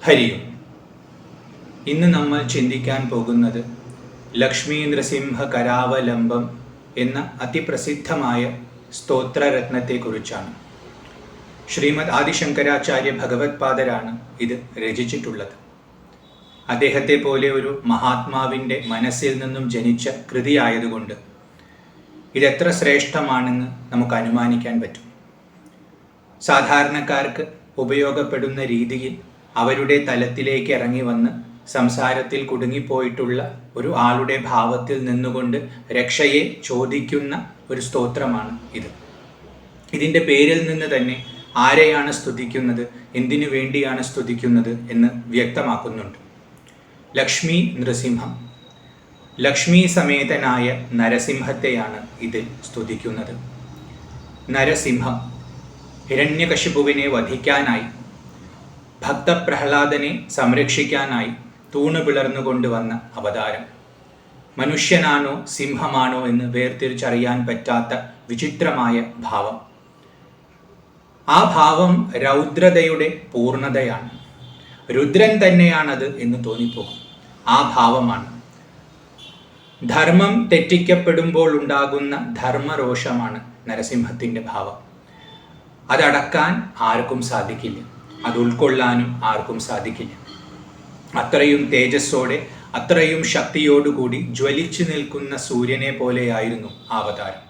ഹരിയും. ഇന്ന് നമ്മൾ ചിന്തിക്കാൻ പോകുന്നത് ലക്ഷ്മീ നൃസിംഹ കരാവലംബം എന്ന അതിപ്രസിദ്ധമായ സ്തോത്രരത്നത്തെക്കുറിച്ചാണ്. ശ്രീമദ് ആദിശങ്കരാചാര്യ ഭഗവത്പാദരാണ് ഇത് രചിച്ചിട്ടുള്ളത്. അദ്ദേഹത്തെ പോലെ ഒരു മഹാത്മാവിൻ്റെ മനസ്സിൽ നിന്നും ജനിച്ച കൃതിയായതുകൊണ്ട് ഇതെത്ര ശ്രേഷ്ഠമാണെന്ന് നമുക്ക് അനുമാനിക്കാൻ പറ്റും. സാധാരണക്കാർക്ക് ഉപയോഗപ്പെടുന്ന രീതിയിൽ അവരുടെ തലത്തിലേക്ക് ഇറങ്ങി വന്ന് സംസാരത്തിൽ കുടുങ്ങിപ്പോയിട്ടുള്ള ഒരു ആളുടെ ഭാവത്തിൽ നിന്നുകൊണ്ട് രക്ഷയെ ചോദിക്കുന്ന ഒരു സ്തോത്രമാണ് ഇത്. ഇതിൻ്റെ പേരിൽ നിന്ന് തന്നെ ആരെയാണ് സ്തുതിക്കുന്നത്, എന്തിനു വേണ്ടിയാണ് സ്തുതിക്കുന്നത് എന്ന് വ്യക്തമാക്കുന്നുണ്ട്. ലക്ഷ്മി നൃസിംഹം, ലക്ഷ്മി സമേതനായ നരസിംഹത്തെയാണ് ഇതിൽ സ്തുതിക്കുന്നത്. നരസിംഹം ഹിരണ്യകശിപുവിനെ വധിക്കാനായി, ഭക്തപ്രഹ്ലാദനെ സംരക്ഷിക്കാനായി തൂണു പിളർന്നുകൊണ്ടുവന്ന അവതാരം. മനുഷ്യനാണോ സിംഹമാണോ എന്ന് വേർതിരിച്ചറിയാൻ പറ്റാത്ത വിചിത്രമായ ഭാവം. ആ ഭാവം രൗദ്രതയുടെ പൂർണ്ണതയാണ്. രുദ്രൻ തന്നെയാണത് എന്ന് തോന്നിപ്പോകും. ആ ഭാവമാണ്. ധർമ്മം തെറ്റിക്കപ്പെടുമ്പോൾ ഉണ്ടാകുന്ന ധർമ്മരോഷമാണ് നരസിംഹത്തിൻ്റെ ഭാവം. അതടക്കാൻ ആർക്കും സാധിക്കില്ല, അത് ഉൾക്കൊള്ളാനും ആർക്കും സാധിക്കില്ല. അത്രയും തേജസ്സോടെ, അത്രയും ശക്തിയോടുകൂടി ജ്വലിച്ചു നിൽക്കുന്ന സൂര്യനെ പോലെയായിരുന്നു അവതാരം.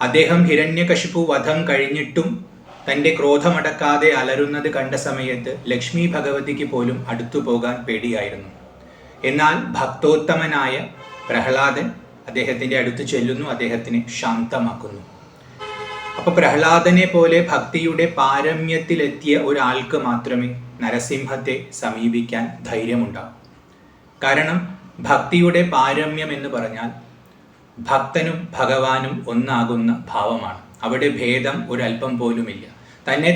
അദ്ദേഹം ഹിരണ്യകശിപു വധം കഴിഞ്ഞിട്ടും തൻ്റെ ക്രോധമടക്കാതെ അലറുന്നത് കണ്ട സമയത്ത് ലക്ഷ്മി ഭഗവതിക്ക് പോലും അടുത്തു പോകാൻ പേടിയായിരുന്നു. എന്നാൽ ഭക്തോത്തമനായ പ്രഹ്ലാദൻ അദ്ദേഹത്തിൻ്റെ അടുത്ത് ചെല്ലുന്നു, അദ്ദേഹത്തിനെ ശാന്തമാക്കുന്നു. അപ്പോൾ പ്രഹ്ലാദനെ പോലെ ഭക്തിയുടെ പാരമ്യത്തിലെത്തിയ ഒരാൾക്ക് മാത്രമേ നരസിംഹത്തെ സമീപിക്കാൻ ധൈര്യമുണ്ടാകും. കാരണം ഭക്തിയുടെ പാരമ്യം എന്ന് പറഞ്ഞാൽ ഭക്തനും ഭഗവാനും ഒന്നാകുന്ന ഭാവമാണ്. അവിടെ ഭേദം ഒരല്പം പോലുമില്ല.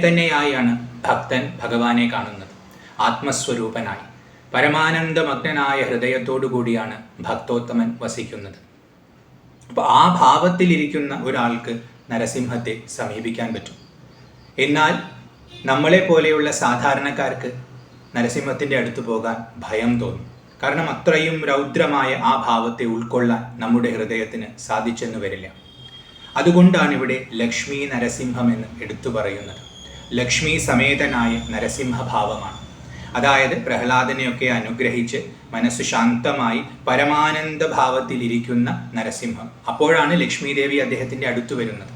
തന്നെയായാണ് ഭക്തൻ ഭഗവാനെ കാണുന്നത്. ആത്മസ്വരൂപനായി പരമാനന്ദമഗ്നനായ ഹൃദയത്തോടു കൂടിയാണ് ഭക്തോത്തമൻ വസിക്കുന്നത്. അപ്പോൾ ആ ഭാവത്തിലിരിക്കുന്ന ഒരാൾക്ക് നരസിംഹത്തെ സമീപിക്കാൻ പറ്റും. എന്നാൽ നമ്മളെ പോലെയുള്ള സാധാരണക്കാർക്ക് നരസിംഹത്തിൻ്റെ അടുത്ത് പോകാൻ ഭയം തോന്നും. കാരണം അത്രയും രൗദ്രമായ ആ ഭാവത്തെ ഉൾക്കൊള്ളാൻ നമ്മുടെ ഹൃദയത്തിന് സാധിച്ചെന്ന് വരില്ല. അതുകൊണ്ടാണ് ഇവിടെ ലക്ഷ്മി നരസിംഹം എന്ന് എടുത്തു പറയുന്നത്. ലക്ഷ്മി സമേതനായ നരസിംഹഭാവമാണ്. അതായത് പ്രഹ്ലാദനെയൊക്കെ അനുഗ്രഹിച്ച് മനസ്സ് ശാന്തമായി പരമാനന്ദ ഭാവത്തിലിരിക്കുന്ന നരസിംഹം. അപ്പോഴാണ് ലക്ഷ്മി ദേവി അദ്ദേഹത്തിൻ്റെ അടുത്ത് വരുന്നത്.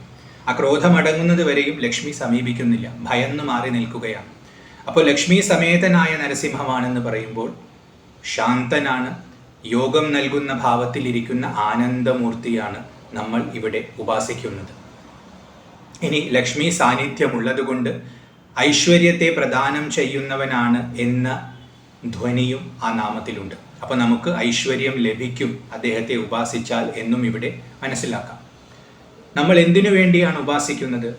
ആ ക്രോധമടങ്ങുന്നത് വരെയും ലക്ഷ്മി സമീപിക്കുന്നില്ല, ഭയന്ന് മാറി നിൽക്കുകയാണ്. അപ്പോൾ ലക്ഷ്മി സമേതനായ നരസിംഹമാണെന്ന് പറയുമ്പോൾ ശാന്തനാണ്, യോഗം നൽകുന്ന ഭാവത്തിലിരിക്കുന്ന ആനന്ദമൂർത്തിയാണ് നമ്മൾ ഇവിടെ ഉപാസിക്കുന്നത്. ഇനി ലക്ഷ്മി സാന്നിധ്യമുള്ളതുകൊണ്ട് ഐശ്വര്യത്തെ പ്രദാനം ചെയ്യുന്നവനാണ് എന്ന ധ്വനിയും ആ നാമത്തിലുണ്ട്. അപ്പോൾ നമുക്ക് ഐശ്വര്യം ലഭിക്കും അദ്ദേഹത്തെ ഉപാസിച്ചാൽ എന്നും ഇവിടെ മനസ്സിലാക്കാം. നമ്മൾ എന്തിനു വേണ്ടിയാണ് ഉപാസിക്കുന്നത്?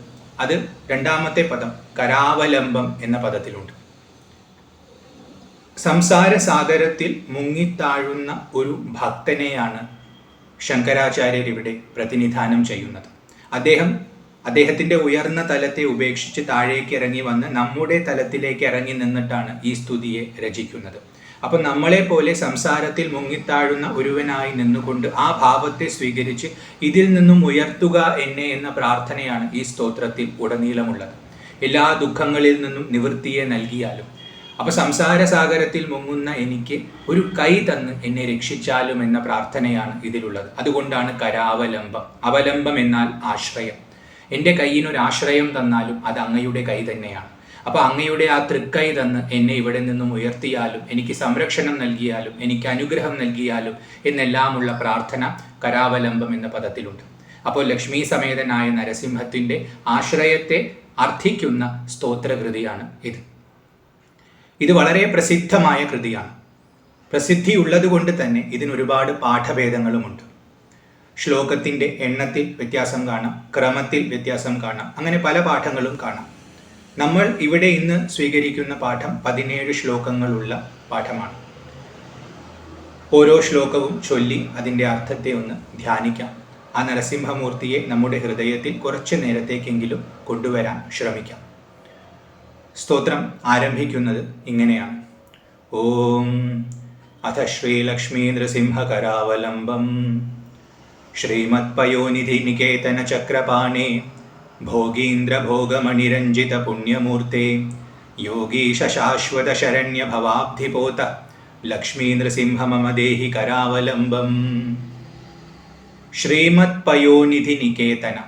അത് രണ്ടാമത്തെ പദം കരാവലംബം എന്ന പദത്തിലുണ്ട്. സംസാര സാഗരത്തിൽ മുങ്ങിത്താഴുന്ന ഒരു ഭക്തനെയാണ് ശങ്കരാചാര്യർ ഇവിടെ പ്രതിനിധാനം ചെയ്യുന്നത്. അദ്ദേഹത്തിൻ്റെ ഉയർന്ന തലത്തെ ഉപേക്ഷിച്ച് താഴേക്ക് ഇറങ്ങി വന്ന് നമ്മുടെ തലത്തിലേക്ക് ഇറങ്ങി നിന്നിട്ടാണ് ഈ സ്തുതിയെ രചിക്കുന്നത്. അപ്പം നമ്മളെ പോലെ സംസാരത്തിൽ മുങ്ങിത്താഴുന്ന ഒരുവനായി നിന്നുകൊണ്ട് ആ ഭാവത്തെ സ്വീകരിച്ച് ഇതിൽ നിന്നും ഉയർത്തുക എന്നെ എന്ന പ്രാർത്ഥനയാണ് ഈ സ്തോത്രത്തിൽ ഉടനീളമുള്ളത്. എല്ലാ ദുഃഖങ്ങളിൽ നിന്നും നിവൃത്തിയെ നൽകിയാലും, അപ്പോൾ സംസാര സാഗരത്തിൽ മുങ്ങുന്ന എനിക്ക് ഒരു കൈ തന്ന് എന്നെ രക്ഷിച്ചാലും എന്ന പ്രാർത്ഥനയാണ് ഇതിലുള്ളത്. അതുകൊണ്ടാണ് കരാവലംബം. അവലംബം എന്നാൽ ആശ്രയം. എൻ്റെ കയ്യിനൊരാശ്രയം തന്നാലും അത് അങ്ങയുടെ കൈ തന്നെയാണ്. അപ്പോൾ അങ്ങയുടെ ആ തൃക്കൈ തന്ന് എന്നെ ഇവിടെ നിന്നും ഉയർത്തിയാലും, എനിക്ക് സംരക്ഷണം നൽകിയാലും, എനിക്ക് അനുഗ്രഹം നൽകിയാലും എന്നെല്ലാമുള്ള പ്രാർത്ഥന കരാവലംബം എന്ന പദത്തിലുണ്ട്. അപ്പോൾ ലക്ഷ്മി സമേതനായ നരസിംഹത്തിൻ്റെ ആശ്രയത്തെ അർത്ഥിക്കുന്ന സ്തോത്രകൃതിയാണ് ഇത്. ഇത് വളരെ പ്രസിദ്ധമായ കൃതിയാണ്. പ്രസിദ്ധി ഉള്ളതുകൊണ്ട് തന്നെ ഇതിനൊരുപാട് പാഠഭേദങ്ങളുമുണ്ട്. ശ്ലോകത്തിൻ്റെ എണ്ണത്തിൽ വ്യത്യാസം കാണാം, ക്രമത്തിൽ വ്യത്യാസം കാണാം, അങ്ങനെ പല പാഠങ്ങളും കാണാം. നമ്മൾ ഇവിടെ ഇന്ന് സ്വീകരിക്കുന്ന പാഠം 17 ശ്ലോകങ്ങളുള്ള പാഠമാണ്. ഓരോ ശ്ലോകവും ചൊല്ലി അതിൻ്റെ അർത്ഥത്തെ ഒന്ന് ധ്യാനിക്കാം. ആ നരസിംഹമൂർത്തിയെ നമ്മുടെ ഹൃദയത്തിൽ കുറച്ച് നേരത്തേക്കെങ്കിലും കൊണ്ടുവരാൻ ശ്രമിക്കാം. സ്തോത്രം ആരംഭിക്കുന്നത് ഇങ്ങനെയാണ്. ഓം അഥ ശ്രീലക്ഷ്മീ നൃസിംഹകരാവലംബം ശ്രീമത്പയോനിധി നികേതന ചക്രപാണേ ഭോഗീന്ദ്ര ഭോഗമണിരഞ്ജിത പുണ്യമൂർത്തേ യോഗീശ ശാശ്വത ശരണ്യ ഭവാബ്ധിപോത ലക്ഷ്മീ നൃസിംഹ മമ ദേഹി കരാവലംബം. ശ്രീമത് പയോനിധി നികേതന,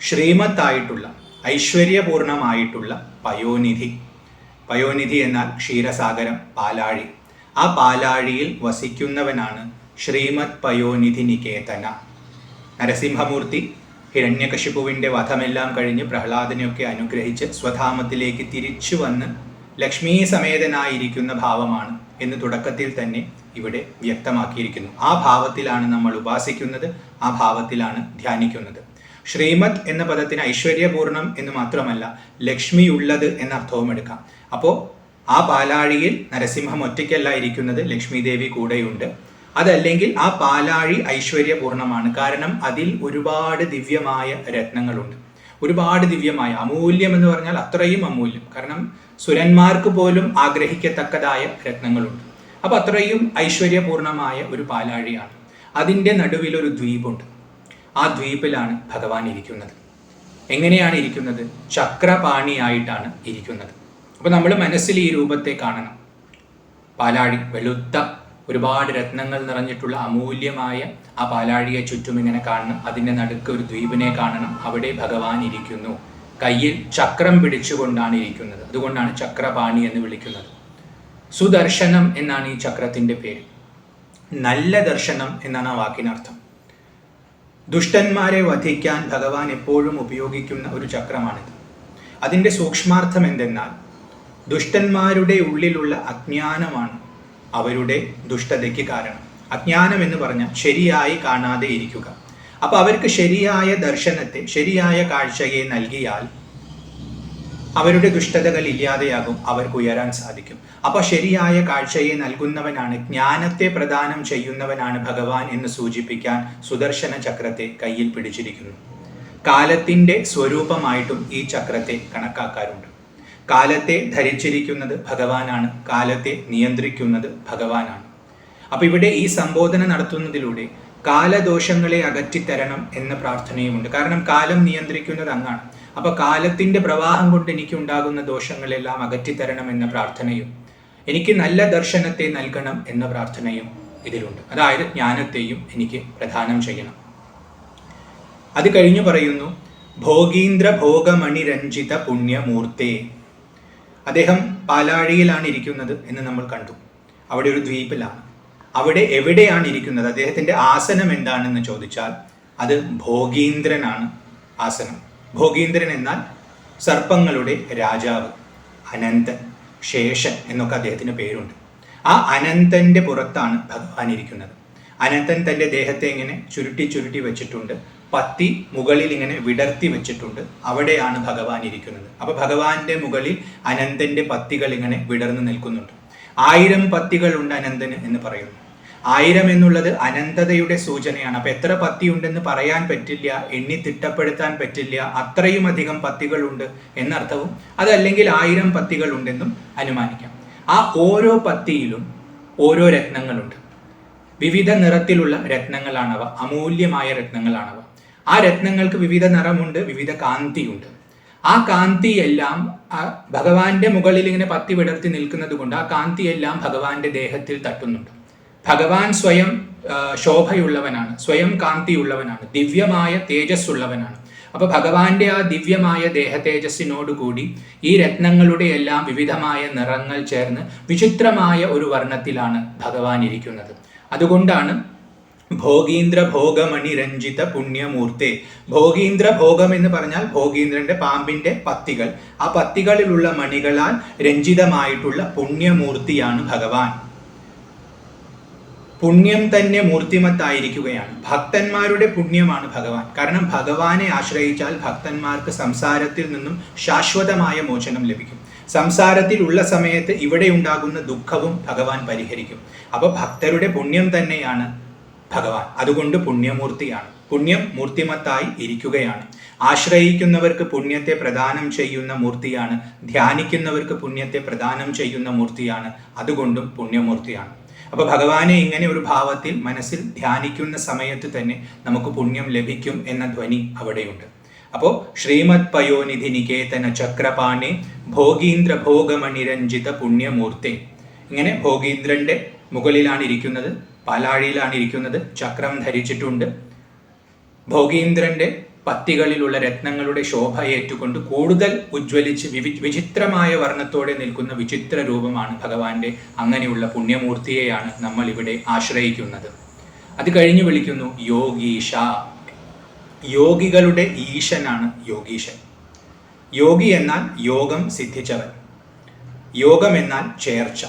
ശ്രീമത്തായിട്ടുള്ള ഐശ്വര്യപൂർണമായിട്ടുള്ള പയോനിധി. പയോനിധി എന്നാൽ ക്ഷീരസാഗരം, പാലാഴി. ആ പാലാഴിയിൽ വസിക്കുന്നവനാണ് ശ്രീമത് പയോനിധി നികേതന. നരസിംഹമൂർത്തി ഹിരണ്യകശിപുവിൻ്റെ വധമെല്ലാം കഴിഞ്ഞ് പ്രഹ്ലാദനെയൊക്കെ അനുഗ്രഹിച്ച് സ്വധാമത്തിലേക്ക് തിരിച്ചു വന്ന് ലക്ഷ്മീ സമേതനായിരിക്കുന്ന ഭാവമാണ് എന്ന് തുടക്കത്തിൽ തന്നെ ഇവിടെ വ്യക്തമാക്കിയിരിക്കുന്നു. ആ ഭാവത്തിലാണ് നമ്മൾ ഉപാസിക്കുന്നത്, ആ ഭാവത്തിലാണ് ധ്യാനിക്കുന്നത്. ശ്രീമത് എന്ന പദത്തിന് ഐശ്വര്യപൂർണം എന്ന് മാത്രമല്ല ലക്ഷ്മി ഉള്ളത് എന്ന അർത്ഥവും എടുക്കാം. അപ്പോൾ ആ പാലാഴിയിൽ നരസിംഹം ഒറ്റയ്ക്കല്ല ഇരിക്കുന്നത്, ലക്ഷ്മി ദേവി കൂടെയുണ്ട്. അതല്ലെങ്കിൽ ആ പാലാഴി ഐശ്വര്യപൂർണമാണ്. കാരണം അതിൽ ഒരുപാട് ദിവ്യമായ രത്നങ്ങളുണ്ട്. ഒരുപാട് ദിവ്യമായ, അമൂല്യം എന്ന് പറഞ്ഞാൽ അത്രയും അമൂല്യം. കാരണം സുരന്മാർക്ക് പോലും ആഗ്രഹിക്കത്തക്കതായ രത്നങ്ങളുണ്ട്. അപ്പം അത്രയും ഐശ്വര്യപൂർണമായ ഒരു പാലാഴിയാണ്. അതിൻ്റെ നടുവിലൊരു ദ്വീപുണ്ട്. ആ ദ്വീപിലാണ് ഭഗവാൻ ഇരിക്കുന്നത്. എങ്ങനെയാണ് ഇരിക്കുന്നത്? ചക്രപാണിയായിട്ടാണ് ഇരിക്കുന്നത്. അപ്പോൾ നമ്മൾ മനസ്സിൽ ഈ രൂപത്തെ കാണണം. പാലാഴി, വെളുത്ത ഒരുപാട് രത്നങ്ങൾ നിറഞ്ഞിട്ടുള്ള അമൂല്യമായ ആ പാലാഴിയെ ചുറ്റും ഇങ്ങനെ കാണണം. അതിൻ്റെ നടുക്ക് ഒരു ദ്വീപിനെ കാണണം. അവിടെ ഭഗവാൻ ഇരിക്കുന്നു. കയ്യിൽ ചക്രം പിടിച്ചുകൊണ്ടാണ് ഇരിക്കുന്നത്. അതുകൊണ്ടാണ് ചക്രപാണി എന്ന് വിളിക്കുന്നത്. സുദർശനം എന്നാണ് ഈ ചക്രത്തിൻ്റെ പേര്. നല്ല ദർശനം എന്നാണ് ആ വാക്കിനർത്ഥം. ദുഷ്ടന്മാരെ വധിക്കാൻ ഭഗവാൻ എപ്പോഴും ഉപയോഗിക്കുന്ന ഒരു ചക്രമാണിത്. അതിൻ്റെ സൂക്ഷ്മാർത്ഥം എന്തെന്നാൽ ദുഷ്ടന്മാരുടെ ഉള്ളിലുള്ള അജ്ഞാനമാണ് അവരുടെ ദുഷ്ടതയ്ക്ക് കാരണം. അജ്ഞാനം എന്ന് പറഞ്ഞാൽ ശരിയായി കാണാതെ ഇരിക്കുക. അപ്പോൾ അവർക്ക് ശരിയായ ദർശനത്തെ, ശരിയായ കാഴ്ചയെ നൽകിയാൽ അവരുടെ ദുഷ്ടതകൾ ഇല്ലാതെയാകും, അവർക്ക് ഉയരാൻ സാധിക്കും. അപ്പോൾ ശരിയായ കാഴ്ചയെ നൽകുന്നവനാണ്, ജ്ഞാനത്തെ പ്രദാനം ചെയ്യുന്നവനാണ് ഭഗവാൻ എന്ന് സൂചിപ്പിക്കാൻ സുദർശന ചക്രത്തെ കയ്യിൽ പിടിച്ചിരിക്കുന്നു. കാലത്തിൻ്റെ സ്വരൂപമായിട്ടും ഈ ചക്രത്തെ കണക്കാക്കാറുണ്ട്. കാലത്തെ ധരിച്ചിരിക്കുന്നത് ഭഗവാനാണ്, കാലത്തെ നിയന്ത്രിക്കുന്നത് ഭഗവാനാണ്. അപ്പോൾ ഇവിടെ ഈ സംബോധന നടത്തുന്നതിലൂടെ കാലദോഷങ്ങളെ അകറ്റിത്തരണം എന്ന പ്രാർത്ഥനയുമുണ്ട്. കാരണം കാലം നിയന്ത്രിക്കുന്നത് അങ്ങാണ്. അപ്പോൾ കാലത്തിൻ്റെ പ്രവാഹം കൊണ്ട് എനിക്കുണ്ടാകുന്ന ദോഷങ്ങളെല്ലാം അകറ്റിത്തരണം എന്ന പ്രാർത്ഥനയും എനിക്ക് നല്ല ദർശനത്തെ നൽകണം എന്ന പ്രാർത്ഥനയും ഇതിലുണ്ട്. അതായത് ജ്ഞാനത്തെയും എനിക്ക് പ്രദാനം ചെയ്യണം. അത് കഴിഞ്ഞു പറയുന്നു, ഭോഗീന്ദ്ര ഭോഗമണിരഞ്ജിത പുണ്യമൂർത്തേ. അദ്ദേഹം പാലാഴിയിലാണ് ഇരിക്കുന്നത് എന്ന് നമ്മൾ കണ്ടു. അവിടെ ഒരു ദ്വീപിലാണ്. അവിടെ എവിടെയാണ് ഇരിക്കുന്നത്? അദ്ദേഹത്തിൻ്റെ ആസനം എന്താണെന്ന് ചോദിച്ചാൽ അത് ഭോഗീന്ദ്രനാണ് ആസനം. ഭോഗീന്ദ്രൻ എന്നാൽ സർപ്പങ്ങളുടെ രാജാവ്, അനന്തൻ, ശേഷൻ എന്നൊക്കെ അദ്ദേഹത്തിന് പേരുണ്ട്. ആ അനന്തൻ്റെ പുറത്താണ് ഭഗവാൻ ഇരിക്കുന്നത്. അനന്തൻ തൻ്റെ ദേഹത്തെ ഇങ്ങനെ ചുരുട്ടി ചുരുട്ടി വെച്ചിട്ടുണ്ട്. പത്തി മുകളിൽ ഇങ്ങനെ വിടർത്തി വെച്ചിട്ടുണ്ട്. അവിടെയാണ് ഭഗവാൻ ഇരിക്കുന്നത്. അപ്പോൾ ഭഗവാന്റെ മുകളിൽ അനന്തൻ്റെ പത്തികൾ ഇങ്ങനെ വിടർന്നു നിൽക്കുന്നുണ്ട്. 1000 പത്തികളുണ്ട് അനന്തന് എന്ന് പറയുന്നു. 1000 എന്നുള്ളത് അനന്തതയുടെ സൂചനയാണ്. അപ്പോൾ എത്ര പത്തി ഉണ്ടെന്ന് പറയാൻ പറ്റില്ല, എണ്ണി തിട്ടപ്പെടുത്താൻ പറ്റില്ല. അത്രയും അധികം പത്തികളുണ്ട് എന്നർത്ഥവും, അതല്ലെങ്കിൽ 1000 പത്തികൾ ഉണ്ടെന്നും അനുമാനിക്കാം. ആ ഓരോ പത്തിയിലും ഓരോ രത്നങ്ങളുണ്ട്. വിവിധ നിറത്തിലുള്ള രത്നങ്ങളാണവ, അമൂല്യമായ രത്നങ്ങളാണവ. ആ രത്നങ്ങൾക്ക് വിവിധ നിറമുണ്ട്, വിവിധ കാന്തിയുണ്ട്. ആ കാന്തിയെല്ലാം ഭഗവാന്റെ മുകളിൽ ഇങ്ങനെ പത്തി വിടർത്തി നിൽക്കുന്നത് കൊണ്ട് ആ കാന്തിയെല്ലാം ഭഗവാന്റെ ദേഹത്തിൽ തട്ടുന്നുണ്ട്. ഭഗവാൻ സ്വയം ശോഭയുള്ളവനാണ്, സ്വയം കാന്തിയുള്ളവനാണ്, ദിവ്യമായ തേജസ്സുള്ളവനാണ്. അപ്പോൾ ഭഗവാന്റെ ആ ദിവ്യമായ ദേഹ തേജസ്സിനോടുകൂടി ഈ രത്നങ്ങളുടെ എല്ലാം വിവിധമായ നിറങ്ങൾ ചേർന്ന് വിചിത്രമായ ഒരു വർണ്ണത്തിലാണ് ഭഗവാൻ ഇരിക്കുന്നത്. അതുകൊണ്ടാണ് ഭോഗീന്ദ്ര ഭോഗമണി രഞ്ജിത പുണ്യമൂർത്തെ. ഭോഗീന്ദ്ര ഭോഗം എന്ന് പറഞ്ഞാൽ ഭോഗീന്ദ്രന്റെ, പാമ്പിന്റെ പത്തികൾ. ആ പത്തികളിലുള്ള മണികളാൽ രഞ്ജിതമായിട്ടുള്ള പുണ്യമൂർത്തിയാണ് ഭഗവാൻ. പുണ്യം തന്നെ മൂർത്തിമത്തായിരിക്കുകയാണ്. ഭക്തന്മാരുടെ പുണ്യമാണ് ഭഗവാൻ. കാരണം ഭഗവാനെ ആശ്രയിച്ചാൽ ഭക്തന്മാർക്ക് സംസാരത്തിൽ നിന്നും ശാശ്വതമായ മോചനം ലഭിക്കും. സംസാരത്തിൽ ഉള്ള സമയത്ത് ഇവിടെ ഉണ്ടാകുന്ന ദുഃഖവും ഭഗവാൻ പരിഹരിക്കും. അപ്പോൾ ഭക്തരുടെ പുണ്യം തന്നെയാണ് ഭഗവാൻ. അതുകൊണ്ട് പുണ്യമൂർത്തിയാണ്. പുണ്യം മൂർത്തിമത്തായി ഇരിക്കുകയാണ്. ആശ്രയിക്കുന്നവർക്ക് പുണ്യത്തെ പ്രദാനം ചെയ്യുന്ന മൂർത്തിയാണ്, ധ്യാനിക്കുന്നവർക്ക് പുണ്യത്തെ പ്രദാനം ചെയ്യുന്ന മൂർത്തിയാണ്, അതുകൊണ്ടും പുണ്യമൂർത്തിയാണ്. അപ്പോൾ ഭഗവാനെ ഇങ്ങനെ ഒരു ഭാവത്തിൽ മനസ്സിൽ ധ്യാനിക്കുന്ന സമയത്ത് തന്നെ നമുക്ക് പുണ്യം ലഭിക്കും എന്ന ധ്വനി അവിടെയുണ്ട്. അപ്പോൾ ശ്രീമത് പയോനിധി നികേതന ചക്രപാണി ഭോഗീന്ദ്ര ഭോഗമണിരഞ്ജിത പുണ്യമൂർത്തി. ഇങ്ങനെ ഭോഗീന്ദ്രന്റെ മുകളിലാണ് ഇരിക്കുന്നത്, പാലാഴിയിലാണ് ഇരിക്കുന്നത്, ചക്രം ധരിച്ചിട്ടുണ്ട്. ഭോഗീന്ദ്രന്റെ പത്തികളിലുള്ള രത്നങ്ങളുടെ ശോഭ ഏറ്റുകൊണ്ട് കൂടുതൽ ഉജ്ജ്വലിച്ച് വിചിത്രമായ വർണ്ണത്തോടെ നിൽക്കുന്ന വിചിത്ര രൂപമാണ് ഭഗവാന്റെ. അങ്ങനെയുള്ള പുണ്യമൂർത്തിയെയാണ് നമ്മൾ ഇവിടെ ആശ്രയിക്കുന്നത്. അത് കഴിഞ്ഞ് വിളിക്കുന്നു യോഗീശ. യോഗികളുടെ ഈശനാണ് യോഗീശൻ. യോഗി എന്നാൽ യോഗം സിദ്ധിച്ചവൻ, യോഗം എന്നാൽ ചേർച്ച.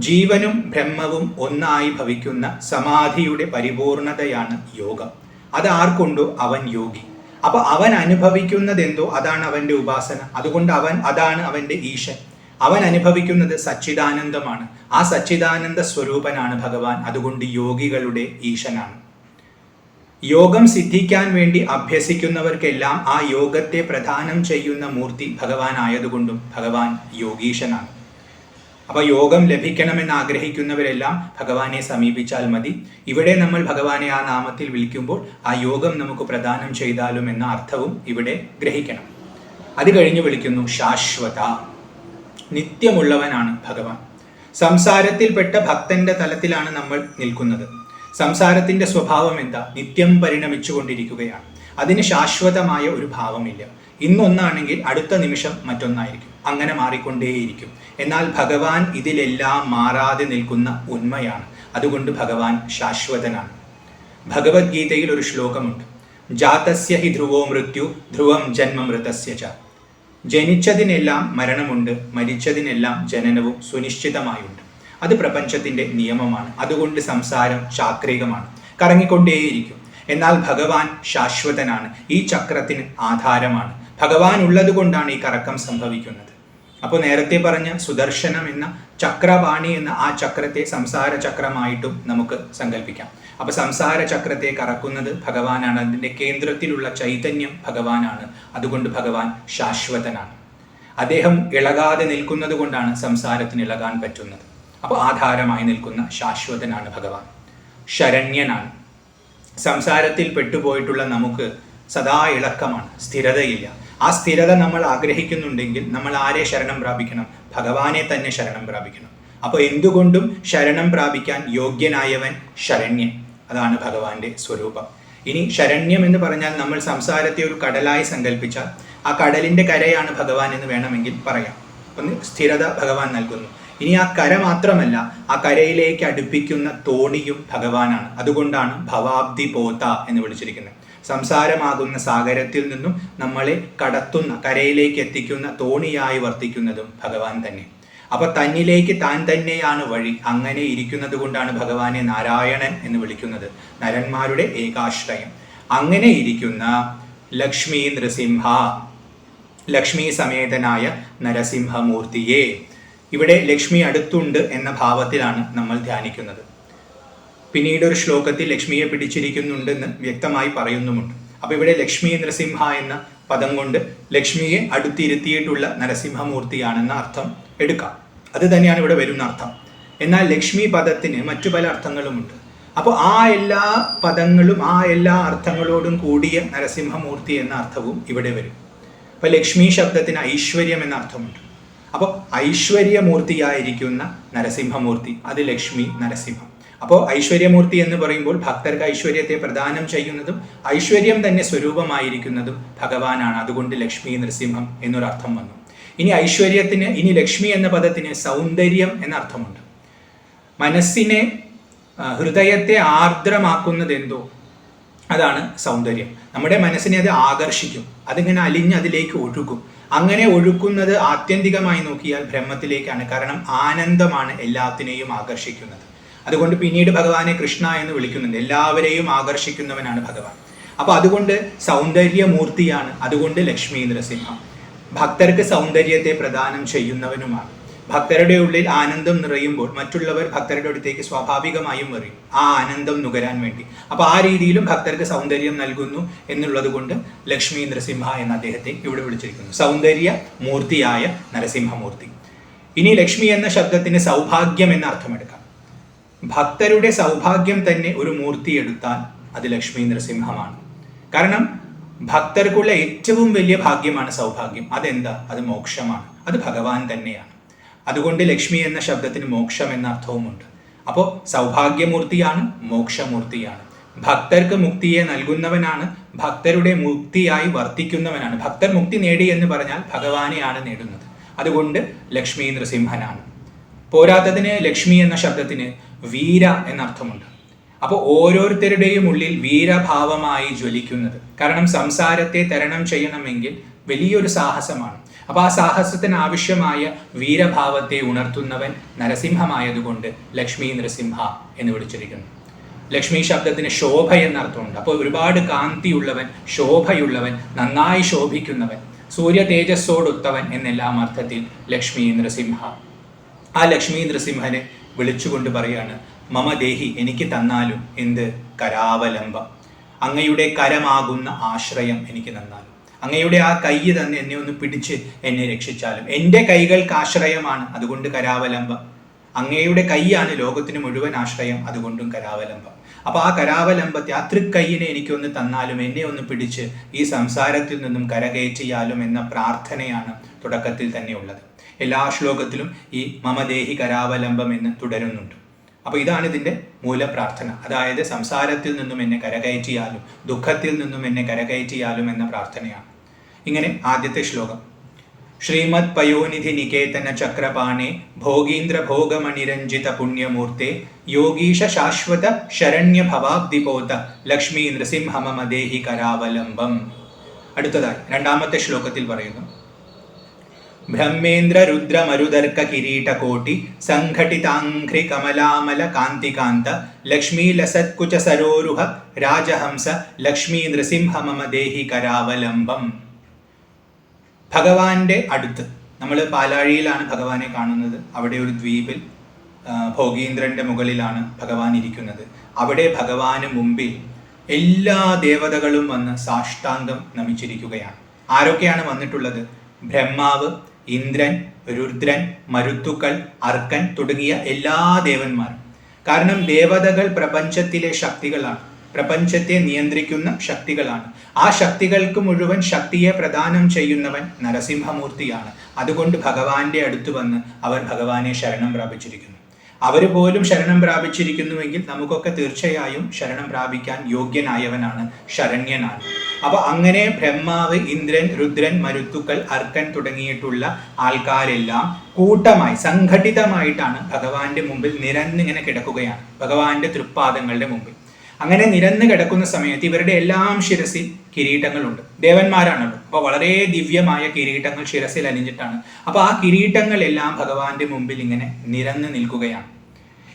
ജീവനും ബ്രഹ്മവും ഒന്നായി ഭവിക്കുന്ന സമാധിയുടെ പരിപൂർണതയാണ് യോഗം. അത് ആർക്കുണ്ടോ അവൻ യോഗി. അപ്പൊ അവൻ അനുഭവിക്കുന്നതെന്തോ അതാണ് അവന്റെ ഉപാസന. അതുകൊണ്ട് അതാണ് അവന്റെ ഈശൻ. അവൻ അനുഭവിക്കുന്നത് സച്ചിദാനന്ദമാണ്. ആ സച്ചിദാനന്ദ സ്വരൂപനാണ് ഭഗവാൻ. അതുകൊണ്ട് യോഗികളുടെ ഈശനാണ്. യോഗം സിദ്ധിക്കാൻ വേണ്ടി അഭ്യസിക്കുന്നവർക്കെല്ലാം ആ യോഗത്തെ പ്രദാനം ചെയ്യുന്ന മൂർത്തി ഭഗവാൻ ആയതുകൊണ്ടും ഭഗവാൻ യോഗീശനാണ്. അപ്പോൾ യോഗം ലഭിക്കണമെന്ന് ആഗ്രഹിക്കുന്നവരെല്ലാം ഭഗവാനെ സമീപിച്ചാൽ മതി. ഇവിടെ നമ്മൾ ഭഗവാനെ ആ നാമത്തിൽ വിളിക്കുമ്പോൾ ആ യോഗം നമുക്ക് പ്രദാനം ചെയ്താലും എന്ന അർത്ഥവും ഇവിടെ ഗ്രഹിക്കണം. അത് കഴിഞ്ഞ് വിളിക്കുന്നു ശാശ്വത. നിത്യമുള്ളവനാണ് ഭഗവാൻ. സംസാരത്തിൽപ്പെട്ട ഭക്തന്റെ തലത്തിലാണ് നമ്മൾ നിൽക്കുന്നത്. സംസാരത്തിന്റെ സ്വഭാവം എന്താ? നിത്യം പരിണമിച്ചുകൊണ്ടിരിക്കുകയാണ്. അതിന് ശാശ്വതമായ ഒരു ഭാവമില്ല. ഇന്നൊന്നാണെങ്കിൽ അടുത്ത നിമിഷം മറ്റൊന്നായിരിക്കും, അങ്ങനെ മാറിക്കൊണ്ടേയിരിക്കും. എന്നാൽ ഭഗവാൻ ഇതിലെല്ലാം മാറാതെ നിൽക്കുന്ന ഉണ്മയാണ്. അതുകൊണ്ട് ഭഗവാൻ ശാശ്വതനാണ്. ഭഗവത്ഗീതയിൽ ഒരു ശ്ലോകമുണ്ട്, ജാതസ്യ ഹി ധ്രുവോ മൃത്യു ധ്രുവം ജന്മമൃതസ്യ ച. ജനിച്ചതിനെല്ലാം മരണമുണ്ട്, മരിച്ചതിനെല്ലാം ജനനവും സുനിശ്ചിതമായുണ്ട്. അത് പ്രപഞ്ചത്തിന്റെ നിയമമാണ്. അതുകൊണ്ട് സംസാരം ചാക്രികമാണ്, കറങ്ങിക്കൊണ്ടേയിരിക്കും. എന്നാൽ ഭഗവാൻ ശാശ്വതനാണ്, ഈ ചക്രത്തിന് ആധാരമാണ്. ഭഗവാൻ ഉള്ളത് കൊണ്ടാണ് ഈ കറക്കം സംഭവിക്കുന്നത്. അപ്പോൾ നേരത്തെ പറഞ്ഞ സുദർശനം എന്ന ചക്രപാണി എന്ന ആ ചക്രത്തെ സംസാര ചക്രമായിട്ടും നമുക്ക് സങ്കല്പിക്കാം. അപ്പൊ സംസാര ചക്രത്തെ കറക്കുന്നത് ഭഗവാനാണ്. അതിൻ്റെ കേന്ദ്രത്തിലുള്ള ചൈതന്യം ഭഗവാനാണ്. അതുകൊണ്ട് ഭഗവാൻ ശാശ്വതനാണ്. അദ്ദേഹം ഇളകാതെ നിൽക്കുന്നത് കൊണ്ടാണ് സംസാരത്തിന് ഇളകാൻ പറ്റുന്നത്. അപ്പോൾ ആധാരമായി നിൽക്കുന്ന ശാശ്വതനാണ് ഭഗവാൻ. ശരണ്യനാണ്. സംസാരത്തിൽ പെട്ടുപോയിട്ടുള്ള നമുക്ക് സദാ ഇളക്കമാണ്, സ്ഥിരതയില്ല. ആ സ്ഥിരത നമ്മൾ ആഗ്രഹിക്കുന്നുണ്ടെങ്കിൽ നമ്മൾ ആരെ ശരണം പ്രാപിക്കണം? ഭഗവാനെ തന്നെ ശരണം പ്രാപിക്കണം. അപ്പോൾ എന്തുകൊണ്ടും ശരണം പ്രാപിക്കാൻ യോഗ്യനായവൻ ശരണ്യൻ. അതാണ് ഭഗവാന്റെ സ്വരൂപം. ഇനി ശരണ്യം എന്ന് പറഞ്ഞാൽ നമ്മൾ സംസാരത്തെ ഒരു കടലായി സങ്കല്പിച്ചാൽ ആ കടലിന്റെ കരയാണ് ഭഗവാൻ എന്ന് വേണമെങ്കിൽ പറയാം. ഒന്ന് സ്ഥിരത ഭഗവാൻ നൽകുന്നു. ഇനി ആ കര മാത്രമല്ല, ആ കരയിലേക്ക് അടുപ്പിക്കുന്ന തോണിയും ഭഗവാനാണ്. അതുകൊണ്ടാണ് ഭവാബ്ദി പോത എന്ന് വിളിച്ചിരിക്കുന്നത്. സംസാരമാകുന്ന സാഗരത്തിൽ നിന്നും നമ്മളെ കടത്തുന്ന, കരയിലേക്ക് എത്തിക്കുന്ന തോണിയായി വർത്തിക്കുന്നതും ഭഗവാൻ തന്നെ. അപ്പൊ തന്നിലേക്ക് താൻ തന്നെയാണ് വഴി. അങ്ങനെ ഇരിക്കുന്നത് കൊണ്ടാണ് ഭഗവാനെ നാരായണൻ എന്ന് വിളിക്കുന്നത്, നരന്മാരുടെ ഏകാശ്രയം. അങ്ങനെ ഇരിക്കുന്ന ലക്ഷ്മി നൃസിംഹ, ലക്ഷ്മി സമേതനായ നരസിംഹമൂർത്തിയെ. ഇവിടെ ലക്ഷ്മി അടുത്തുണ്ട് എന്ന ഭാവത്തിലാണ് നമ്മൾ ധ്യാനിക്കുന്നത്. പിന്നീട് ഒരു ശ്ലോകത്തിൽ ലക്ഷ്മിയെ പിടിച്ചിരിക്കുന്നുണ്ടെന്ന് വ്യക്തമായി പറയുന്നുമുണ്ട്. അപ്പോൾ ഇവിടെ ലക്ഷ്മി നരസിംഹ എന്ന പദം കൊണ്ട് ലക്ഷ്മിയെ അടുത്തിരുത്തിയിട്ടുള്ള നരസിംഹമൂർത്തിയാണെന്ന അർത്ഥം എടുക്കാം. അത് തന്നെയാണ് ഇവിടെ വരുന്ന അർത്ഥം. എന്നാൽ ലക്ഷ്മി പദത്തിന് മറ്റു പല അർത്ഥങ്ങളുമുണ്ട്. അപ്പോൾ ആ എല്ലാ പദങ്ങളും ആ എല്ലാ അർത്ഥങ്ങളോടും കൂടിയ നരസിംഹമൂർത്തി എന്ന അർത്ഥവും ഇവിടെ വരും. അപ്പോൾ ലക്ഷ്മി ശബ്ദത്തിന് ഐശ്വര്യം എന്ന അർത്ഥമുണ്ട്. അപ്പോൾ ഐശ്വര്യമൂർത്തിയായിരിക്കുന്ന നരസിംഹമൂർത്തി, അത് ലക്ഷ്മി നരസിംഹം. അപ്പോൾ ഐശ്വര്യമൂർത്തി എന്ന് പറയുമ്പോൾ ഭക്തർക്ക് ഐശ്വര്യത്തെ പ്രദാനം ചെയ്യുന്നതും ഐശ്വര്യം തന്നെ സ്വരൂപമായിരിക്കുന്നതും ഭഗവാനാണ്. അതുകൊണ്ട് ലക്ഷ്മി നരസിംഹം എന്നൊരർത്ഥം വന്നു. ഇനി ഐശ്വര്യത്തിന്, ഇനി ലക്ഷ്മി എന്ന പദത്തിന് സൗന്ദര്യം എന്ന അർത്ഥമുണ്ട്. മനസ്സിനെ, ഹൃദയത്തെ ആർദ്രമാക്കുന്നത് എന്തോ അതാണ് സൗന്ദര്യം. നമ്മുടെ മനസ്സിനെ അത് ആകർഷിക്കും, അതിങ്ങനെ അലിഞ്ഞ് അതിലേക്ക് ഒഴുകും. അങ്ങനെ ഒഴുക്കുന്നത് ആത്യന്തികമായി നോക്കിയാൽ ബ്രഹ്മത്തിലേക്കാണ്. കാരണം ആനന്ദമാണ് എല്ലാത്തിനെയും ആകർഷിക്കുന്നത്. അതുകൊണ്ട് പിന്നീട് ഭഗവാനെ കൃഷ്ണ എന്ന് വിളിക്കുന്നുണ്ട്. എല്ലാവരെയും ആകർഷിക്കുന്നവനാണ് ഭഗവാൻ. അപ്പൊ അതുകൊണ്ട് സൗന്ദര്യമൂർത്തിയാണ്. അതുകൊണ്ട് ലക്ഷ്മി നരസിംഹം. ഭക്തർക്ക് സൗന്ദര്യത്തെ പ്രദാനം ചെയ്യുന്നവനുമാണ്. ഭക്തരുടെ ഉള്ളിൽ ആനന്ദം നിറയുമ്പോൾ മറ്റുള്ളവർ ഭക്തരുടെ അടുത്തേക്ക് സ്വാഭാവികമായും വരും ആ ആനന്ദം നുകരാൻ വേണ്ടി. അപ്പോൾ ആ രീതിയിലും ഭക്തർക്ക് സൗന്ദര്യം നൽകുന്നു എന്നുള്ളത് കൊണ്ട് ലക്ഷ്മി നരസിംഹ എന്ന അദ്ദേഹത്തെ ഇവിടെ വിളിച്ചിരിക്കുന്നു, സൗന്ദര്യ മൂർത്തിയായ നരസിംഹമൂർത്തി. ഇനി ലക്ഷ്മി എന്ന ശബ്ദത്തിന് സൗഭാഗ്യം എന്ന അർത്ഥമെടുക്കാം. ഭക്തരുടെ സൗഭാഗ്യം തന്നെ ഒരു മൂർത്തി എടുത്താൽ അത് ലക്ഷ്മി നരസിംഹമാണ്. കാരണം ഭക്തർക്കുള്ള ഏറ്റവും വലിയ ഭാഗ്യമാണ് സൗഭാഗ്യം. അതെന്താ? അത് മോക്ഷമാണ്, അത് ഭഗവാൻ തന്നെയാണ്. അതുകൊണ്ട് ലക്ഷ്മി എന്ന ശബ്ദത്തിന് മോക്ഷം എന്ന അർത്ഥവുമുണ്ട്. അപ്പോൾ സൗഭാഗ്യമൂർത്തിയാണ്, മോക്ഷമൂർത്തിയാണ്. ഭക്തർക്ക് മുക്തിയെ നൽകുന്നവനാണ്, ഭക്തരുടെ മുക്തിയായി വർത്തിക്കുന്നവനാണ്. ഭക്തർ മുക്തി നേടി എന്ന് പറഞ്ഞാൽ ഭഗവാനെയാണ് നേടുന്നത്. അതുകൊണ്ട് ലക്ഷ്മി നൃസിംഹനാണ്. പോരാത്തതിന് ലക്ഷ്മി എന്ന ശബ്ദത്തിന് വീര എന്നർത്ഥമുണ്ട്. അപ്പോൾ ഓരോരുത്തരുടെയും ഉള്ളിൽ വീരഭാവമായി ജ്വലിക്കുന്നത്. കാരണം സംസാരത്തെ തരണം ചെയ്യണമെങ്കിൽ വലിയൊരു സാഹസമാണ്. അപ്പോൾ ആ സാഹസത്തിന് ആവശ്യമായ വീരഭാവത്തെ ഉണർത്തുന്നവൻ നരസിംഹമായതുകൊണ്ട് ലക്ഷ്മി നരസിംഹ എന്ന് വിളിച്ചിരിക്കുന്നു. ലക്ഷ്മി ശബ്ദത്തിന് ശോഭ എന്നർത്ഥമുണ്ട്. അപ്പോൾ ഒരുപാട് കാന്തിയുള്ളവൻ, ശോഭയുള്ളവൻ, നന്നായി ശോഭിക്കുന്നവൻ, സൂര്യ തേജസ്സോടൊത്തവൻ എന്നെല്ലാം അർത്ഥത്തിൽ ലക്ഷ്മി നരസിംഹ. ആ ലക്ഷ്മി നരസിംഹനെ വിളിച്ചുകൊണ്ട് പറയാണ്, മമ ദേഹി, എനിക്ക് തന്നാലും എന്ത്? കരാവലംബം, അങ്ങയുടെ കരമാകുന്ന ആശ്രയം എനിക്ക് തന്നാലും, അങ്ങയുടെ ആ കൈ തന്നെ എന്നെ ഒന്ന് പിടിച്ച് എന്നെ രക്ഷിച്ചാലും. എൻ്റെ കൈകൾക്ക് ആശ്രയമാണ്, അതുകൊണ്ട് കരാവലംബം. അങ്ങയുടെ കൈയാണ് ലോകത്തിന് മുഴുവൻ ആശ്രയം, അതുകൊണ്ടും കരാവലംബം. അപ്പോൾ ആ കരാവലംബത്തെ, ആ തൃക്കൈയിനെ എനിക്കൊന്ന് തന്നാലും, എന്നെ ഒന്ന് പിടിച്ച് ഈ സംസാരത്തിൽ നിന്നും കരകയറ്റിയാലും എന്ന പ്രാർത്ഥനയാണ് തുടക്കത്തിൽ തന്നെ ഉള്ളത്. എല്ലാ ശ്ലോകത്തിലും ഈ മമദേഹി കരാവലംബം എന്ന് തുടരുന്നുണ്ട്. അപ്പോൾ ഇതാണ് ഇതിൻ്റെ മൂലപ്രാർത്ഥന. അതായത് സംസാരത്തിൽ നിന്നും എന്നെ കരകയറ്റിയാലും, ദുഃഖത്തിൽ നിന്നും എന്നെ കരകയറ്റിയാലും എന്ന പ്രാർത്ഥനയാണ്. ഇങ്ങനെ ആദ്യത്തെ ശ്ലോകം: ശ്രീമദ് പയോനിധി നികേതന ചക്രപാണേ ഭോഗീന്ദ്ര ഭോഗമണിരഞ്ജിത പുണ്യമൂർത്തെ യോഗീശ ശാശ്വത ശരണ്യ ഭവാബ്ദിപോത ലക്ഷ്മി നൃസിംഹ മമ ദേഹി കരാവലംബം. അടുത്തതായി രണ്ടാമത്തെ ശ്ലോകത്തിൽ പറയുന്നു: ബ്രഹ്മേന്ദ്ര രുദ്ര മരുദർക്ക കിരീടകോട്ടി സംഘടിതാംഘ്രി കമലാമല കാന്തികാന്ത ലക്ഷ്മീ ലസത്കുച സരോരുഹ രാജഹംസ ലക്ഷ്മീ നൃസിംഹ മമ ദേഹി കരാവലംബം. ഭഗവാന്റെ അടുത്ത്, നമ്മൾ പാലാഴിയിലാണ് ഭഗവാനെ കാണുന്നത്. അവിടെ ഒരു ദ്വീപിൽ ഭോഗീന്ദ്രന്റെ മുകളിലാണ് ഭഗവാൻ ഇരിക്കുന്നത്. അവിടെ ഭഗവാന് മുമ്പിൽ എല്ലാ ദേവതകളും വന്ന് സാഷ്ടാംഗം നമിച്ചിരിക്കുകയാണ്. ആരൊക്കെയാണ് വന്നിട്ടുള്ളത്? ബ്രഹ്മാവ്, ഇന്ദ്രൻ, രുദ്രൻ, മരുത്തുക്കൾ, അർക്കൻ തുടങ്ങിയ എല്ലാ ദേവന്മാരും. കാരണം ദേവതകൾ പ്രപഞ്ചത്തിലെ ശക്തികളാണ്, പ്രപഞ്ചത്തെ നിയന്ത്രിക്കുന്ന ശക്തികളാണ്. ആ ശക്തികൾക്ക് മുഴുവൻ ശക്തിയെ പ്രദാനം ചെയ്യുന്നവൻ നരസിംഹമൂർത്തിയാണ്. അതുകൊണ്ട് ഭഗവാന്റെ അടുത്ത് വന്ന് അവർ ഭഗവാനെ ശരണം പ്രാപിച്ചിരിക്കുന്നു. അവർ പോലും ശരണം പ്രാപിച്ചിരിക്കുന്നുവെങ്കിൽ നമുക്കൊക്കെ തീർച്ചയായും ശരണം പ്രാപിക്കാൻ യോഗ്യനായവനാണ്, ശരണ്യനാണ്. അപ്പൊ അങ്ങനെ ബ്രഹ്മാവ്, ഇന്ദ്രൻ, രുദ്രൻ, മരുത്തുക്കൾ, അർക്കൻ തുടങ്ങിയിട്ടുള്ള ആൾക്കാരെല്ലാം കൂട്ടമായി സംഘടിതമായിട്ടാണ് ഭഗവാന്റെ മുമ്പിൽ നിരന്നിങ്ങനെ കിടക്കുകയാണ്, ഭഗവാന്റെ തൃപ്പാദങ്ങളുടെ മുമ്പിൽ. അങ്ങനെ നിരന്ന് കിടക്കുന്ന സമയത്ത് ഇവരുടെ എല്ലാം ശിരസിൽ കിരീടങ്ങളുണ്ട്. ദേവന്മാരാണല്ലോ, അപ്പോൾ വളരെ ദിവ്യമായ കിരീടങ്ങൾ ശിരസിൽ അണിഞ്ഞിട്ടാണ്. അപ്പോൾ ആ കിരീടങ്ങളെല്ലാം ഭഗവാന്റെ മുമ്പിൽ ഇങ്ങനെ നിരന്ന് നിൽക്കുകയാണ്.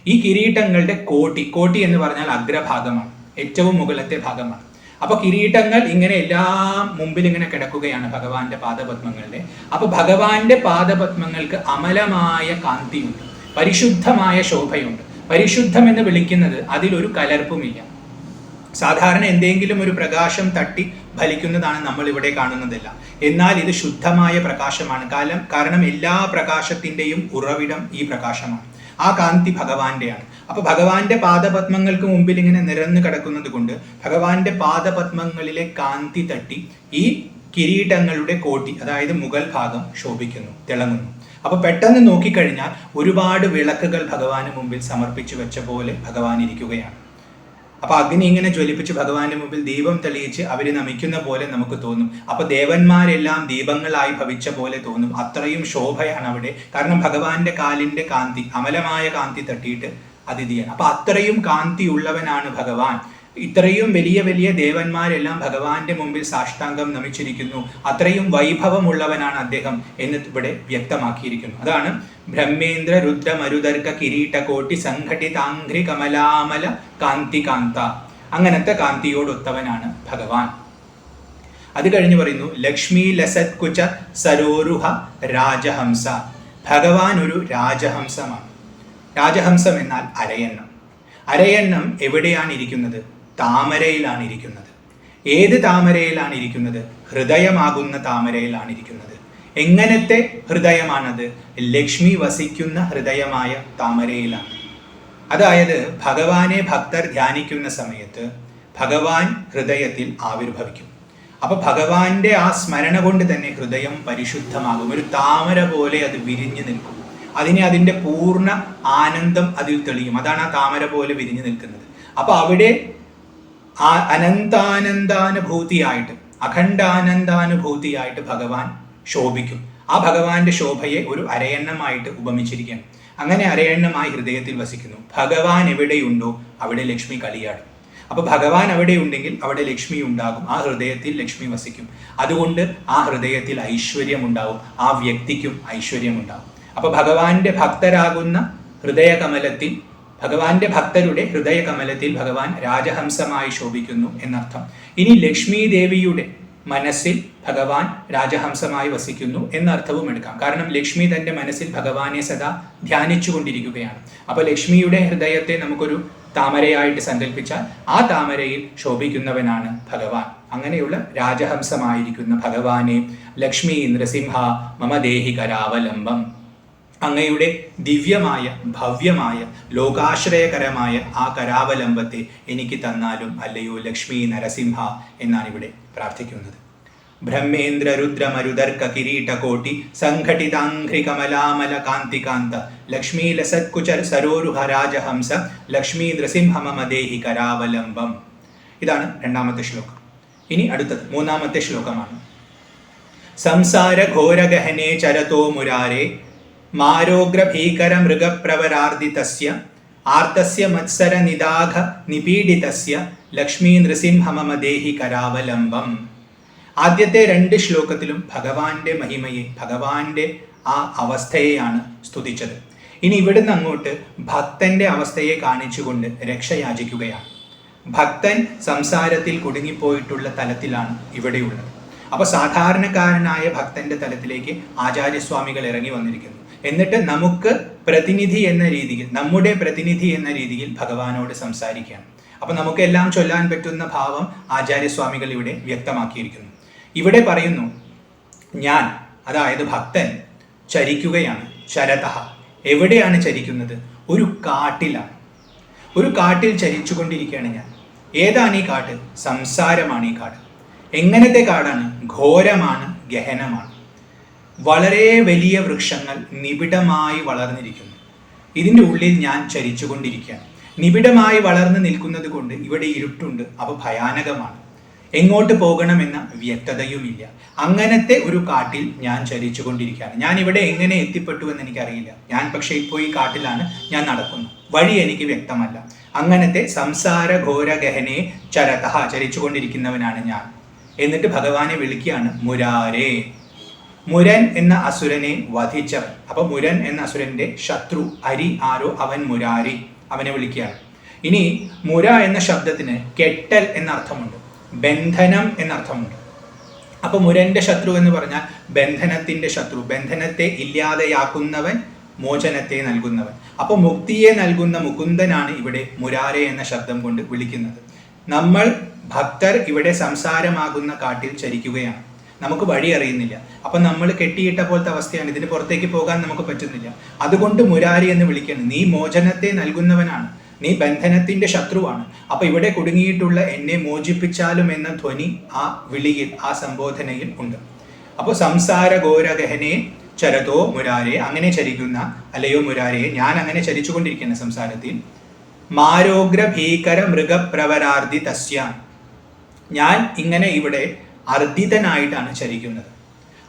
ഈ കിരീടങ്ങളുടെ കോട്ടി എന്ന് പറഞ്ഞാൽ അഗ്രഭാഗമാണ്, ഏറ്റവും മുകളിലത്തെ ഭാഗമാണ്. അപ്പൊ കിരീടങ്ങൾ ഇങ്ങനെ എല്ലാം മുമ്പിൽ ഇങ്ങനെ കിടക്കുകയാണ് ഭഗവാന്റെ പാദപത്മങ്ങളുടെ. അപ്പൊ ഭഗവാന്റെ പാദപത്മങ്ങൾക്ക് അമലമായ കാന്തിയുണ്ട്, പരിശുദ്ധമായ ശോഭയുണ്ട്. പരിശുദ്ധം എന്ന് വിളിക്കുന്നത് അതിലൊരു കലർപ്പുമില്ല. സാധാരണ എന്തെങ്കിലും ഒരു പ്രകാശം തട്ടി ഫലിക്കുന്നതാണ് നമ്മൾ ഇവിടെ കാണുന്നതല്ല. എന്നാൽ ഇത് ശുദ്ധമായ പ്രകാശമാണ്. കാരണം എല്ലാ പ്രകാശത്തിൻ്റെയും ഉറവിടം ഈ പ്രകാശമാണ്. ആ കാന്തി ഭഗവാന്റെയാണ്. അപ്പൊ ഭഗവാന്റെ പാദപത്മങ്ങൾക്ക് മുമ്പിൽ ഇങ്ങനെ നിരന്ന് കിടക്കുന്നത് കൊണ്ട് ഭഗവാന്റെ പാദപത്മങ്ങളിലെ കാന്തി തട്ടി ഈ കിരീടങ്ങളുടെ കോട്ടി, അതായത് മുകൾ ഭാഗം ശോഭിക്കുന്നു, തിളങ്ങുന്നു. അപ്പൊ പെട്ടെന്ന് നോക്കിക്കഴിഞ്ഞാൽ ഒരുപാട് വിളക്കുകൾ ഭഗവാന് മുമ്പിൽ സമർപ്പിച്ചു വെച്ച പോലെ ഭഗവാൻ ഇരിക്കുകയാണ്. അപ്പൊ അഗ്നി ഇങ്ങനെ ജ്വലിപ്പിച്ച് ഭഗവാന്റെ മുമ്പിൽ ദീപം തെളിയിച്ച് അവര് നമിക്കുന്ന പോലെ നമുക്ക് തോന്നും. അപ്പൊ ദേവന്മാരെല്ലാം ദീപങ്ങളായി ഭവിച്ച പോലെ തോന്നും. അത്രയും ശോഭയാണ് അവിടെ. കാരണം ഭഗവാന്റെ കാലിന്റെ കാന്തി, അമലമായ കാന്തി തട്ടിയിട്ട് അതിഥിയാണ്. അപ്പൊ അത്രയും കാന്തി ഉള്ളവനാണ് ഭഗവാൻ. ഇത്രയും വലിയ വലിയ ദേവന്മാരെല്ലാം ഭഗവാന്റെ മുമ്പിൽ സാഷ്ടാംഗം നമിച്ചിരിക്കുന്നു. അത്രയും വൈഭവമുള്ളവനാണ് അദ്ദേഹം എന്ന് ഇവിടെ വ്യക്തമാക്കിയിരിക്കുന്നു. അതാണ് ബ്രഹ്മേന്ദ്ര രുദ്ര മരുദർക്ക കിരീടകോട്ടി സംഘടിതാംഘ്രി കമലാമല കാന്തികാന്ത. അങ്ങനത്തെ കാന്തിയോടൊത്തവനാണ് ഭഗവാൻ. അത് കഴിഞ്ഞ് പറയുന്നു ലക്ഷ്മി ലസത്കുച സരോരുഹ രാജഹംസ. ഭഗവാൻ ഒരു രാജഹംസമാണ്. രാജഹംസം എന്നാൽ അരയന്നം. അരയന്നം എവിടെയാണ് ഇരിക്കുന്നത്? താമരയിലാണ് ഇരിക്കുന്നത്. ഏത് താമരയിലാണ് ഇരിക്കുന്നത്? ഹൃദയമാകുന്ന താമരയിലാണ് ഇരിക്കുന്നത്. എങ്ങനത്തെ ഹൃദയമാണത്? ലക്ഷ്മി വസിക്കുന്ന ഹൃദയമായ താമരയിലാണ്. അതായത് ഭഗവാനെ ഭക്തർ ധ്യാനിക്കുന്ന സമയത്ത് ഭഗവാൻ ഹൃദയത്തിൽ ആവിർഭവിക്കും. അപ്പൊ ഭഗവാന്റെ ആ സ്മരണ കൊണ്ട് തന്നെ ഹൃദയം പരിശുദ്ധമാകും. ഒരു താമര പോലെ അത് വിരിഞ്ഞു നിൽക്കും. അതിന്റെ പൂർണ്ണ ആനന്ദം അതിൽ തെളിയും. അതാണ് ആ താമര പോലെ വിരിഞ്ഞു നിൽക്കുന്നത്. അപ്പൊ അവിടെ ആ അനന്താനന്ദാനുഭൂതിയായിട്ട്, അഖണ്ഡാനന്ദാനുഭൂതിയായിട്ട് ഭഗവാൻ ശോഭിക്കും. ആ ഭഗവാന്റെ ശോഭയെ ഒരു അരയന്നമായിട്ട് ഉപമിച്ചിരിക്കുകയാണ്. അങ്ങനെ അരയന്നമായി ഹൃദയത്തിൽ വസിക്കുന്നു. ഭഗവാൻ എവിടെയുണ്ടോ അവിടെ ലക്ഷ്മി കളിയാടും. അപ്പൊ ഭഗവാൻ അവിടെ ഉണ്ടെങ്കിൽ അവിടെ ലക്ഷ്മി ഉണ്ടാകും. ആ ഹൃദയത്തിൽ ലക്ഷ്മി വസിക്കും. അതുകൊണ്ട് ആ ഹൃദയത്തിൽ ഐശ്വര്യം ഉണ്ടാവും. ആ വ്യക്തിക്കും ഐശ്വര്യം ഉണ്ടാവും. അപ്പൊ ഭഗവാന്റെ ഭക്തരാകുന്ന ഹൃദയകമലത്തിൽ, ഭഗവാന്റെ ഭക്തരുടെ ഹൃദയകമലത്തിൽ ഭഗവാൻ രാജഹംസമായി ശോഭിക്കുന്നു എന്നർത്ഥം. ഇനി ലക്ഷ്മി ദേവിയുടെ മനസ്സിൽ ഭഗവാൻ രാജഹംസമായി വസിക്കുന്നു എന്നർത്ഥവും എടുക്കാം. കാരണം ലക്ഷ്മി തന്റെ മനസ്സിൽ ഭഗവാനെ സദാ ധ്യാനിച്ചു കൊണ്ടിരിക്കുകയാണ്. അപ്പൊ ലക്ഷ്മിയുടെ ഹൃദയത്തെ നമുക്കൊരു താമരയായിട്ട് സങ്കല്പിച്ചാൽ ആ താമരയിൽ ശോഭിക്കുന്നവനാണ് ഭഗവാൻ. അങ്ങനെയുള്ള രാജഹംസമായിരിക്കുന്ന ഭഗവാനെ ലക്ഷ്മി നൃസിംഹ മമ ദേഹി കരാവലംബം, അങ്ങയുടെ ദിവ്യമായ ഭവ്യമായ ലോകാശ്രയകരമായ ആ കരാവലംബത്തെ എനിക്ക് തന്നാലും അല്ലയോ ലക്ഷ്മി നരസിംഹ എന്നാണ് ഇവിടെ പ്രാർത്ഥിക്കുന്നത്. ബ്രഹ്മേന്ദ്ര രുദ്രമരുദർക്ക കിരീടകോട്ടി സംഘടിതാംഘ്രി കമലാമല കാന്തികാന്ത ലക്ഷ്മീ ലസത്കുചർ സരോരുഹ രാജഹംസ ലക്ഷ്മീ നൃസിംഹ മമ ദേഹി കരാവലംബം. ഇതാണ് രണ്ടാമത്തെ ശ്ലോകം. ഇനി അടുത്തത് മൂന്നാമത്തെ ശ്ലോകമാണ്. സംസാര ഘോരഗഹനേ ചരതോ മുരാരേ മാരോഗ്ര ഭീകര മൃഗപ്രവരാർദിതസ്യ ആർത്തസ്യ മത്സര നിദാഘ നിപീഡിതസ്യ ലക്ഷ്മീ നൃസിംഹ മമ ദേഹി കരാവലംബം. ആദ്യത്തെ രണ്ട് ശ്ലോകത്തിലും ഭഗവാന്റെ മഹിമയെ, ഭഗവാന്റെ ആ അവസ്ഥയെയാണ് സ്തുതിച്ചത്. ഇനി ഇവിടുന്ന് അങ്ങോട്ട് ഭക്തന്റെ അവസ്ഥയെ കാണിച്ചുകൊണ്ട് രക്ഷയാചിക്കുകയാണ്. ഭക്തൻ സംസാരത്തിൽ കുടുങ്ങിപ്പോയിട്ടുള്ള തലത്തിലാണ് ഇവിടെയുള്ളത്. അപ്പൊ സാധാരണക്കാരനായ ഭക്തന്റെ തലത്തിലേക്ക് ആചാര്യസ്വാമികൾ ഇറങ്ങി വന്നിരിക്കുന്നു. എന്നിട്ട് നമുക്ക് പ്രതിനിധി എന്ന രീതിയിൽ, നമ്മുടെ പ്രതിനിധി എന്ന രീതിയിൽ ഭഗവാനോട് സംസാരിക്കുകയാണ്. അപ്പൊ നമുക്ക് എല്ലാം ചൊല്ലാൻ പറ്റുന്ന ഭാവം ആചാര്യസ്വാമികൾ ഇവിടെ വ്യക്തമാക്കിയിരിക്കുന്നു. ഇവിടെ പറയുന്നു, ഞാൻ, അതായത് ഭക്തൻ ചരിക്കുകയാണ്. ശരതഃ, എവിടെയാണ് ചരിക്കുന്നത്? ഒരു കാട്ടിലാണ്. ഒരു കാട്ടിൽ ചരിച്ചുകൊണ്ടിരിക്കുകയാണ് ഞാൻ. ഏതാണ് ഈ കാട്? സംസാരമാണ് ഈ കാട്. എങ്ങനത്തെ കാടാണ്? ഘോരമാണ്, ഗഹനമാണ്. വളരെ വലിയ വൃക്ഷങ്ങൾ നിബിഡമായി വളർന്നിരിക്കുന്നു. ഇതിൻ്റെ ഉള്ളിൽ ഞാൻ ചരിച്ചുകൊണ്ടിരിക്കുകയാണ്. നിബിഡമായി വളർന്നു നിൽക്കുന്നത് കൊണ്ട് ഇവിടെ ഇരുട്ടുണ്ട്. അവ ഭയാനകമാണ്. എങ്ങോട്ട് പോകണമെന്ന വ്യക്തതയുമില്ല. അങ്ങനത്തെ ഒരു കാട്ടിൽ ഞാൻ ചരിച്ചുകൊണ്ടിരിക്കുകയാണ്. ഞാൻ ഇവിടെ എങ്ങനെ എത്തിപ്പെട്ടു എന്ന് എനിക്കറിയില്ല. ഞാൻ പക്ഷേ ഇപ്പോൾ ഈ കാട്ടിലാണ് ഞാൻ നടക്കുന്നു. വഴി എനിക്ക് വ്യക്തമല്ല. അങ്ങനത്തെ സംസാര ഘോര ഗഹനെ ചരതഃ, ചരിച്ചുകൊണ്ടിരിക്കുന്നവനാണ് ഞാൻ. എന്നിട്ട് ഭഗവാനെ വിളിക്കുകയാണ് മുരാരേ. മുരൻ എന്ന അസുരനെ വധിച്ചവൻ. അപ്പൊ മുരൻ എന്ന അസുരന്റെ ശത്രു അരി ആരോ, അവൻ മുരാരി, അവനെ വിളിക്കുകയാണ്. ഇനി മുര എന്ന ശബ്ദത്തിന് കെട്ടൽ എന്നർത്ഥമുണ്ട്, ബന്ധനം എന്നർത്ഥമുണ്ട്. അപ്പൊ മുരന്റെ ശത്രു എന്ന് പറഞ്ഞാൽ ബന്ധനത്തിന്റെ ശത്രു, ബന്ധനത്തെ ഇല്ലാതെയാക്കുന്നവൻ, മോചനത്തെ നൽകുന്നവൻ. അപ്പൊ മുക്തിയെ നൽകുന്ന മുകുന്ദനാണ് ഇവിടെ മുരാരെ എന്ന ശബ്ദം കൊണ്ട് വിളിക്കുന്നത്. നമ്മൾ ഭക്തർ ഇവിടെ സംസാരമാകുന്ന കാട്ടിൽ ചരിക്കുകയാണ്. നമുക്ക് വഴി അറിയുന്നില്ല. അപ്പൊ നമ്മൾ കെട്ടിയിട്ട പോലത്തെ അവസ്ഥയാണ്. ഇതിന് പുറത്തേക്ക് പോകാൻ നമുക്ക് പറ്റുന്നില്ല. അതുകൊണ്ട് മുരാരി എന്ന് വിളിക്കണം. നീ മോചനത്തെ നൽകുന്നവനാണ്, നീ ബന്ധനത്തിന്റെ ശത്രുവാണ്. അപ്പൊ ഇവിടെ കുടുങ്ങിയിട്ടുള്ള എന്നെ മോചിപ്പിച്ചാലും എന്ന ധ്വനി ആ വിളിയിൽ, ആ സംബോധനയിൽ ഉണ്ട്. അപ്പോൾ സംസാര ഘോരഗഹനെ ചരതോ മുരാരെ, അങ്ങനെ ചരിക്കുന്ന അല്ലയോ മുരാരെ, ഞാൻ അങ്ങനെ ചരിച്ചുകൊണ്ടിരിക്കുന്ന സംസാരത്തിൽ. മാരോഗ്ര ഭീകര മൃഗപ്രവരാർദി തസ്യ, ഞാൻ ഇങ്ങനെ ഇവിടെ അർദ്ദിതനായിട്ടാണ് ചരിക്കുന്നത്.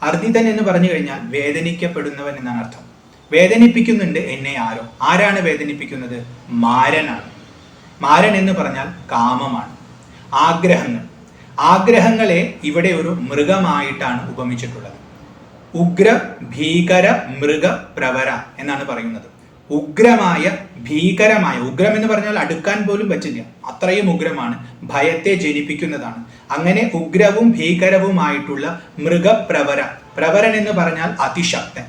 അർദ്ദിതൻ എന്ന് പറഞ്ഞു കഴിഞ്ഞാൽ വേദനിക്കപ്പെടുന്നവൻ എന്നാണ് അർത്ഥം. വേദനിപ്പിക്കുന്നുണ്ട് എന്നെ ആരോ. ആരാണ് വേദനിപ്പിക്കുന്നത്? മാരനാണ്. മാരൻ എന്ന് പറഞ്ഞാൽ കാമമാണ്, ആഗ്രഹങ്ങൾ. ആഗ്രഹങ്ങളെ ഇവിടെ ഒരു മൃഗമായിട്ടാണ് ഉപമിച്ചിട്ടുള്ളത്. ഉഗ്ര ഭീകര മൃഗ പ്രവര എന്നാണ് പറയുന്നത്. ഉഗ്രമായ, ഭീകരമായ, ഉഗ്രം എന്ന് പറഞ്ഞാൽ അടുക്കാൻ പോലും പറ്റില്ല, അത്രയും ഉഗ്രമാണ്, ഭയത്തെ ജനിപ്പിക്കുന്നതാണ്. അങ്ങനെ ഉഗ്രവും ഭീകരവുമായിട്ടുള്ള മൃഗപ്രവര. പ്രവരൻ എന്ന് പറഞ്ഞാൽ അതിശക്തൻ.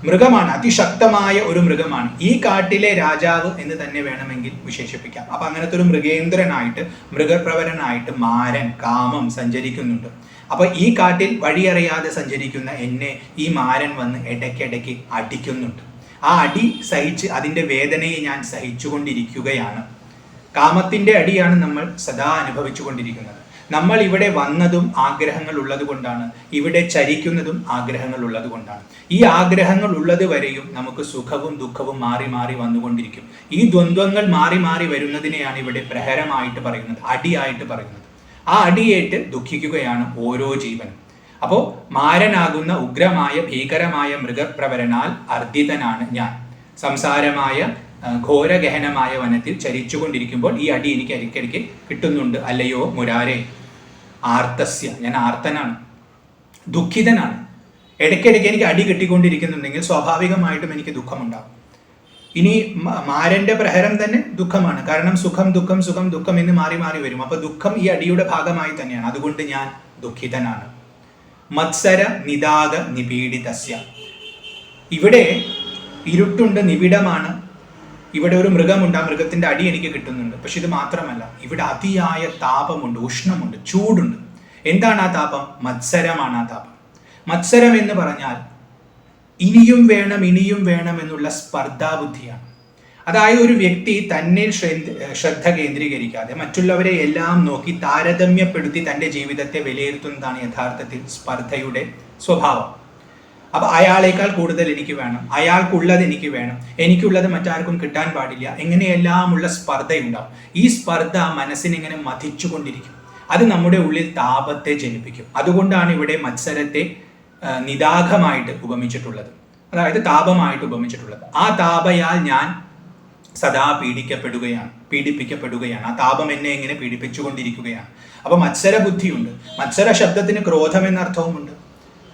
മൃഗമാണ്, അതിശക്തമായ ഒരു മൃഗമാണ്. ഈ കാട്ടിലെ രാജാവ് എന്ന് തന്നെ വേണമെങ്കിൽ വിശേഷിപ്പിക്കാം. അപ്പൊ അങ്ങനത്തെ ഒരു മൃഗേന്ദ്രനായിട്ട്, മൃഗപ്രവരനായിട്ട് മാരൻ, കാമം സഞ്ചരിക്കുന്നുണ്ട്. അപ്പൊ ഈ കാട്ടിൽ വഴിയറിയാതെ സഞ്ചരിക്കുന്ന എന്നെ ഈ മാരൻ വന്ന് ഇടയ്ക്കിടയ്ക്ക് അടിക്കുന്നുണ്ട്. ആ അടി സഹിച്ച്, അതിൻ്റെ വേദനയെ ഞാൻ സഹിച്ചുകൊണ്ടിരിക്കുകയാണ്. കാമത്തിന്റെ അടിയാണ് നമ്മൾ സദാ അനുഭവിച്ചു കൊണ്ടിരിക്കുന്നത്. നമ്മൾ ഇവിടെ വന്നതും ആഗ്രഹങ്ങൾ ഉള്ളത് കൊണ്ടാണ്, ഇവിടെ ചരിക്കുന്നതും ആഗ്രഹങ്ങൾ ഉള്ളത് കൊണ്ടാണ്. ഈ ആഗ്രഹങ്ങൾ ഉള്ളത് വരെയും നമുക്ക് സുഖവും ദുഃഖവും മാറി മാറി വന്നുകൊണ്ടിരിക്കും. ഈ ദ്വന്ദ്വങ്ങൾ മാറി മാറി വരുന്നതിനെയാണ് ഇവിടെ പ്രഹരമായിട്ട് പറയുന്നത്, അടിയായിട്ട് പറയുന്നത്. ആ അടിയേറ്റ് ദുഃഖിക്കുകയാണ് ഓരോ ജീവനും. അപ്പോൾ മാരനാകുന്ന ഉഗ്രമായ ഭീകരമായ മൃഗപ്രവരനാൽ അർദ്ദിതനാണ് ഞാൻ. സംസാരമായ ഘോരഗഹനമായ വനത്തിൽ ചരിച്ചുകൊണ്ടിരിക്കുമ്പോൾ ഈ അടി എനിക്ക് ഇടയ്ക്കിടയ്ക്ക് കിട്ടുന്നുണ്ട്. അല്ലയോ മുരാരേ, ആർത്തസ്യ, ഞാൻ ആർത്തനാണ്, ദുഃഖിതനാണ്. ഇടയ്ക്കിടയ്ക്ക് എനിക്ക് അടി കിട്ടിക്കൊണ്ടിരിക്കുന്നുണ്ടെങ്കിൽ സ്വാഭാവികമായിട്ടും എനിക്ക് ദുഃഖമുണ്ടാകും. ഇനി മാരന്റെ പ്രഹരം തന്നെ ദുഃഖമാണ്. കാരണം സുഖം ദുഃഖം സുഖം ദുഃഖം എന്ന് മാറി മാറി വരും. അപ്പൊ ദുഃഖം ഈ അടിയുടെ ഭാഗമായി തന്നെയാണ്. അതുകൊണ്ട് ഞാൻ ദുഃഖിതനാണ്. മത്സര നിദാഗ നിപീഡിതസ്യ, ഇവിടെ ഇരുട്ടുണ്ട്, നിബിഡമാണ്. ഇവിടെ ഒരു മൃഗമുണ്ട്, ആ മൃഗത്തിന്റെ അടി എനിക്ക് കിട്ടുന്നുണ്ട്. പക്ഷെ ഇത് മാത്രമല്ല, ഇവിടെ അതിയായ താപമുണ്ട്, ഉഷ്ണമുണ്ട്, ചൂടുണ്ട്. എന്താണ് ആ താപം? മത്സരമാണ് ആ താപം. മത്സരം എന്ന് പറഞ്ഞാൽ ഇനിയും വേണം ഇനിയും വേണം എന്നുള്ള സ്പർദ്ധാബുദ്ധിയാണ്. അതായത് ഒരു വ്യക്തി തന്നിൽ ശ്രദ്ധ കേന്ദ്രീകരിക്കാതെ മറ്റുള്ളവരെ എല്ലാം നോക്കി താരതമ്യപ്പെടുത്തി തൻ്റെ ജീവിതത്തെ വിലയിരുത്തുന്നതാണ് യഥാർത്ഥത്തിൽ സ്പർദ്ധയുടെ സ്വഭാവം. അപ്പൊ അയാളേക്കാൾ കൂടുതൽ എനിക്ക് വേണം, അയാൾക്കുള്ളത് എനിക്ക് വേണം, എനിക്കുള്ളത് മറ്റാർക്കും കിട്ടാൻ പാടില്ല, എങ്ങനെയെല്ലാമുള്ള സ്പർദ്ധയുണ്ടാവും. ഈ സ്പർദ്ധ മനസ്സിനിങ്ങനെ മഥിച്ചുകൊണ്ടിരിക്കും. അത് നമ്മുടെ ഉള്ളിൽ താപത്തെ ജനിപ്പിക്കും. അതുകൊണ്ടാണ് ഇവിടെ മത്സരത്തെ നിദാഘമായിട്ട് ഉപമിച്ചിട്ടുള്ളത്, അതായത് താപമായിട്ട് ഉപമിച്ചിട്ടുള്ളത്. ആ താപയാൽ ഞാൻ സദാ പീഡിപ്പിക്കപ്പെടുകയാണ്. ആ താപം എന്നെ എങ്ങനെ പീഡിപ്പിച്ചുകൊണ്ടിരിക്കുകയാണ്. അപ്പൊ മത്സര ബുദ്ധിയുണ്ട്. മത്സര ശബ്ദത്തിന് ക്രോധം എന്ന അർത്ഥവുമുണ്ട്.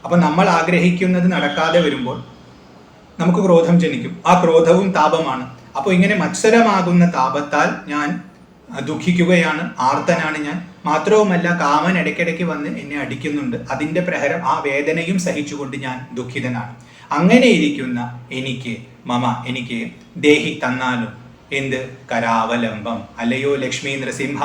അപ്പൊ നമ്മൾ ആഗ്രഹിക്കുന്നത് നടക്കാതെ വരുമ്പോൾ നമുക്ക് ക്രോധം ജനിക്കും. ആ ക്രോധവും താപമാണ്. അപ്പോൾ ഇങ്ങനെ മത്സരമാകുന്ന താപത്താൽ ഞാൻ ദുഃഖിക്കുകയാണ്, ആർത്തനാണ് ഞാൻ. മാത്രവുമല്ല, കാമൻ ഇടയ്ക്കിടയ്ക്ക് വന്ന് എന്നെ അടിക്കുന്നുണ്ട്. അതിൻ്റെ പ്രഹരം, ആ വേദനയും സഹിച്ചുകൊണ്ട് ഞാൻ ദുഃഖിതനാണ്. അങ്ങനെ ഇരിക്കുന്ന എനിക്ക് ദേഹി തന്നാലും എന്ത് കരാവലംബം, അല്ലയോ ലക്ഷ്മി നൃസിംഹ,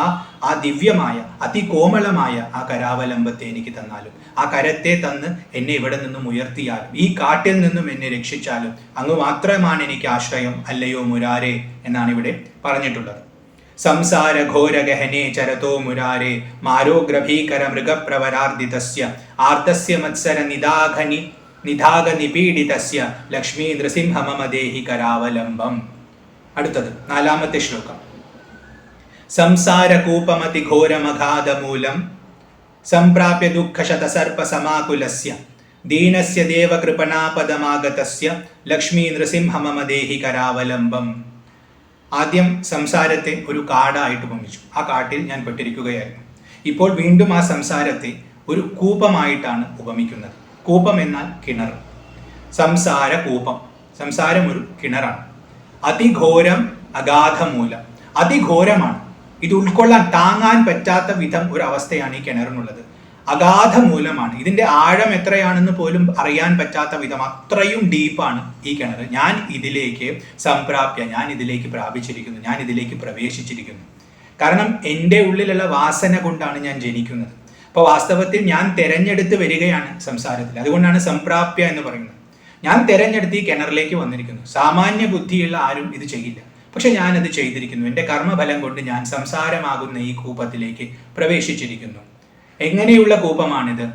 ആ ദിവ്യമായ അതികോമളമായ ആ കരാവലംബത്തെ എനിക്ക് തന്നാലും, ആ കരത്തെ തന്ന് എന്നെ ഇവിടെ നിന്നും ഉയർത്തിയാലും, ഈ കാട്ടിൽ നിന്നും എന്നെ രക്ഷിച്ചാലും അങ്ങ് മാത്രമാണ് എനിക്ക് ആശ്രയം, അല്ലയോ മുരാരേ എന്നാണ് ഇവിടെ പറഞ്ഞിട്ടുള്ളത്. സംസാര ഘോരഗഹനേ ചരതോ മുരാരേ മാരോഗ്രഭീകര മൃഗപ്രവരാർദിതസ്യ ആർത്തസ്യ മത്സര നിധാഗ നിപീഡിതസ്യ ലക്ഷ്മീ നൃസിംഹ മമ ദേഹി കരാവലംബം. അടുത്തത് 4-ാമത്തെ ശ്ലോകം. സംസാരകൂപമതി ഘോരമഘാതമൂലം സംപ്രാപ്യ ദുഃഖശതസർപ്പ സമാകുലസ്യ ദീനസ്യ ദേവകൃപണാപദമാഗതസ്യ ലക്ഷ്മീ നൃസിംഹ മമ ദേഹി കരാവലംബം. ആദ്യം സംസാരത്തെ ഒരു കാടായിട്ട് ഉപമിച്ചു. ആ കാട്ടിൽ ഞാൻ പെട്ടിരിക്കുകയായിരുന്നു. ഇപ്പോൾ വീണ്ടും ആ സംസാരത്തെ ഒരു കൂപമായിട്ടാണ് ഉപമിക്കുന്നത്. കൂപം എന്നാൽ കിണർ. സംസാര കൂപം, സംസാരം ഒരു കിണറാണ്. അതിഘോരം അഗാധമൂലം, അതിഘോരമാണ്. ഇത് ഉൾക്കൊള്ളാൻ, താങ്ങാൻ പറ്റാത്ത വിധം ഒരു അവസ്ഥയാണ് ഈ കിണറിനുള്ളത്. അഗാധമൂലമാണ്. ഇതിന്റെ ആഴം എത്രയാണെന്ന് പോലും അറിയാൻ പറ്റാത്ത വിധം അത്രയും ഡീപ്പാണ് ഈ കിണർ. ഞാൻ ഇതിലേക്ക് ഞാൻ ഇതിലേക്ക് പ്രാപിച്ചിരിക്കുന്നു, ഞാൻ ഇതിലേക്ക് പ്രവേശിച്ചിരിക്കുന്നു. കാരണം എൻ്റെ ഉള്ളിലുള്ള വാസന കൊണ്ടാണ് ഞാൻ ജനിക്കുന്നത്. അപ്പോൾ വാസ്തവത്തിൽ ഞാൻ തെരഞ്ഞെടുത്ത് വരികയാണ് സംസാരത്തിൽ. അതുകൊണ്ടാണ് സംപ്രാപ്യ എന്ന് പറയുന്നത്. ഞാൻ തെരഞ്ഞെടുത്ത് ഈ കിണറിലേക്ക് വന്നിരിക്കുന്നു. സാമാന്യ ബുദ്ധിയുള്ള ആരും ഇത് ചെയ്യില്ല, പക്ഷെ ഞാനത് ചെയ്തിരിക്കുന്നു. എൻ്റെ കർമ്മഫലം കൊണ്ട് ഞാൻ സംസാരമാകുന്ന ഈ കൂപത്തിലേക്ക് പ്രവേശിച്ചിരിക്കുന്നു. എങ്ങനെയുള്ള കൂപമാണിത്?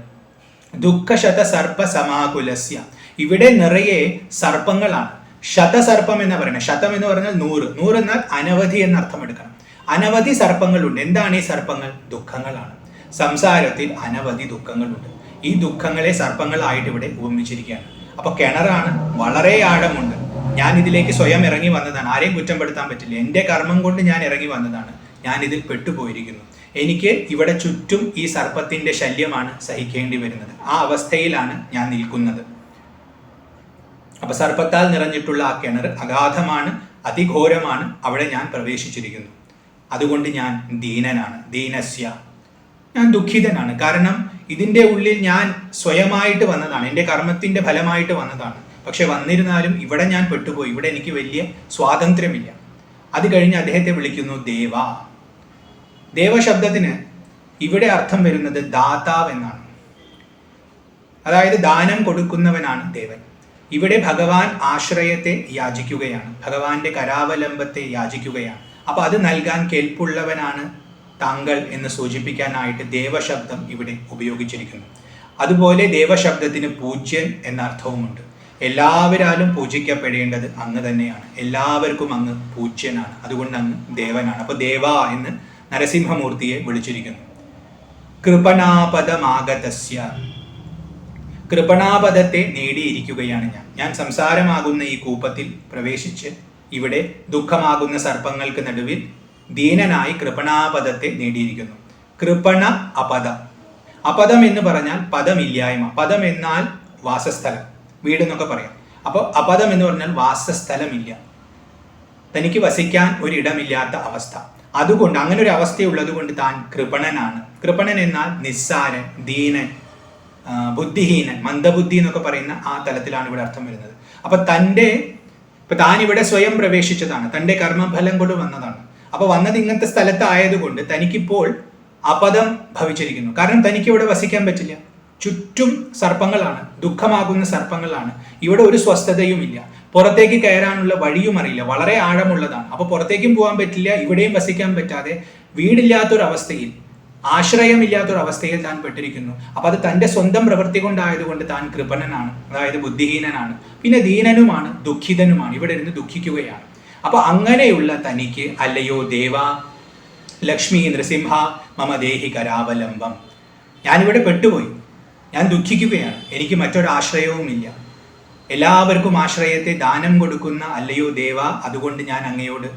ദുഃഖശത സർപ്പ സമാകുലസ്യ, ഇവിടെ നിറയെ സർപ്പങ്ങളാണ്. ശതസർപ്പം എന്ന് പറയുന്നത്, ശതം എന്ന് പറഞ്ഞാൽ 100 എന്നാൽ അനവധി എന്ന അർത്ഥം എടുക്കണം. അനവധി സർപ്പങ്ങളുണ്ട്. എന്താണ് ഈ സർപ്പങ്ങൾ? ദുഃഖങ്ങളാണ്. സംസാരത്തിൽ അനവധി ദുഃഖങ്ങളുണ്ട്. ഈ ദുഃഖങ്ങളെ സർപ്പങ്ങളായിട്ട് ഇവിടെ ഉപമിച്ചിരിക്കുകയാണ്. അപ്പൊ കിണറാണ്, വളരെ ആഴമുണ്ട്. ഞാൻ ഇതിലേക്ക് സ്വയം ഇറങ്ങി വന്നതാണ്, ആരെയും കുറ്റപ്പെടുത്താൻ പറ്റില്ല. എൻ്റെ കർമ്മം കൊണ്ട് ഞാൻ ഇറങ്ങി വന്നതാണ്. ഞാൻ ഇതിൽ പെട്ടുപോയിരിക്കുന്നു. എനിക്ക് ഇവിടെ ചുറ്റും ഈ സർപ്പത്തിന്റെ ശല്യമാണ് സഹിക്കേണ്ടി വരുന്നത്. ആ അവസ്ഥയിലാണ് ഞാൻ നിൽക്കുന്നത്. അപ്പൊ സർപ്പത്താൽ നിറഞ്ഞിട്ടുള്ള ആ കിണർ അഗാധമാണ്, അതിഘോരമാണ്. അവിടെ ഞാൻ പ്രവേശിച്ചിരിക്കുന്നു. അതുകൊണ്ട് ഞാൻ ദീനനാണ്. ദീനസ്യ, ഞാൻ ദുഃഖിതനാണ്. കാരണം ഇതിൻ്റെ ഉള്ളിൽ ഞാൻ സ്വയമായിട്ട് വന്നതാണ്, എൻ്റെ കർമ്മത്തിൻ്റെ ഫലമായിട്ട് വന്നതാണ്. പക്ഷെ വന്നിരുന്നാലും ഇവിടെ ഞാൻ പെട്ടുപോയി, ഇവിടെ എനിക്ക് വലിയ സ്വാതന്ത്ര്യമില്ല. അത് കഴിഞ്ഞ് അദ്ദേഹത്തെ വിളിക്കുന്നു ദേവ. ദേവശബ്ദത്തിന് ഇവിടെ അർത്ഥം വരുന്നത് ദാതാവ് എന്നാണ്. അതായത് ദാനം കൊടുക്കുന്നവനാണ് ദേവൻ. ഇവിടെ ഭഗവാൻ ആശ്രയത്തെ യാചിക്കുകയാണ്, ഭഗവാന്റെ കരാവലംബത്തെ യാചിക്കുകയാണ്. അപ്പോൾ അത് നൽകാൻ കെൽപ്പുള്ളവനാണ് താങ്കൾ എന്ന് സൂചിപ്പിക്കാനായിട്ട് ദേവശബ്ദം ഇവിടെ ഉപയോഗിച്ചിരിക്കുന്നു. അതുപോലെ ദേവശബ്ദത്തിന് പൂജ്യൻ എന്ന അർത്ഥവുമുണ്ട്. എല്ലാവരാലും പൂജിക്കപ്പെടേണ്ടത് അങ്ങ് തന്നെയാണ്, എല്ലാവർക്കും അങ്ങ് പൂജ്യനാണ്, അതുകൊണ്ട് അങ്ങ് ദേവനാണ്. അപ്പോൾ ദേവ എന്ന് നരസിംഹമൂർത്തിയെ വിളിച്ചിരിക്കുന്നു. കൃപണാപദമാഗതസ്യ, കൃപണാപദത്തെ നേടിയിരിക്കുകയാണ് ഞാൻ സംസാരമാകുന്ന ഈ കൂപത്തിൽ പ്രവേശിച്ച് ഇവിടെ ദുഃഖമാകുന്ന സർപ്പങ്ങൾക്ക് നടുവിൽ ദീനനായി കൃപണാപദത്തെ നേടിയിരിക്കുന്നു. കൃപണ അപദം, അപദം എന്ന് പറഞ്ഞാൽ പദമില്ലായ്മ, പദം എന്നാൽ വാസസ്ഥലം, വീടെന്നൊക്കെ പറയാം. അപ്പോൾ അപദം എന്ന് പറഞ്ഞാൽ വാസസ്ഥലമില്ല, തനിക്ക് വസിക്കാൻ ഒരിടമില്ലാത്ത അവസ്ഥ. അതുകൊണ്ട് അങ്ങനെ ഒരു അവസ്ഥയുള്ളത് കൊണ്ട് താൻ കൃപണനാണ്. കൃപണൻ എന്നാൽ നിസ്സാരൻ, ദീനൻ, ബുദ്ധിഹീനൻ, മന്ദബുദ്ധി എന്നൊക്കെ പറയുന്ന ആ തലത്തിലാണ് ഇവിടെ അർത്ഥം വരുന്നത്. അപ്പൊ താൻ ഇവിടെ സ്വയം പ്രവേശിച്ചതാണ്, തൻ്റെ കർമ്മഫലം കൊണ്ട് വന്നതാണ്. അപ്പൊ വന്നത് ഇങ്ങനത്തെ സ്ഥലത്തായതുകൊണ്ട് തനിക്കിപ്പോൾ അപദം ഭവിച്ചിരിക്കുന്നു. കാരണം തനിക്ക് ഇവിടെ വസിക്കാൻ പറ്റില്ല, ചുറ്റും സർപ്പങ്ങളാണ്, ദുഃഖമാകുന്ന സർപ്പങ്ങളാണ്, ഇവിടെ ഒരു സ്വസ്ഥതയുമില്ല, പുറത്തേക്ക് കയറാനുള്ള വഴിയും അറിയില്ല, വളരെ ആഴമുള്ളതാണ്. അപ്പൊ പുറത്തേക്കും പോകാൻ പറ്റില്ല, ഇവിടെയും വസിക്കാൻ പറ്റാതെ വീടില്ലാത്തൊരവസ്ഥയിൽ, ആശ്രയമില്ലാത്തൊരവസ്ഥയിൽ താൻ പെട്ടിരിക്കുന്നു. അപ്പൊ അത് തൻ്റെ സ്വന്തം പ്രവൃത്തി കൊണ്ടായതുകൊണ്ട് താൻ കൃപണനാണ്, അതായത് ബുദ്ധിഹീനനാണ്, പിന്നെ ദീനനുമാണ്, ദുഃഖിതനുമാണ്, ഇവിടെ ഇരുന്ന് ദുഃഖിക്കുകയാണ്. അപ്പൊ അങ്ങനെയുള്ള തനിക്ക് അല്ലയോ ദേവ, ലക്ഷ്മി നൃസിംഹ മമ ദേഹി കരാവലംബം, ഞാനിവിടെ പെട്ടുപോയി, ഞാൻ ദുഃഖിക്കുകയാണ്, എനിക്ക് മറ്റൊരാശ്രയവുമില്ല, എല്ലാവർക്കും ആശ്രയത്തെ ദാനം കൊടുക്കുന്ന അല്ലയോ ദേവ, അതുകൊണ്ട് ഞാൻ അങ്ങയോട്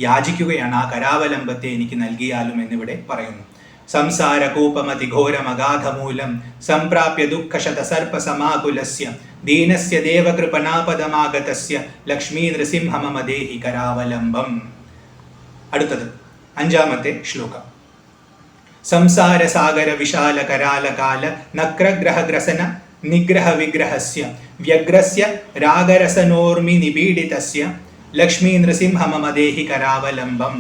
യാചിക്കുകയാണ്, ആ കരാവലംബത്തെ എനിക്ക് നൽകിയാലും എന്നിവിടെ പറയുന്നു. സംസാര കൂപമതി ഘോരമഗാധമൂലം സംപ്രാപ്യ ദുഃഖശത സർപ്പ സമാകുലസ്യ ദീനസ്യ ദേവകൃപണാപദമാഗതസ്യ ലക്ഷ്മീ നൃസിംഹ മമ ദേഹി കരാവലംബം. അടുത്തത് 5-ാമത്തെ ശ്ലോകം. സംസാര സാഗര വിശാല കരാലകാല നക്രഗ്രഹഗ്രസന നിഗ്രഹ വിഗ്രഹസ്യ വ്യഗ്രസ്യ രാഗരസനോർമി നിപീഡിതസ്യ ലക്ഷ്മീ നൃസിംഹ മമ ദേഹി കരാവലംബം.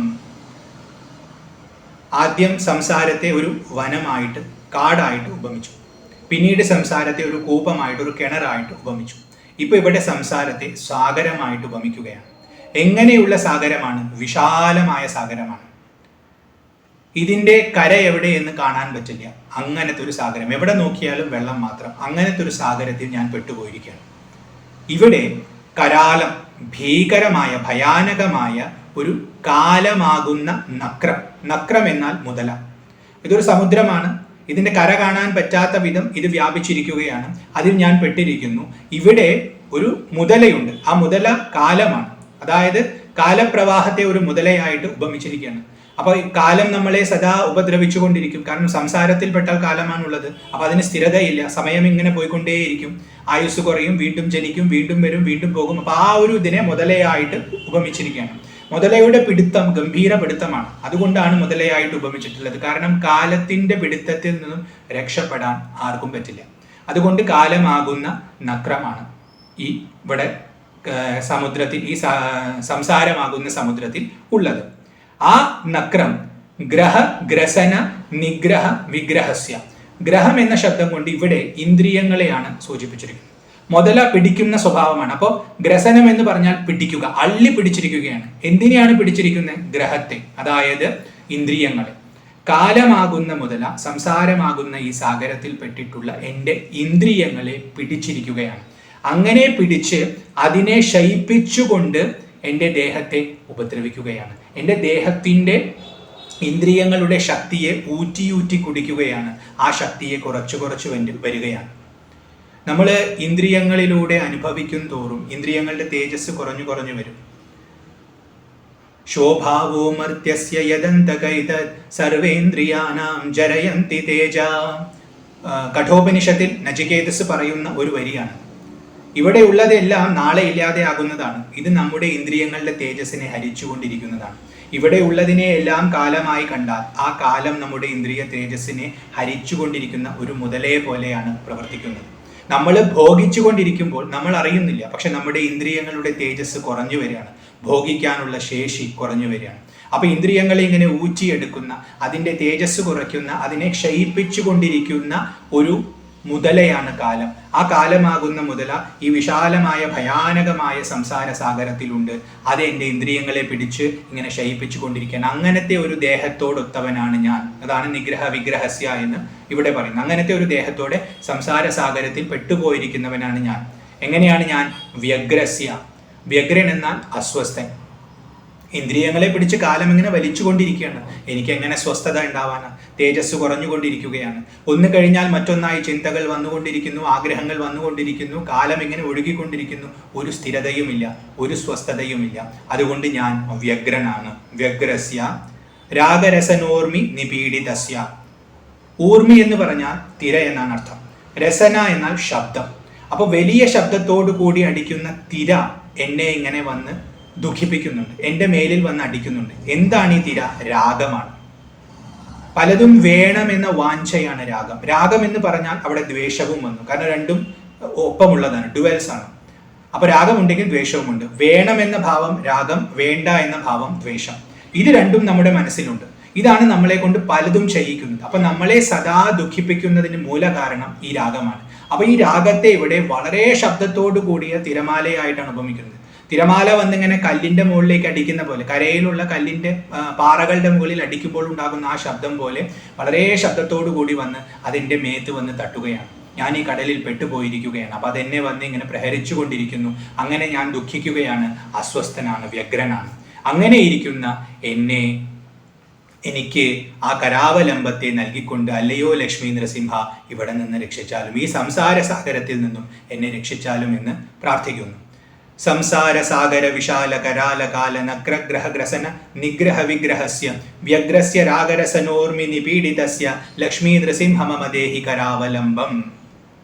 ആദ്യം സംസാരത്തെ ഒരു വനമായിട്ട്, കാടായിട്ട് ഉപമിച്ചു. പിന്നീട് സംസാരത്തെ ഒരു കൂപമായിട്ട്, ഒരു കിണറായിട്ട് ഉപമിച്ചു. ഇപ്പൊ ഇവിടെ സംസാരത്തെ സാഗരമായിട്ട് ഉപമിക്കുകയാണ്. എങ്ങനെയുള്ള സാഗരമാണ്? വിശാലമായ സാഗരമാണ്. ഇതിന്റെ കര എവിടെ എന്ന് കാണാൻ പറ്റില്ല, അങ്ങനത്തെ ഒരു സാഗരം, എവിടെ നോക്കിയാലും വെള്ളം മാത്രം, അങ്ങനത്തെ ഒരു സാഗരത്തിൽ ഞാൻ പെട്ടുപോയിരിക്കുകയാണ്. ഇവിടെ കരാലം, ഭീകരമായ ഭയാനകമായ ഒരു കാലമാകുന്ന നക്രം. നക്രം എന്നാൽ മുതല. ഇതൊരു സമുദ്രമാണ്, ഇതിന്റെ കര കാണാൻ പറ്റാത്ത വിധം ഇത് വ്യാപിച്ചിരിക്കുകയാണ്, അതിൽ ഞാൻ പെട്ടിരിക്കുന്നു. ഇവിടെ ഒരു മുതലയുണ്ട്, ആ മുതല കാലമാണ്, അതായത് കാലപ്രവാഹത്തെ ഒരു മുതലയായിട്ട് ഉപമിച്ചിരിക്കുകയാണ്. അപ്പൊ കാലം നമ്മളെ സദാ ഉപദ്രവിച്ചു കൊണ്ടിരിക്കും, കാരണം സംസാരത്തിൽപ്പെട്ടാൽ കാലമാണുള്ളത്. അപ്പൊ അതിന് സ്ഥിരതയില്ല, സമയം ഇങ്ങനെ പോയിക്കൊണ്ടേയിരിക്കും, ആയുസ് കുറയും, വീണ്ടും ജനിക്കും, വീണ്ടും വരും, വീണ്ടും പോകും. അപ്പൊ ആ ഒരു ഇതിനെ മുതലയായിട്ട് ഉപമിച്ചിരിക്കുകയാണ്. മുതലയുടെ പിടുത്തം ഗംഭീര പിടുത്തമാണ്, അതുകൊണ്ടാണ് മുതലയായിട്ട് ഉപമിച്ചിട്ടുള്ളത്. കാരണം കാലത്തിന്റെ പിടുത്തത്തിൽ നിന്നും രക്ഷപ്പെടാൻ ആർക്കും പറ്റില്ല. അതുകൊണ്ട് കാലമാകുന്ന നക്രമാണ് ഈ ഇവിടെ സമുദ്രത്തിൽ, ഈ സംസാരമാകുന്ന സമുദ്രത്തിൽ ഉള്ളത്. ആ നക്രം ഗ്രഹ ഗ്രസന നിഗ്രഹ വിഗ്രഹസ്യ. ഗ്രഹം എന്ന ശബ്ദം കൊണ്ട് ഇവിടെ ഇന്ദ്രിയങ്ങളെയാണ് സൂചിപ്പിച്ചിരിക്കുന്നത്. മുതല പിടിക്കുന്ന സ്വഭാവമാണ്. അപ്പോൾ ഗ്രസനം എന്ന് പറഞ്ഞാൽ പിടിക്കുക, അള്ളി പിടിച്ചിരിക്കുകയാണ്. എന്തിനെയാണ് പിടിച്ചിരിക്കുന്നത്? ഗ്രഹത്തെ, അതായത് ഇന്ദ്രിയങ്ങളെ. കാലമാകുന്ന മുതല, സംസാരമാകുന്ന ഈ സാഗരത്തിൽ പെട്ടിട്ടുള്ള എൻ്റെ ഇന്ദ്രിയങ്ങളെ പിടിച്ചിരിക്കുകയാണ്. അങ്ങനെ പിടിച്ച് അതിനെ ശയിപ്പിച്ചുകൊണ്ട് എൻ്റെ ദേഹത്തെ ഉപദ്രവിക്കുകയാണ്. എൻ്റെ ദേഹത്തിൻ്റെ ഇന്ദ്രിയങ്ങളുടെ ശക്തിയെ ഊറ്റി കുടിക്കുകയാണ്. ആ ശക്തിയെ കുറച്ച് വരികയാണ്. നമ്മൾ ഇന്ദ്രിയങ്ങളിലൂടെ അനുഭവിക്കും തോറും ഇന്ദ്രിയങ്ങളുടെ തേജസ് കുറഞ്ഞു വരും. ശോഭാവോ മർത്യസ്യ യദന്തകൈതത് സർവേന്ദ്രിയാനാം ജരയന്തി തേജ. കഠോപനിഷത്തിൽ നചികേതസ് പറയുന്ന ഒരു വരിയാണ്. ഇവിടെ ഉള്ളതെല്ലാം നാളെ ഇല്ലാതെയാകുന്നതാണ്. ഇത് നമ്മുടെ ഇന്ദ്രിയങ്ങളുടെ തേജസ്സിനെ ഹരിച്ചുകൊണ്ടിരിക്കുന്നതാണ്. ഇവിടെ ഉള്ളതിനെ എല്ലാം കാലമായി കണ്ടാൽ ആ കാലം നമ്മുടെ ഇന്ദ്രിയ തേജസ്സിനെ ഹരിച്ചുകൊണ്ടിരിക്കുന്ന ഒരു മുതലയെ പോലെയാണ് പ്രവർത്തിക്കുന്നത്. നമ്മൾ ഭോഗിച്ചു കൊണ്ടിരിക്കുമ്പോൾ നമ്മൾ അറിയുന്നില്ല, പക്ഷെ നമ്മുടെ ഇന്ദ്രിയങ്ങളുടെ തേജസ് കുറഞ്ഞു വരികയാണ്, ഭോഗിക്കാനുള്ള ശേഷി കുറഞ്ഞു വരികയാണ്. അപ്പൊ ഇന്ദ്രിയങ്ങളെ ഇങ്ങനെ ഊറ്റിയെടുക്കുന്ന, അതിൻ്റെ തേജസ് കുറയ്ക്കുന്ന, അതിനെ ക്ഷയിപ്പിച്ചു കൊണ്ടിരിക്കുന്ന ഒരു മുതലയാണ് കാലം. ആ കാലമാകുന്ന മുതല ഈ വിശാലമായ ഭയാനകമായ സംസാര സാഗരത്തിലുണ്ട്. അത് എൻ്റെ ഇന്ദ്രിയങ്ങളെ പിടിച്ച് ഇങ്ങനെ ക്ഷയിപ്പിച്ചു കൊണ്ടിരിക്കുകയാണ്. അങ്ങനത്തെ ഒരു ദേഹത്തോടൊത്തവനാണ് ഞാൻ. അതാണ് നിഗ്രഹ വിഗ്രഹസ്യ എന്ന് ഇവിടെ പറയുന്നത്. അങ്ങനത്തെ ഒരു ദേഹത്തോടെ സംസാര സാഗരത്തിൽ പെട്ടുപോയിരിക്കുന്നവനാണ് ഞാൻ. എങ്ങനെയാണ് ഞാൻ? വ്യഗ്രസ്യ. വ്യഗ്രൻ എന്നാൽ അസ്വസ്ഥൻ. ഇന്ദ്രിയങ്ങളെ പിടിച്ച് കാലം ഇങ്ങനെ വലിച്ചുകൊണ്ടിരിക്കുകയാണ്. എനിക്ക് എങ്ങനെ സ്വസ്ഥത ഉണ്ടാവാനാണ്? തേജസ് കുറഞ്ഞുകൊണ്ടിരിക്കുകയാണ്. ഒന്ന് കഴിഞ്ഞാൽ മറ്റൊന്നായി ചിന്തകൾ വന്നുകൊണ്ടിരിക്കുന്നു, ആഗ്രഹങ്ങൾ വന്നുകൊണ്ടിരിക്കുന്നു, കാലം ഇങ്ങനെ ഒഴുകിക്കൊണ്ടിരിക്കുന്നു. ഒരു സ്ഥിരതയുമില്ല, ഒരു സ്വസ്ഥതയുമില്ല. അതുകൊണ്ട് ഞാൻ വ്യഗ്രനാണ്. വ്യഗ്രസ്യ രാഗരസനോർമി നിപീഡിതസ്യ. ഊർമി എന്ന് പറഞ്ഞാൽ തിര എന്നാണ് അർത്ഥം. രസന എന്നാൽ ശബ്ദം. അപ്പൊ വലിയ ശബ്ദത്തോടു കൂടി അടിക്കുന്ന തിര എന്നെ ഇങ്ങനെ വന്ന് ദുഃഖിപ്പിക്കുന്നുണ്ട്, എൻ്റെ മേലിൽ വന്ന് അടിക്കുന്നുണ്ട്. എന്താണ് ഈ തിര? രാഗമാണ്. പലതും വേണമെന്ന വാഞ്ചയാണ് രാഗം. രാഗം എന്ന് പറഞ്ഞാൽ അവിടെ ദ്വേഷവും വന്നു, കാരണം രണ്ടും ഒപ്പമുള്ളതാണ്, ഡുവൽസ് ആണ്. അപ്പൊ രാഗമുണ്ടെങ്കിൽ ദ്വേഷവുമുണ്ട്. വേണമെന്ന ഭാവം രാഗം, വേണ്ട എന്ന ഭാവം ദ്വേഷം. ഇത് രണ്ടും നമ്മുടെ മനസ്സിലുണ്ട്. ഇതാണ് നമ്മളെ കൊണ്ട് പലതും ചെയ്യിക്കുന്നത്. അപ്പൊ നമ്മളെ സദാ ദുഃഖിപ്പിക്കുന്നതിന് മൂല കാരണം ഈ രാഗമാണ്. അപ്പൊ ഈ രാഗത്തെ ഇവിടെ വളരെ ശബ്ദത്തോടു കൂടിയ തിരമാലയായിട്ടാണ് ഉപമിക്കുന്നത്. തിരമാല വന്നിങ്ങനെ കല്ലിന്റെ മുകളിലേക്ക് അടിക്കുന്ന പോലെ, കരയിലുള്ള കല്ലിന്റെ പാറകളുടെ മുകളിൽ അടിക്കുമ്പോൾ ഉണ്ടാകുന്ന ആ ശബ്ദം പോലെ വളരെ ശബ്ദത്തോടു കൂടി വന്ന് അതിൻ്റെ മേത്ത് വന്ന് തട്ടുകയാണ്. ഞാൻ ഈ കടലിൽ പെട്ടുപോയിരിക്കുകയാണ്. അപ്പൊ അതെന്നെ വന്ന് ഇങ്ങനെ പ്രഹരിച്ചു കൊണ്ടിരിക്കുന്നു. അങ്ങനെ ഞാൻ ദുഃഖിക്കുകയാണ്, അസ്വസ്ഥനാണ്, വ്യഗ്രനാണ്. അങ്ങനെ ഇരിക്കുന്ന എനിക്ക് ആ കരാവലംബത്തെ നൽകിക്കൊണ്ട് അല്ലയോ ലക്ഷ്മി നൃസിംഹ ഇവിടെ നിന്ന് രക്ഷിച്ചാലും, ഈ സംസാര സാഗരത്തിൽ നിന്നും എന്നെ രക്ഷിച്ചാലും എന്ന് പ്രാർത്ഥിക്കുന്നു. സംസാര സാഗര വിശാല കരാല കാല നഗ്രഗ്രഹ ഗ്രസന നിഗ്രഹ വിഗ്രഹസ്യ വ്യഗ്രസ്യ രാഗരസനോർമി നിപീഡിതസ്യ ലക്ഷ്മീ നൃസിംഹ മമ ദേഹി കരാവലംബം.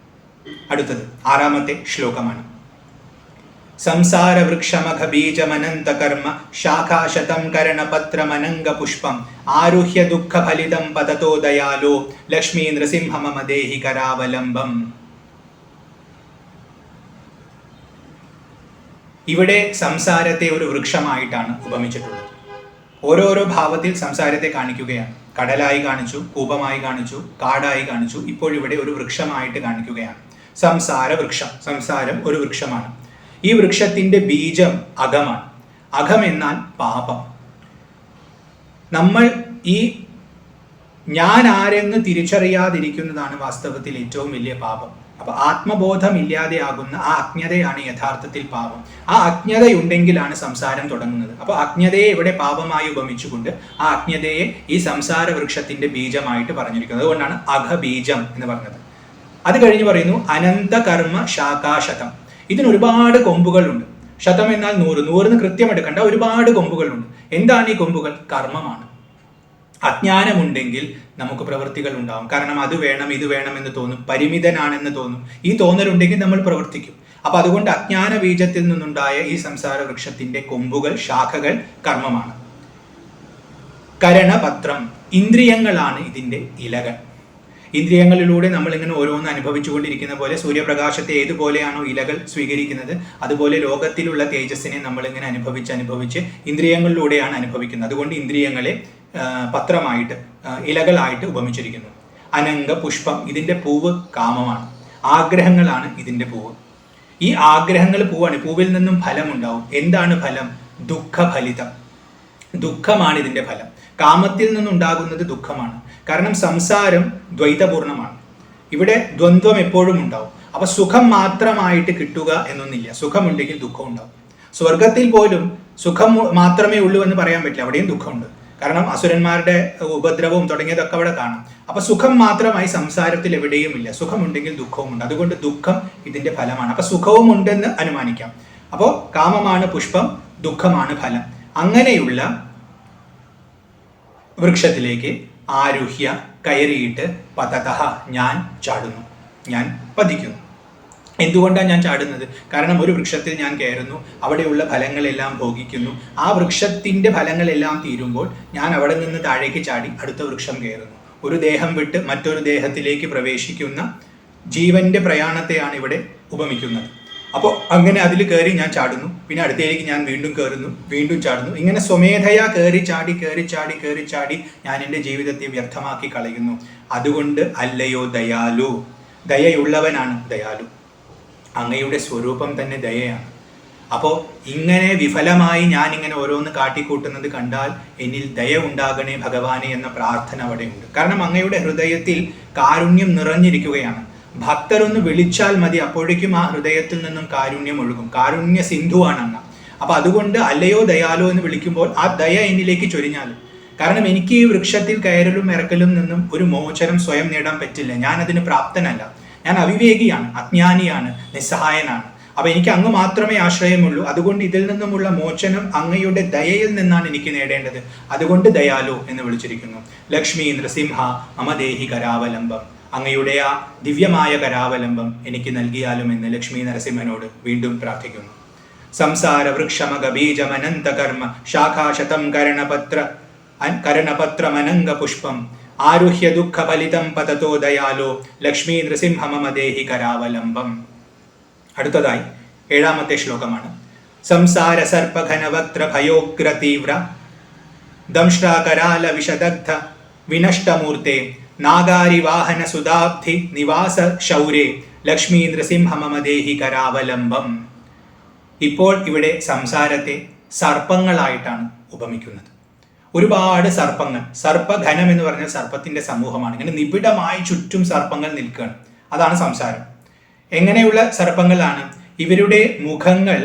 അടുത്തത് 6ാമത്തെ ശ്ലോകമാണ്. സംസാര വൃക്ഷമഖ ബീജമനന്ത കർമ്മ ശാഖാശതം കരണപത്രമനംഗ പുഷ്പം ആരുഹ്യ ദുഃഖ ഫലിതം പതതോ ദയാലോ ലക്ഷ്മീ നൃസിംഹ മമ ദേഹി കരാവലംബം. ഇവിടെ സംസാരത്തെ ഒരു വൃക്ഷമായിട്ടാണ് ഉപമിച്ചിട്ടുള്ളത്. ഓരോരോ ഭാവത്തിൽ സംസാരത്തെ കാണിക്കുകയാണ്. കടലായി കാണിച്ചു, കൂപമായി കാണിച്ചു, കാടായി കാണിച്ചു, ഇപ്പോഴിവിടെ ഒരു വൃക്ഷമായിട്ട് കാണിക്കുകയാണ്. സംസാര വൃക്ഷം, സംസാരം ഒരു വൃക്ഷമാണ്. ഈ വൃക്ഷത്തിന്റെ ബീജം അകമാണ്. അകം എന്നാൽ പാപം. നമ്മൾ ഈ ഞാൻ ആരെന്ന് തിരിച്ചറിയാതിരിക്കുന്നതാണ് വാസ്തവത്തിൽ ഏറ്റവും വലിയ പാപം. അപ്പൊ ആത്മബോധം ഇല്ലാതെയാകുന്ന ആ അജ്ഞതയാണ് യഥാർത്ഥത്തിൽ പാപം. ആ അജ്ഞതയുണ്ടെങ്കിലാണ് സംസാരം തുടങ്ങുന്നത്. അപ്പൊ അജ്ഞതയെ ഇവിടെ പാപമായി ഉപമിച്ചുകൊണ്ട് ആ അജ്ഞതയെ ഈ സംസാര വൃക്ഷത്തിന്റെ ബീജമായിട്ട് പറഞ്ഞിരിക്കുന്നത്. അതുകൊണ്ടാണ് അഘബീജം എന്ന് പറഞ്ഞത്. അത് കഴിഞ്ഞ് പറയുന്നു അനന്ത കർമ്മ ശാഖാശതം. ഇതിന് ഒരുപാട് കൊമ്പുകളുണ്ട്. ശതം എന്നാൽ 100, 100 കൃത്യം എടുക്കേണ്ട, ഒരുപാട് കൊമ്പുകളുണ്ട്. എന്താണ് ഈ കൊമ്പുകൾ? കർമ്മമാണ്. അജ്ഞാനമുണ്ടെങ്കിൽ നമുക്ക് പ്രവൃത്തികൾ ഉണ്ടാവും. കാരണം അത് വേണം ഇത് വേണം എന്ന് തോന്നും, പരിമിതനാണെന്ന് തോന്നും. ഈ തോന്നലുണ്ടെങ്കിൽ നമ്മൾ പ്രവർത്തിക്കും. അപ്പൊ അതുകൊണ്ട് അജ്ഞാന ബീജത്തിൽ നിന്നുണ്ടായ ഈ സംസാര വൃക്ഷത്തിന്റെ കൊമ്പുകൾ, ശാഖകൾ കർമ്മമാണ്. കരണപത്രം, ഇന്ദ്രിയങ്ങളാണ് ഇതിന്റെ ഇലകൾ. ഇന്ദ്രിയങ്ങളിലൂടെ നമ്മൾ ഇങ്ങനെ ഓരോന്ന് അനുഭവിച്ചുകൊണ്ടിരിക്കുന്ന പോലെ സൂര്യപ്രകാശത്തെ ഏതുപോലെയാണോ ഇലകൾ സ്വീകരിക്കുന്നത്, അതുപോലെ ലോകത്തിലുള്ള തേജസ്സിനെ നമ്മളിങ്ങനെ അനുഭവിച്ച് ഇന്ദ്രിയങ്ങളിലൂടെയാണ് അനുഭവിക്കുന്നത്. അതുകൊണ്ട് ഇന്ദ്രിയങ്ങളെ പത്രമായിട്ട്, ഇലകളായിട്ട് ഉപമിച്ചിരിക്കുന്നു. അനംഗ പുഷ്പം, ഇതിൻ്റെ പൂവ് കാമമാണ്. ആഗ്രഹങ്ങളാണ് ഇതിൻ്റെ പൂവ്. ഈ ആഗ്രഹങ്ങൾ പൂവാണ്. പൂവിൽ നിന്നും ഫലമുണ്ടാവും. എന്താണ് ഫലം? ദുഃഖഫലിതം. ദുഃഖമാണ് ഇതിൻ്റെ ഫലം. കാമത്തിൽ നിന്നുണ്ടാകുന്നത് ദുഃഖമാണ്. കാരണം സംസാരം ദ്വൈതപൂർണമാണ്. ഇവിടെ ദ്വന്ദ്വം എപ്പോഴും ഉണ്ടാവും. അപ്പൊ സുഖം മാത്രമായിട്ട് കിട്ടുക എന്നൊന്നില്ല. സുഖമുണ്ടെങ്കിൽ ദുഃഖം ഉണ്ടാവും. സ്വർഗത്തിൽ പോലും സുഖം മാത്രമേ ഉള്ളൂ എന്ന് പറയാൻ പറ്റില്ല, അവിടെയും ദുഃഖമുണ്ട്. കാരണം അസുരന്മാരുടെ ഉപദ്രവവും തുടങ്ങിയതൊക്കെ അവിടെ കാണാം. അപ്പൊ സുഖം മാത്രമായി സംസാരത്തിൽ എവിടെയും ഇല്ല. സുഖമുണ്ടെങ്കിൽ ദുഃഖവും ഉണ്ട്. അതുകൊണ്ട് ദുഃഖം ഇതിന്റെ ഫലമാണ്. അപ്പൊ സുഖവും ഉണ്ടെന്ന് അനുമാനിക്കാം. അപ്പോൾ കാമമാണ് പുഷ്പം, ദുഃഖമാണ് ഫലം. അങ്ങനെയുള്ള വൃക്ഷത്തിലേക്ക് ആരുഹ്യ കയറിയിട്ട് പതതഃ ഞാൻ ചാടുന്നു, ഞാൻ പതിക്കുന്നു. എന്തുകൊണ്ടാണ് ഞാൻ ചാടുന്നത്? കാരണം ഒരു വൃക്ഷത്തിൽ ഞാൻ കയറുന്നു, അവിടെയുള്ള ഫലങ്ങളെല്ലാം ഭോഗിക്കുന്നു. ആ വൃക്ഷത്തിൻ്റെ ഫലങ്ങളെല്ലാം തീരുമ്പോൾ ഞാൻ അവിടെ നിന്ന് താഴേക്ക് ചാടി അടുത്ത വൃക്ഷം കയറുന്നു. ഒരു ദേഹം വിട്ട് മറ്റൊരു ദേഹത്തിലേക്ക് പ്രവേശിക്കുന്ന ജീവന്റെ പ്രയാണത്തെയാണ് ഇവിടെ ഉപമിക്കുന്നത്. അപ്പോൾ അങ്ങനെ അതിൽ കയറി ഞാൻ ചാടുന്നു, പിന്നെ അടുത്തേക്ക് ഞാൻ വീണ്ടും കയറുന്നു, വീണ്ടും ചാടുന്നു. ഇങ്ങനെ സ്വമേധയാ കയറി ചാടി ഞാൻ എൻ്റെ ജീവിതത്തെ വ്യർത്ഥമാക്കി കളയുന്നു. അതുകൊണ്ട് അല്ലയോ ദയാലു, ദയയുള്ളവനാണ് ദയാലു. അങ്ങയുടെ സ്വരൂപം തന്നെ ദയയാണ്. അപ്പോൾ ഇങ്ങനെ വിഫലമായി ഞാനിങ്ങനെ ഓരോന്ന് കാട്ടിക്കൂട്ടുന്നത് കണ്ടാൽ എന്നിൽ ദയ ഉണ്ടാകണേ ഭഗവാനെ എന്ന പ്രാർത്ഥന അവിടെയുണ്ട്. കാരണം അങ്ങയുടെ ഹൃദയത്തിൽ കാരുണ്യം നിറഞ്ഞിരിക്കുകയാണ്. ഭക്തരൊന്ന് വിളിച്ചാൽ മതി, അപ്പോഴേക്കും ആ ഹൃദയത്തിൽ നിന്നും കാരുണ്യം ഒഴുകും. കാരുണ്യ സിന്ധുവാണ് അങ്ങ്. അപ്പൊ അതുകൊണ്ട് അല്ലയോ ദയാലോ എന്ന് വിളിക്കുമ്പോൾ ആ ദയ എന്നിലേക്ക് ചൊരിഞ്ഞാലും. കാരണം എനിക്ക് ഈ വൃക്ഷത്തിൽ കയറലും ഇറക്കലും നിന്നും ഒരു മോചനം സ്വയം നേടാൻ പറ്റില്ല. ഞാൻ അതിന് പ്രാപ്തനല്ല. ഞാൻ അവിവേകിയാണ്, അജ്ഞാനിയാണ്, നിസ്സഹായനാണ്. അപ്പൊ എനിക്ക് അങ്ങ് മാത്രമേ ആശ്രയമുള്ളൂ. അതുകൊണ്ട് ഇതിൽ നിന്നുമുള്ള മോചനം അങ്ങയുടെ ദയയിൽ നിന്നാണ് എനിക്ക് നേടേണ്ടത്. അതുകൊണ്ട് ദയാലോ എന്ന് വിളിച്ചിരിക്കുന്നു. ലക്ഷ്മി നൃസിംഹ മമദേഹി കരാവലംബം, അങ്ങയുടെ ആ ദിവ്യമായ കരാവലംബം എനിക്ക് നൽകിയാലും എന്ന് ലക്ഷ്മി നരസിംഹനോട് വീണ്ടും പ്രാർത്ഥിക്കുന്നു. സംസാര വൃക്ഷമക ബീജമനന്ത കർമ്മ ശാഖാശതം കരണപത്രമനംഗ പുഷ്പം ആരുഹ്യ ദുഃഖ ഫലിതം പതതോ ദയാലോ ലക്ഷ്മീ നൃസിംഹ മമദേഹി കരാവലംബം. അടുത്തതായി 7ാമത്തെ ശ്ലോകമാണ്. സംസാര സർപ്പഘനവക്ത്ര ഭയോഗ്ര തീവ്ര ദംഷ്ട്രാകരാല വിഷദഗ്ധ വിനഷ്ടമൂർത്തെ നാഗാരി വാഹന സുധാബ്ധി നിവാസ ശൗരേ ലക്ഷ്മീ നൃസിംഹ മമദേഹി കരാവലംബം. ഇപ്പോൾ ഇവിടെ സംസാരത്തെ സർപ്പങ്ങളായിട്ടാണ് ഉപമിക്കുന്നത്. ഒരുപാട് സർപ്പങ്ങൾ, സർപ്പഘനം എന്ന് പറഞ്ഞാൽ സർപ്പത്തിന്റെ സമൂഹമാണ്. ഇങ്ങനെ നിബിഡമായി ചുറ്റും സർപ്പങ്ങൾ നിൽക്കുകയാണ്. അതാണ് സംസാരം. എങ്ങനെയുള്ള സർപ്പങ്ങളാണ്? ഇവരുടെ മുഖങ്ങൾ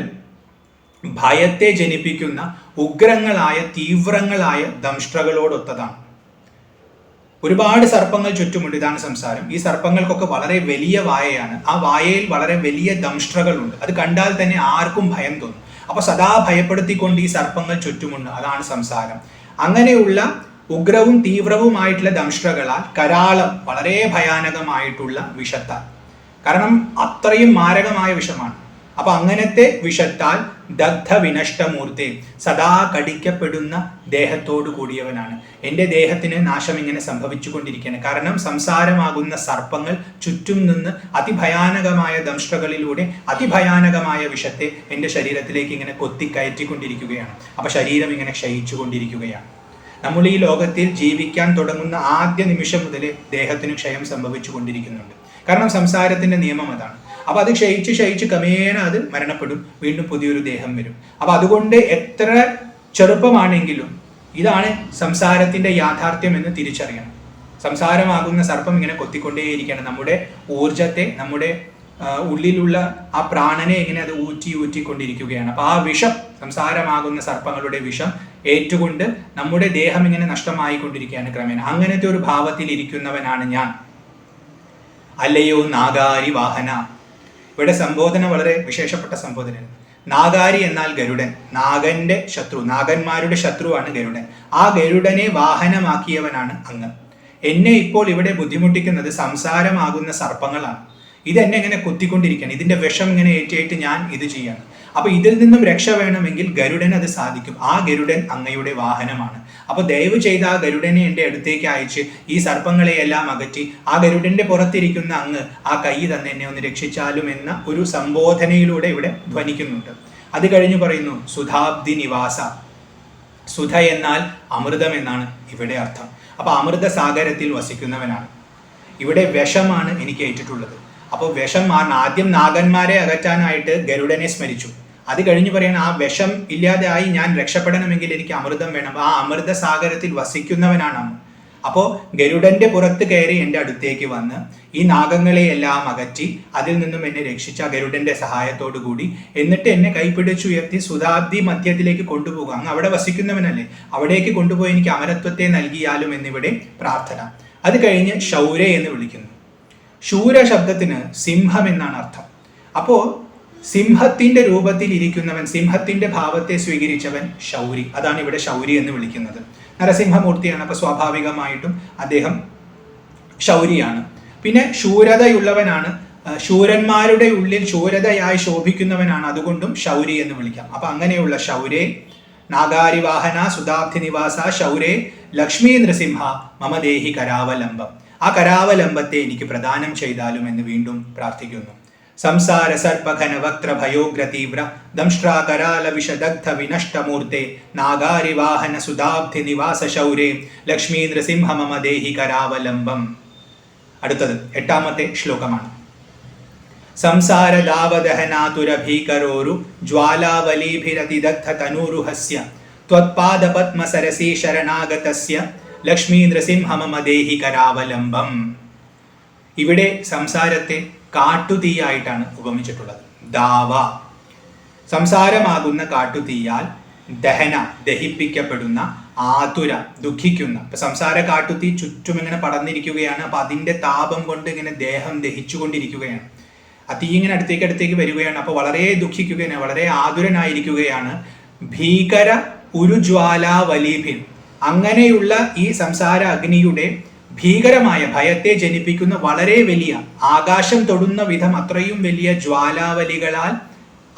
ഭയത്തെ ജനിപ്പിക്കുന്ന ഉഗ്രങ്ങളായ തീവ്രങ്ങളായ ദംഷ്ട്രകളോടൊത്തതാണ്. ഒരുപാട് സർപ്പങ്ങൾ ചുറ്റുമുണ്ട്. ഇതാണ് സംസാരം. ഈ സർപ്പങ്ങൾക്കൊക്കെ വളരെ വലിയ വായയാണ്. ആ വായയിൽ വളരെ വലിയ ദംഷ്ട്രകളുണ്ട്. അത് കണ്ടാൽ തന്നെ ആർക്കും ഭയം തോന്നും. അപ്പൊ സദാ ഭയപ്പെടുത്തിക്കൊണ്ട് ഈ സർപ്പങ്ങൾ ചുറ്റുമുണ്ട്. അതാണ് സംസാരം. അങ്ങനെയുള്ള ഉഗ്രവും തീവ്രവുമായിട്ടുള്ള ദംഷ്ട്രകളാൽ കരാളം, വളരെ ഭയാനകമായിട്ടുള്ള വിഷത്താൽ, കാരണം അത്രയും മാരകമായ വിഷമാണ്. അപ്പൊ അങ്ങനത്തെ വിഷത്താൽ ദഗ്ധ വിനഷ്ടമൂർത്തി, സദാ കടിക്കപ്പെടുന്ന ദേഹത്തോടു കൂടിയവനാണ്. എൻ്റെ ദേഹത്തിന് നാശം ഇങ്ങനെ സംഭവിച്ചുകൊണ്ടിരിക്കുകയാണ്. കാരണം സംസാരമാകുന്ന സർപ്പങ്ങൾ ചുറ്റും നിന്ന് അതിഭയാനകമായ ദംഷ്ട്രകളിലൂടെ അതിഭയാനകമായ വിഷത്തെ എൻ്റെ ശരീരത്തിലേക്ക് ഇങ്ങനെ കൊത്തിക്കയറ്റിക്കൊണ്ടിരിക്കുകയാണ്. അപ്പൊ ശരീരം ഇങ്ങനെ ക്ഷയിച്ചുകൊണ്ടിരിക്കുകയാണ്. നമ്മൾ ഈ ലോകത്തിൽ ജീവിക്കാൻ തുടങ്ങുന്ന ആദ്യ നിമിഷം മുതൽ ദേഹത്തിന് ക്ഷയം സംഭവിച്ചു കൊണ്ടിരിക്കുന്നുണ്ട്. കാരണം സംസാരത്തിന്റെ നിയമം അതാണ്. അപ്പൊ അത് ക്ഷയിച്ച് ക്രമേണ അത് മരണപ്പെടും, വീണ്ടും പുതിയൊരു ദേഹം വരും. അപ്പൊ അതുകൊണ്ട് എത്ര ചെറുപ്പമാണെങ്കിലും ഇതാണ് സംസാരത്തിന്റെ യാഥാർത്ഥ്യം എന്ന് തിരിച്ചറിയണം. സംസാരമാകുന്ന സർപ്പം ഇങ്ങനെ കൊത്തിക്കൊണ്ടേയിരിക്കണം. നമ്മുടെ ഊർജത്തെ, നമ്മുടെ ഉള്ളിലുള്ള ആ പ്രാണനെ ഇങ്ങനെ അത് ഊറ്റിക്കൊണ്ടിരിക്കുകയാണ്. അപ്പൊ ആ വിഷം, സംസാരമാകുന്ന സർപ്പങ്ങളുടെ വിഷം ഏറ്റുകൊണ്ട് നമ്മുടെ ദേഹം ഇങ്ങനെ നഷ്ടമായിക്കൊണ്ടിരിക്കുകയാണ് ക്രമേണ. അങ്ങനത്തെ ഒരു ഭാവത്തിൽ ഇരിക്കുന്നവനാണ് ഞാൻ. അല്ലയോ നാഗാരി വാഹന. ഇവിടെ സംബോധന വളരെ വിശേഷപ്പെട്ട സംബോധനയാണ്. നാഗാരി എന്നാൽ ഗരുഡൻ, നാഗന്റെ ശത്രു, നാഗന്മാരുടെ ശത്രുവാണ് ഗരുഡൻ. ആ ഗരുഡനെ വാഹനമാക്കിയവനാണ് അങ്ങ്. എന്നെ ഇപ്പോൾ ഇവിടെ ബുദ്ധിമുട്ടിക്കുന്നത് സംസാരമാകുന്ന സർപ്പങ്ങളാണ്. ഇതെന്നെ ഇങ്ങനെ കുത്തിക്കൊണ്ടിരിക്കുകയാണ്. ഇതിന്റെ വിഷം ഇങ്ങനെ ഏറ്റിയിട്ട് ഞാൻ ഇത് ചെയ്യാണ്. അപ്പൊ ഇതിൽ നിന്നും രക്ഷ വേണമെങ്കിൽ ഗരുഡൻ അത് സാധിക്കും. ആ ഗരുഡൻ അങ്ങയുടെ വാഹനമാണ്. അപ്പൊ ദയവ് ചെയ്ത് ആ ഗരുഡനെ എൻ്റെ അടുത്തേക്ക് അയച്ച് ഈ സർപ്പങ്ങളെയെല്ലാം അകറ്റി ആ ഗരുഡന്റെ പുറത്തിരിക്കുന്ന അങ്ങ് ആ കൈ തന്നെ എന്നെ ഒന്ന് രക്ഷിച്ചാലും എന്ന ഒരു സംബോധനയിലൂടെ ഇവിടെ ധ്വനിക്കുന്നുണ്ട്. അത് കഴിഞ്ഞു പറയുന്നു സുധാബ്ദി നിവാസ. സുധ എന്നാൽ അമൃതം എന്നാണ് ഇവിടെ അർത്ഥം. അപ്പൊ അമൃത സാഗരത്തിൽ വസിക്കുന്നവനാണ്. ഇവിടെ വിഷമാണ് എനിക്ക് ഏറ്റിട്ടുള്ളത്. അപ്പോൾ വിഷം, ആദ്യം നാഗന്മാരെ അകറ്റാനായിട്ട് ഗരുഡനെ സ്മരിച്ചു. അത് കഴിഞ്ഞ് പറയണം ആ വിഷം ഇല്ലാതെയായി ഞാൻ രക്ഷപ്പെടണമെങ്കിൽ എനിക്ക് അമൃതം വേണം. ആ അമൃത സാഗരത്തിൽ വസിക്കുന്നവനാണ് അമ്മ. അപ്പോൾ ഗരുഡന്റെ പുറത്ത് കയറി എൻ്റെ അടുത്തേക്ക് വന്ന് ഈ നാഗങ്ങളെയെല്ലാം അകറ്റി അതിൽ നിന്നും എന്നെ രക്ഷിച്ച ഗരുഡന്റെ സഹായത്തോടു കൂടി എന്നിട്ട് എന്നെ കൈപിടിച്ചുയർത്തി സുധാബ്ദി മധ്യത്തിലേക്ക് കൊണ്ടുപോകുക. അങ്ങ് അവിടെ വസിക്കുന്നവനല്ലേ, അവിടേക്ക് കൊണ്ടുപോയി എനിക്ക് അമരത്വത്തെ നൽകിയാലും എന്നിവിടെ പ്രാർത്ഥന. അത് കഴിഞ്ഞ് ശൗര്യ എന്ന് വിളിക്കുന്നു. ശൂര ശബ്ദത്തിന് സിംഹം എന്നാണ് അർത്ഥം. അപ്പോ സിംഹത്തിന്റെ രൂപത്തിൽ ഇരിക്കുന്നവൻ, സിംഹത്തിന്റെ ഭാവത്തെ സ്വീകരിച്ചവൻ ശൗരി. അതാണ് ഇവിടെ ശൗരി എന്ന് വിളിക്കുന്നത്. നരസിംഹമൂർത്തിയാണ്. അപ്പൊ സ്വാഭാവികമായിട്ടും അദ്ദേഹം ശൗരിയാണ്. പിന്നെ ശൂരതയുള്ളവനാണ്, ശൂരന്മാരുടെ ഉള്ളിൽ ശൂരതയായി ശോഭിക്കുന്നവനാണ്. അതുകൊണ്ടും ശൗരി എന്ന് വിളിക്കാം. അപ്പൊ അങ്ങനെയുള്ള ശൗരേ നാഗാരിവാഹന സുധാബ്ധി നിവാസ ശൗരേ ലക്ഷ്മീ നൃസിംഹ മമദേഹി കരാവലംബം. ആ കരാവലംബത്തെ എനിക്ക് പ്രദാനം ചെയ്താലും എന്ന് വീണ്ടും പ്രാർത്ഥിക്കുന്നു. സംസാര സർപ്പഘന വക്ത്ര ഭയോഗ്ര തീവ്ര ദംഷ്ട്രാകരാല വിഷദഗ്ധ വിനഷ്ടമൂർത്തെ നാഗാരി വാഹന സുധാബ്ധി നിവാസ ശൗരേ ലക്ഷ്മീ നൃസിംഹ മമ ദേഹി കരാവലംബം. അടുത്തത് 8ാമത്തെ ശ്ലോകമാണ്. സംസാരദാവദഹനാതുരഭീകരോരു ജ്വാലാവലീഭിരതിദഗ്ധ തനൂരുഹസ്യ ത്വത്പാദപത്മസരസീ ശരണാഗതസ്യ ലക്ഷ്മീ നൃസിംഹ മമ ദേഹി കരാവലംബം. ഇവിടെ സംസാരത്തെ കാട്ടുതീയായിട്ടാണ് ഉപമിച്ചിട്ടുള്ളത്. ദാവ, സംസാരമാകുന്ന കാട്ടുതീയാൽ, ദഹന, ദഹിപ്പിക്കപ്പെടുന്ന, ആതുര, ദുഃഖിക്കുന്ന. ഇപ്പൊ സംസാര കാട്ടുതീ ചുറ്റും ഇങ്ങനെ പടർന്നിരിക്കുകയാണ്. അപ്പൊ അതിന്റെ താപം കൊണ്ട് ഇങ്ങനെ ദേഹം ദഹിച്ചുകൊണ്ടിരിക്കുകയാണ്. ആ തീ ഇങ്ങനെ അടുത്തേക്ക് വരികയാണ്. അപ്പൊ വളരെ ദുഃഖിക്കുകയാണ്, വളരെ ആതുരനായിരിക്കുകയാണ്. ഭീകര ഉരുജ്വാലാവലീഭിൻ, അങ്ങനെയുള്ള ഈ സംസാര അഗ്നിയുടെ ഭീകരമായ ഭയത്തെ ജനിപ്പിക്കുന്ന വളരെ വലിയ, ആകാശം തൊടുന്ന വിധം അത്രയും വലിയ ജ്വാലാവലികളാൽ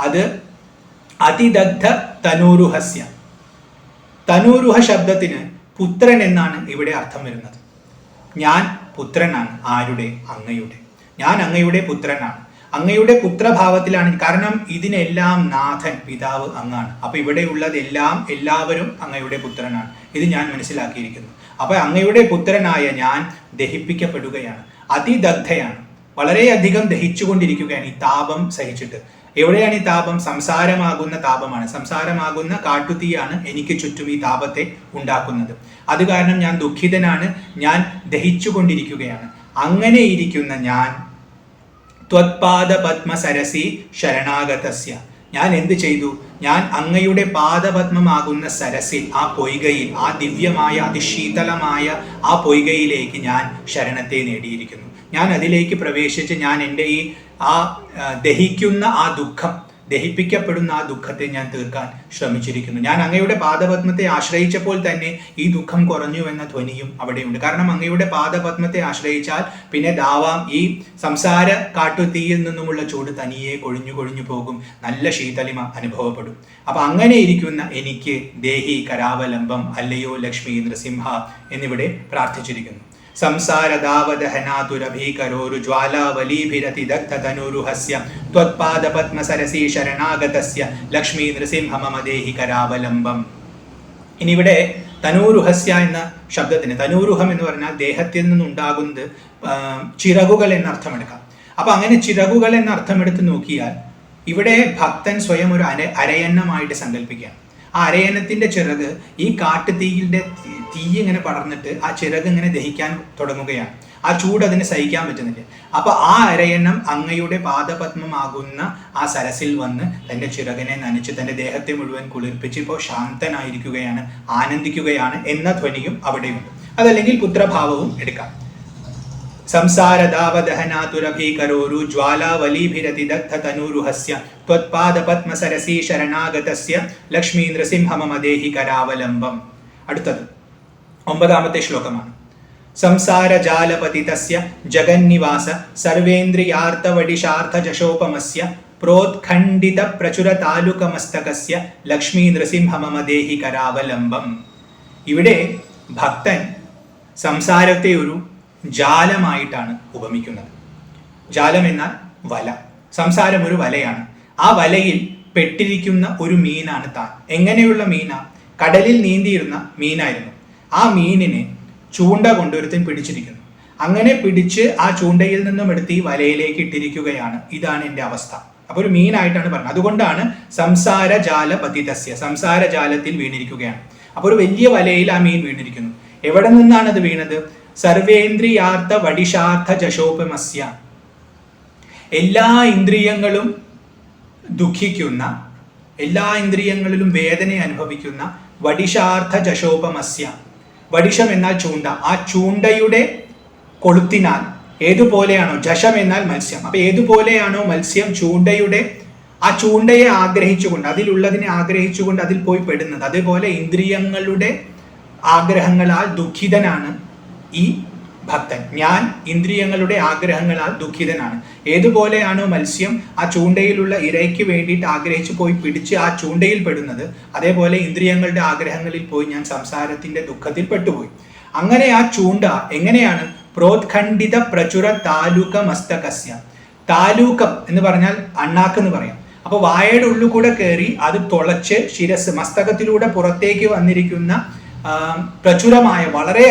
അത് അതിദഗ്ധ തനൂരുഹസ്യ. തനൂരുഹ ശബ്ദത്തിന് പുത്രൻ എന്നാണ് ഇവിടെ അർത്ഥം വരുന്നത്. ഞാൻ പുത്രനാണ്. ആരുടെ? അങ്ങയുടെ. ഞാൻ അങ്ങയുടെ പുത്രനാണ്. അങ്ങയുടെ പുത്രഭാവത്തിലാണ്. കാരണം ഇതിനെല്ലാം നാഥൻ, പിതാവ് അങ്ങാണ്. അപ്പൊ ഇവിടെയുള്ളതെല്ലാം, എല്ലാവരും അങ്ങയുടെ പുത്രനാണ്. ഇത് ഞാൻ മനസ്സിലാക്കിയിരിക്കുന്നു. അപ്പൊ അങ്ങയുടെ പുത്രനായ ഞാൻ ദഹിപ്പിക്കപ്പെടുകയാണ്. അതിദഗ്ധയാണ്, വളരെയധികം ദഹിച്ചുകൊണ്ടിരിക്കുകയാണ് ഈ താപം സഹിച്ചിട്ട്. എവിടെയാണ് ഈ താപം? സംസാരമാകുന്ന താപമാണ്. സംസാരമാകുന്ന കാട്ടുതീയാണ് എനിക്ക് ചുറ്റും ഈ താപത്തെ ഉണ്ടാക്കുന്നത്. അത് കാരണം ഞാൻ ദുഃഖിതനാണ്, ഞാൻ ദഹിച്ചുകൊണ്ടിരിക്കുകയാണ്. അങ്ങനെ ഇരിക്കുന്ന ഞാൻ ത്വത്പാദ പത്മസരസി ശരണാഗതസ്യ, ഞാൻ എന്ത് ചെയ്തു? ഞാൻ അങ്ങയുടെ പാദപത്മമാകുന്ന സരസിൽ, ആ പൊയ്കയിൽ, ആ ദിവ്യമായ അതിശീതളമായ ആ പൊയ്കയിലേക്ക് ഞാൻ ശരണത്തെ നേടിയിരിക്കുന്നു. ഞാൻ അതിലേക്ക് പ്രവേശിച്ച് ഞാൻ എൻ്റെ ഈ ദഹിക്കുന്ന ആ ദുഃഖം, ദഹിപ്പിക്കപ്പെടുന്ന ആ ദുഃഖത്തെ ഞാൻ തീർക്കാൻ ശ്രമിച്ചിരിക്കുന്നു. ഞാൻ അങ്ങയുടെ പാദപത്മത്തെ ആശ്രയിച്ചപ്പോൾ തന്നെ ഈ ദുഃഖം കുറഞ്ഞു എന്ന ധ്വനിയും അവിടെയുണ്ട്. കാരണം അങ്ങയുടെ പാദപത്മത്തെ ആശ്രയിച്ചാൽ പിന്നെ ദാവാം, ഈ സംസാര കാട്ടുതീയിൽ നിന്നുമുള്ള ചൂട് തനിയെ കൊഴിഞ്ഞു പോകും, നല്ല ശീതളിമ അനുഭവപ്പെടും. അപ്പൊ അങ്ങനെ ഇരിക്കുന്ന എനിക്ക് ദേഹി കരാവലംബം, അല്ലയോ ലക്ഷ്മി നൃസിംഹ എന്നിവിടെ പ്രാർത്ഥിച്ചിരിക്കുന്നു. സംസാരദാവദഹനാതുരഭീകരോരു ജ്വാലാവലീഭിരതിദഗ്ധ തനൂരുഹസ്യ ത്വത്പാദപത്മസരസീ ശരണാഗതസ്യ ലക്ഷ്മീ നൃസിംഹ മമ ദേഹി കരാവലംബം. ഇനി ഇവിടെ തനൂരുഹസ്യ എന്ന ശബ്ദത്തിന്, തനൂരുഹം എന്ന് പറഞ്ഞാൽ ദേഹത്തിൽ നിന്നുണ്ടാകുന്നത് ചിറകുകൾ എന്നർത്ഥമെടുക്കാം. അപ്പൊ അങ്ങനെ ചിറകുകൾ എന്നർത്ഥമെടുത്ത് നോക്കിയാൽ ഇവിടെ ഭക്തൻ സ്വയം ഒരു അരയന്നമായിട്ട് സങ്കല്പിക്കുകയാണ്. ആ അരയന്നത്തിന്റെ ചിറക് ഈ കാട്ടുതീയിന്റെ തീ ഇങ്ങനെ പടർന്നിട്ട് ആ ചിറക് ഇങ്ങനെ ദഹിക്കാൻ തുടങ്ങുകയാണ്. ആ ചൂട് അതിന് സഹിക്കാൻ പറ്റുന്നില്ല. അപ്പൊ ആ അരയന്നം അങ്ങയുടെ പാദപത്മമാകുന്ന ആ സരസിൽ വന്ന് തന്റെ ചിറകിനെ നനച്ച് തന്റെ ദേഹത്തെ മുഴുവൻ കുളിർപ്പിച്ച് ഇപ്പോൾ ശാന്തനായിരിക്കുകയാണ്, ആനന്ദിക്കുകയാണ് എന്ന ധ്വനിയും അവിടെയുണ്ട്. അതല്ലെങ്കിൽ പുത്രഭാവവും എടുക്കാം. സംസാരദാവദഹനാതുരഭീകരോരു ജ്വാലാവലീഭിരതിദഗ്ധ തനൂരുഹസ്യ ത്വത്പാദപത്മസരസീ ശരണാഗതസ്യ ലക്ഷ്മീ നൃസിംഹ മമ ദേഹി കരാവലംബം. അടുത്തത് 9ാമത്തെ ശ്ലോകമാണ്. സംസാരജാലപതിതസ്യ ജഗന്നിവാസ സർവേന്ദ്രിയാർത്ഥവടിശാർത്ഥജശോപമസ്യ പ്രോത്ഖണ്ഡിത പ്രചുരതാലുകമസ്തകസ്യ ലക്ഷ്മീ നൃസിംഹ മമ ദേഹി കരാവലംബം. ഇവിടെ ഭക്തൻ സംസാരത്തെ ഒരു ജാലമായിട്ടാണ് ഉപമിക്കുന്നത്. ജാലം എന്നാൽ വല. സംസാരം ഒരു വലയാണ്. ആ വലയിൽ പെട്ടിരിക്കുന്ന ഒരു മീനാണ് താൻ. എങ്ങനെയുള്ള മീനാ? കടലിൽ നീന്തിയിരുന്ന മീനായിരുന്നു. ആ മീനിനെ ചൂണ്ട കൊണ്ടൊരുത്തൻ പിടിച്ചിരിക്കുന്നു. അങ്ങനെ പിടിച്ച് ആ ചൂണ്ടയിൽ നിന്നും എടുത്ത് ഈ വലയിലേക്ക് ഇട്ടിരിക്കുകയാണ്. ഇതാണ് എൻ്റെ അവസ്ഥ. അപ്പൊ ഒരു മീനായിട്ടാണ് പറഞ്ഞത്. അതുകൊണ്ടാണ് സംസാരജാലപതിതസ്യ, സംസാരജാലത്തിൽ വീണിരിക്കുകയാണ്. അപ്പൊ ഒരു വലിയ വലയിൽ ആ മീൻ വീണിരിക്കുന്നു. എവിടെ നിന്നാണ് അത് വീണത്? സർവേന്ദ്രിയാർത്ഥ വടിശാർത്ഥ ജശോപമസ്യ, എല്ലാ ഇന്ദ്രിയങ്ങളും ദുഃഖിക്കുന്ന, എല്ലാ ഇന്ദ്രിയങ്ങളിലും വേദന അനുഭവിക്കുന്ന വടിശാർത്ഥ ജശോപമസ്യ. വടിഷം എന്നാൽ ചൂണ്ട. ആ ചൂണ്ടയുടെ കൊളുത്തിനാൽ ഏതുപോലെയാണോ, ജശം എന്നാൽ മത്സ്യം. അപ്പൊ ഏതുപോലെയാണോ മത്സ്യം ചൂണ്ടയുടെ ആ ചൂണ്ടയെ ആഗ്രഹിച്ചുകൊണ്ട്, അതിലുള്ളതിനെ ആഗ്രഹിച്ചുകൊണ്ട് അതിൽ പോയി പെടുന്നത്, അതേപോലെ ഇന്ദ്രിയങ്ങളുടെ ആഗ്രഹങ്ങളാൽ ദുഃഖിതനാണ് ഈ ഭക്തൻ. ഞാൻ ഇന്ദ്രിയങ്ങളുടെ ആഗ്രഹങ്ങളാൽ ദുഃഖിതനാണ്. ഏതുപോലെയാണോ മത്സ്യം ആ ചൂണ്ടയിലുള്ള ഇരയ്ക്ക് വേണ്ടിയിട്ട് ആഗ്രഹിച്ചു പോയി പിടിച്ച് ആ ചൂണ്ടയിൽ പെടുന്നത്, അതേപോലെ ഇന്ദ്രിയങ്ങളുടെ ആഗ്രഹങ്ങളിൽ പോയി ഞാൻ സംസാരത്തിന്റെ ദുഃഖത്തിൽ പെട്ടുപോയി. അങ്ങനെ ആ ചൂണ്ട എങ്ങനെയാണ് പ്രോത്ഖണ്ഡിത പ്രചുര താലൂക മസ്തകസ്യ. താലൂകം എന്ന് പറഞ്ഞാൽ അണ്ണാക്ക് എന്ന് പറയാം. അപ്പൊ വായയുടെ ഉള്ളിൽ കൂടെ കയറി അത് തുളച്ച് ശിരസ് മസ്തകത്തിലൂടെ പുറത്തേക്ക് വന്നിരിക്കുന്ന പ്രചുരമായ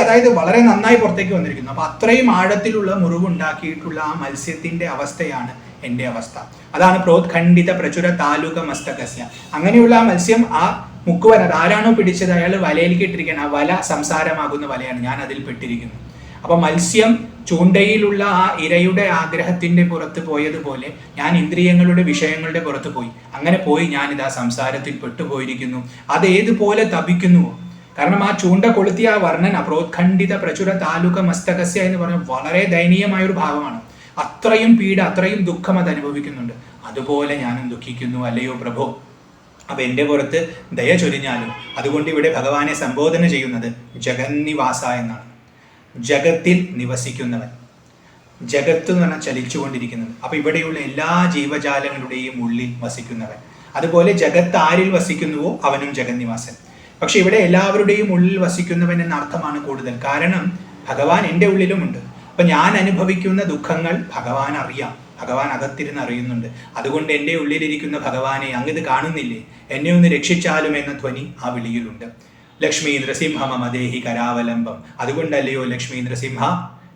അതായത് വളരെ നന്നായി പുറത്തേക്ക് വന്നിരിക്കുന്നു. അപ്പൊ അത്രയും ആഴത്തിലുള്ള മുറിവുണ്ടാക്കിയിട്ടുള്ള ആ മത്സ്യത്തിന്റെ അവസ്ഥയാണ് എൻ്റെ അവസ്ഥ. അതാണ് പ്രോത്ഖണ്ഡിത പ്രചുര താലൂക മസ്തകസ്യ. അങ്ങനെയുള്ള ആ മത്സ്യം, ആ മുക്കുവൻ, അത് ആരാണോ പിടിച്ചത് അയാൾ വലയിലേക്ക് ഇട്ടിരിക്കുകയാണ്. ആ വല സംസാരമാകുന്ന വലയാണ്, ഞാൻ അതിൽ പെട്ടിരിക്കുന്നു. അപ്പൊ മത്സ്യം ചൂണ്ടയിലുള്ള ആ ഇരയുടെ ആഗ്രഹത്തിന്റെ പുറത്ത് പോയതുപോലെ ഞാൻ ഇന്ദ്രിയങ്ങളുടെ വിഷയങ്ങളുടെ പുറത്ത് പോയി. അങ്ങനെ പോയി ഞാനിതാ സംസാരത്തിൽ പെട്ടുപോയിരിക്കുന്നു. അത് ഏതുപോലെ തപിക്കുന്നുവോ. കാരണം ആ ചൂണ്ട കൊളുത്തിയ ആ വർണ്ണന പ്രോത്ഖണ്ഡിത പ്രചുര താലൂക മസ്തകസ്യ എന്ന് പറഞ്ഞാൽ വളരെ ദയനീയമായ ഒരു ഭാവമാണ്. അത്രയും പീഡ, അത്രയും ദുഃഖം അത് അനുഭവിക്കുന്നുണ്ട്. അതുപോലെ ഞാനും ദുഃഖിക്കുന്നു അല്ലയോ പ്രഭോ. അപ്പൊ എൻ്റെ പുറത്ത് ദയ ചൊരിഞ്ഞാലും. അതുകൊണ്ട് ഇവിടെ ഭഗവാനെ സംബോധന ചെയ്യുന്നത് ജഗന്നിവാസ എന്നാണ്. ജഗത്തിൽ നിവസിക്കുന്നവൻ. ജഗത്ത് എന്ന് പറഞ്ഞാൽ ചലിച്ചുകൊണ്ടിരിക്കുന്നത്. അപ്പൊ ഇവിടെയുള്ള എല്ലാ ജീവജാലങ്ങളുടെയും ഉള്ളിൽ വസിക്കുന്നവൻ. അതുപോലെ ജഗത്ത് ആരിൽ വസിക്കുന്നുവോ അവനും ജഗന്നിവാസൻ. പക്ഷെ ഇവിടെ എല്ലാവരുടെയും ഉള്ളിൽ വസിക്കുന്നവൻ എന്ന അർത്ഥമാണ് കൂടുതൽ. കാരണം ഭഗവാൻ എൻ്റെ ഉള്ളിലുമുണ്ട്. അപ്പൊ ഞാൻ അനുഭവിക്കുന്ന ദുഃഖങ്ങൾ ഭഗവാൻ അറിയാം, ഭഗവാൻ അകത്തിരുന്ന് അറിയുന്നുണ്ട്. അതുകൊണ്ട് എൻ്റെ ഉള്ളിലിരിക്കുന്ന ഭഗവാനെ അങ്ങിത് കാണുന്നില്ലേ, എന്നെ ഒന്ന് രക്ഷിച്ചാലും എന്ന ധ്വനി ആ വിളിയിലുണ്ട്. ലക്ഷ്മി നൃസിംഹ മമ ദേഹി കരാവലംബം. അതുകൊണ്ടല്ലയോ ലക്ഷ്മി നൃസിംഹ,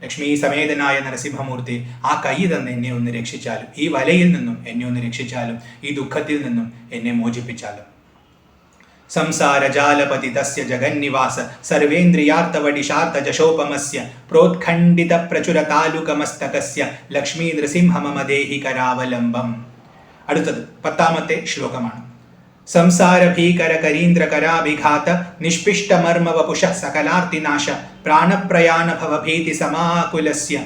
ലക്ഷ്മി സമേതനായ നരസിംഹമൂർത്തി, ആ കൈ തന്നെ എന്നെ ഒന്ന് രക്ഷിച്ചാലും, ഈ വലയിൽ നിന്നും എന്നെ ഒന്ന് രക്ഷിച്ചാലും, ഈ ദുഃഖത്തിൽ നിന്നും എന്നെ മോചിപ്പിച്ചാലും. സംസാരജാലപതി തസ്യ ജഗന്നിവാസ സർവേന്ദ്രിയാർത്ഥവടിശാർത്ഥ ജശോപമസ്യ പ്രോത്ഖണ്ഡിത പ്രചുര താലൂകമസ്തകസ്യ ലക്ഷ്മീ നൃസിംഹ മമ ദേഹി കരാവലംബം. അടുത്തത് 10ാമത്തെ ശ്ലോകമാണ്. സംസാര ഭീകര കരീന്ദ്ര കരാഭിഘാത നിഷ്പിഷ്ടമർമ്മ വപുഷ സകലാർത്തിനാശ പ്രാണപ്രയാണ ഭവഭീതി സമാകുലസ്യ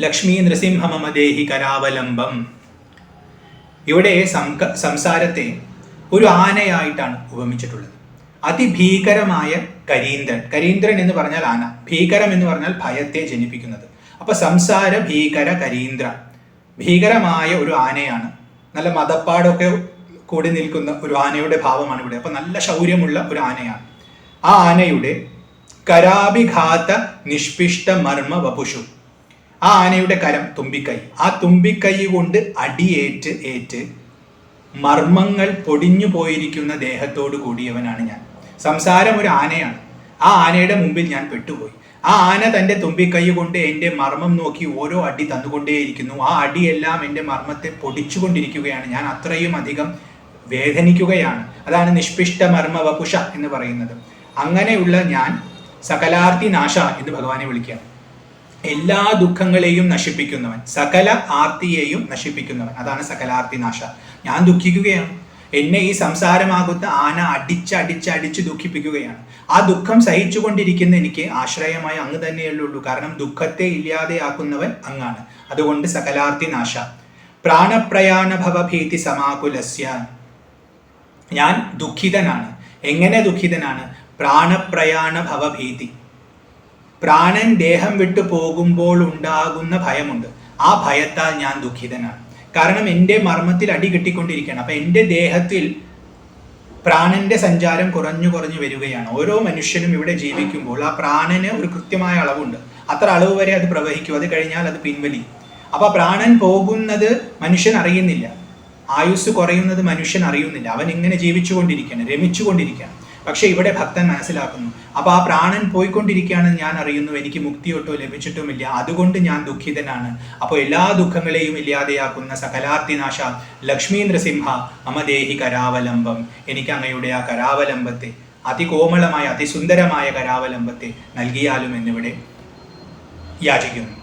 ലക്ഷ്മീ നൃസിംഹ മമ ദേഹി കരാവലംബം. ഇവിടെ സംസാരത്തെ ഒരു ആനയായിട്ടാണ് ഉപമിച്ചിട്ടുള്ളത്. അതിഭീകരമായ കരീന്ദ്രൻ. കരീന്ദ്രൻ എന്ന് പറഞ്ഞാൽ ആന, ഭീകരം എന്ന് പറഞ്ഞാൽ ഭയത്തെ ജനിപ്പിക്കുന്നത്. അപ്പൊ സംസാര ഭീകര കരീന്ദ്ര, ഭീകരമായ ഒരു ആനയാണ്. നല്ല മതപ്പാടൊക്കെ കൂടി നിൽക്കുന്ന ഒരു ആനയുടെ ഭാവമാണ് ഇവിടെ. അപ്പൊ നല്ല ശൗര്യമുള്ള ഒരു ആനയാണ്. ആ ആനയുടെ കരാഭിഘാത നിഷ്പിഷ്ട മർമ്മ വപുഷു. ആ ആനയുടെ കരം തുമ്പിക്കൈ. ആ തുമ്പിക്കൈ കൊണ്ട് അടിയേറ്റ് മർമ്മങ്ങൾ പൊടിഞ്ഞു പോയിരിക്കുന്ന ദേഹത്തോട് കൂടിയവനാണ് ഞാൻ. സംസാരം ഒരു ആനയാണ്. ആ ആനയുടെ മുമ്പിൽ ഞാൻ പെട്ടുപോയി. ആ ആന തൻ്റെ തുമ്പിക്കൈ കൊണ്ട് എൻ്റെ മർമ്മം നോക്കി ഓരോ അടി തന്നുകൊണ്ടേയിരിക്കുന്നു. ആ അടിയെല്ലാം എൻ്റെ മർമ്മത്തെ പൊടിച്ചുകൊണ്ടിരിക്കുകയാണ്. ഞാൻ അത്രയും അധികം വേദനിക്കുകയാണ്. അതാണ് നിഷ്പിഷ്ട മർമ്മ വപുഷ എന്ന് പറയുന്നത്. അങ്ങനെയുള്ള ഞാൻ സകലാർത്തി നാശ എന്ന് ഭഗവാനെ വിളിക്കുക. എല്ലാ ദുഃഖങ്ങളെയും നശിപ്പിക്കുന്നവൻ, സകല ആർത്തിയെയും നശിപ്പിക്കുന്നവൻ, അതാണ് സകലാർത്തി നാശ. ഞാൻ ദുഃഖിക്കുകയാണ്. എന്നെ ഈ സംസാരമാകുന്ന ആന അടിച്ച് ദുഃഖിപ്പിക്കുകയാണ്. ആ ദുഃഖം സഹിച്ചുകൊണ്ടിരിക്കുന്ന എനിക്ക് ആശ്രയമായി അങ്ങ് തന്നെയുള്ളൂ. കാരണം ദുഃഖത്തെ ഇല്ലാതെയാക്കുന്നവൻ അങ്ങാണ്. അതുകൊണ്ട് സകലാർത്തി നാശ. പ്രാണപ്രയാണ ഭവഭീതി സമാകുലസ്യ. ഞാൻ ദുഃഖിതനാണ്. എങ്ങനെ ദുഃഖിതനാണ്? പ്രാണപ്രയാണ ഭവഭീതി. പ്രാണൻ ദേഹം വിട്ടു പോകുമ്പോൾ ഉണ്ടാകുന്ന ഭയമുണ്ട്. ആ ഭയത്താൽ ഞാൻ ദുഃഖിതനാണ്. കാരണം എൻ്റെ മർമ്മത്തിൽ അടി കെട്ടിക്കൊണ്ടിരിക്കുകയാണ്. അപ്പൊ എൻ്റെ ദേഹത്തിൽ പ്രാണന്റെ സഞ്ചാരം കുറഞ്ഞു വരികയാണ്. ഓരോ മനുഷ്യനും ഇവിടെ ജീവിക്കുമ്പോൾ ആ പ്രാണന് ഒരു കൃത്യമായ അളവുണ്ട്. അത്ര അളവ് വരെ അത് പ്രവഹിക്കും. അത് കഴിഞ്ഞാൽ അത് പിൻവലിയും. അപ്പൊ പ്രാണൻ പോകുന്നത് മനുഷ്യൻ അറിയുന്നില്ല. ആയുസ് കുറയുന്നത് മനുഷ്യൻ അറിയുന്നില്ല. അവൻ ഇങ്ങനെ ജീവിച്ചുകൊണ്ടിരിക്കുകയാണ്, രമിച്ചുകൊണ്ടിരിക്കുകയാണ്. പക്ഷെ ഇവിടെ ഭക്തൻ മനസ്സിലാക്കുന്നു, അപ്പൊ ആ പ്രാണൻ പോയിക്കൊണ്ടിരിക്കുകയാണെന്ന് ഞാൻ അറിയുന്നു. എനിക്ക് മുക്തിയൊട്ടോ ലഭിച്ചിട്ടുമില്ല. അതുകൊണ്ട് ഞാൻ ദുഃഖിതനാണ്. അപ്പോൾ എല്ലാ ദുഃഖങ്ങളെയും ഇല്ലാതെയാക്കുന്ന സകലാർത്തിനാശ ലക്ഷ്മീ നൃസിംഹ മമ ദേഹി കരാവലംബം. എനിക്ക് അങ്ങയുടെ ആ കരാവലംബത്തെ, അതികോമളമായ അതിസുന്ദരമായ കരാവലംബത്തെ നൽകിയാലും എന്നിവിടെ യാചിക്കുന്നു.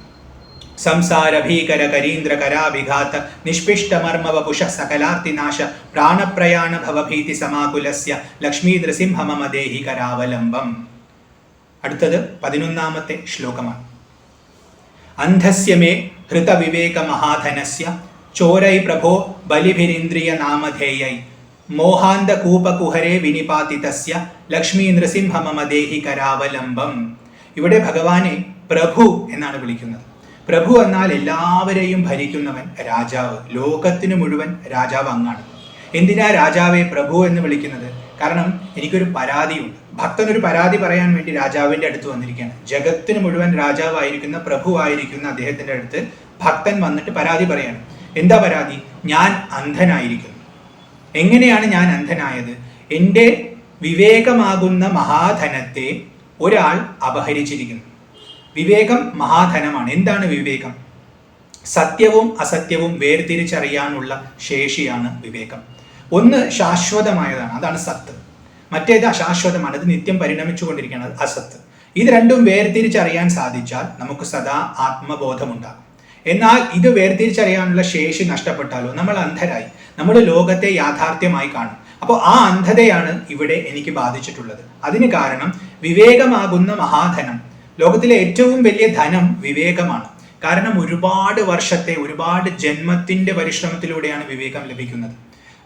സംസാര ഭീകര കരീന്ദ്ര കരാഭിഘാത നിഷ്പിഷ്ട മർമ്മ വപുഷ സകലാർത്തിനാശ പ്രാണപ്രയാണ ഭവഭീതി സമാകുലസ്യ ലക്ഷ്മീ നൃസിംഹ മമ ദേഹി കരാവലംബം. അടുത്തത് 11ാമത്തെ ശ്ലോകമാണ്. അന്ധസ്യ മേ ഹൃതവിവേക മഹാധനസ്യ ചോരൈ പ്രഭോ ബലിഭിരിന്ദ്രിയ നാമധേയൈ മോഹാന്ത കൂപകുഹരേ വിനിപാതിതസ്യ ലക്ഷ്മീ നൃസിംഹ മമ ദേഹി കരാവലംബം. ഇവിടെ ഭഗവാനെ പ്രഭു എന്നാണ് വിളിക്കുന്നത്. പ്രഭു എന്നാൽ എല്ലാവരെയും ഭരിക്കുന്നവൻ, രാജാവ്. ലോകത്തിന് മുഴുവൻ രാജാവ് അങ്ങാണ്. എന്തിനാ രാജാവെ പ്രഭു എന്ന് വിളിക്കുന്നത്? കാരണം എനിക്കൊരു പരാതിയുണ്ട്. ഭക്തൻ ഒരു പരാതി പറയാൻ വേണ്ടി രാജാവിൻ്റെ അടുത്ത് വന്നിരിക്കുകയാണ്. ജഗത്തിന് മുഴുവൻ രാജാവായിരിക്കുന്ന പ്രഭുവായിരിക്കുന്ന അദ്ദേഹത്തിൻ്റെ അടുത്ത് ഭക്തൻ വന്നിട്ട് പരാതി പറയാണ്. എന്താ പരാതി? ഞാൻ അന്ധനായിരിക്കുന്നു. എങ്ങനെയാണ് ഞാൻ അന്ധനായത്? എൻ്റെ വിവേകമാകുന്ന മഹാധനത്തെ ഒരാൾ അപഹരിച്ചിരിക്കുന്നു. വിവേകം മഹാധനമാണ്. എന്താണ് വിവേകം? സത്യവും അസത്യവും വേർതിരിച്ചറിയാനുള്ള ശേഷിയാണ് വിവേകം. ഒന്ന് ശാശ്വതമായതാണ്, അതാണ് സത്ത്. മറ്റേത് അശാശ്വതമാണ്, അത് നിത്യം പരിണമിച്ചുകൊണ്ടിരിക്കുകയാണ്, അത് അസത്ത്. ഇത് രണ്ടും വേർതിരിച്ചറിയാൻ സാധിച്ചാൽ നമുക്ക് സദാ ആത്മബോധമുണ്ടാകും. എന്നാൽ ഇത് വേർതിരിച്ചറിയാനുള്ള ശേഷി നഷ്ടപ്പെട്ടാലോ നമ്മൾ അന്ധരായി, നമ്മൾ ലോകത്തെ യാഥാർത്ഥ്യമായി കാണും. അപ്പോൾ ആ അന്ധതയാണ് ഇവിടെ എനിക്ക് ബാധിച്ചിട്ടുള്ളത്. അതിന് കാരണം വിവേകമാകുന്ന മഹാധനം. ലോകത്തിലെ ഏറ്റവും വലിയ ധനം വിവേകമാണ്. കാരണം ഒരുപാട് വർഷത്തെ, ഒരുപാട് ജന്മത്തിന്റെ പരിശ്രമത്തിലൂടെയാണ് വിവേകം ലഭിക്കുന്നത്.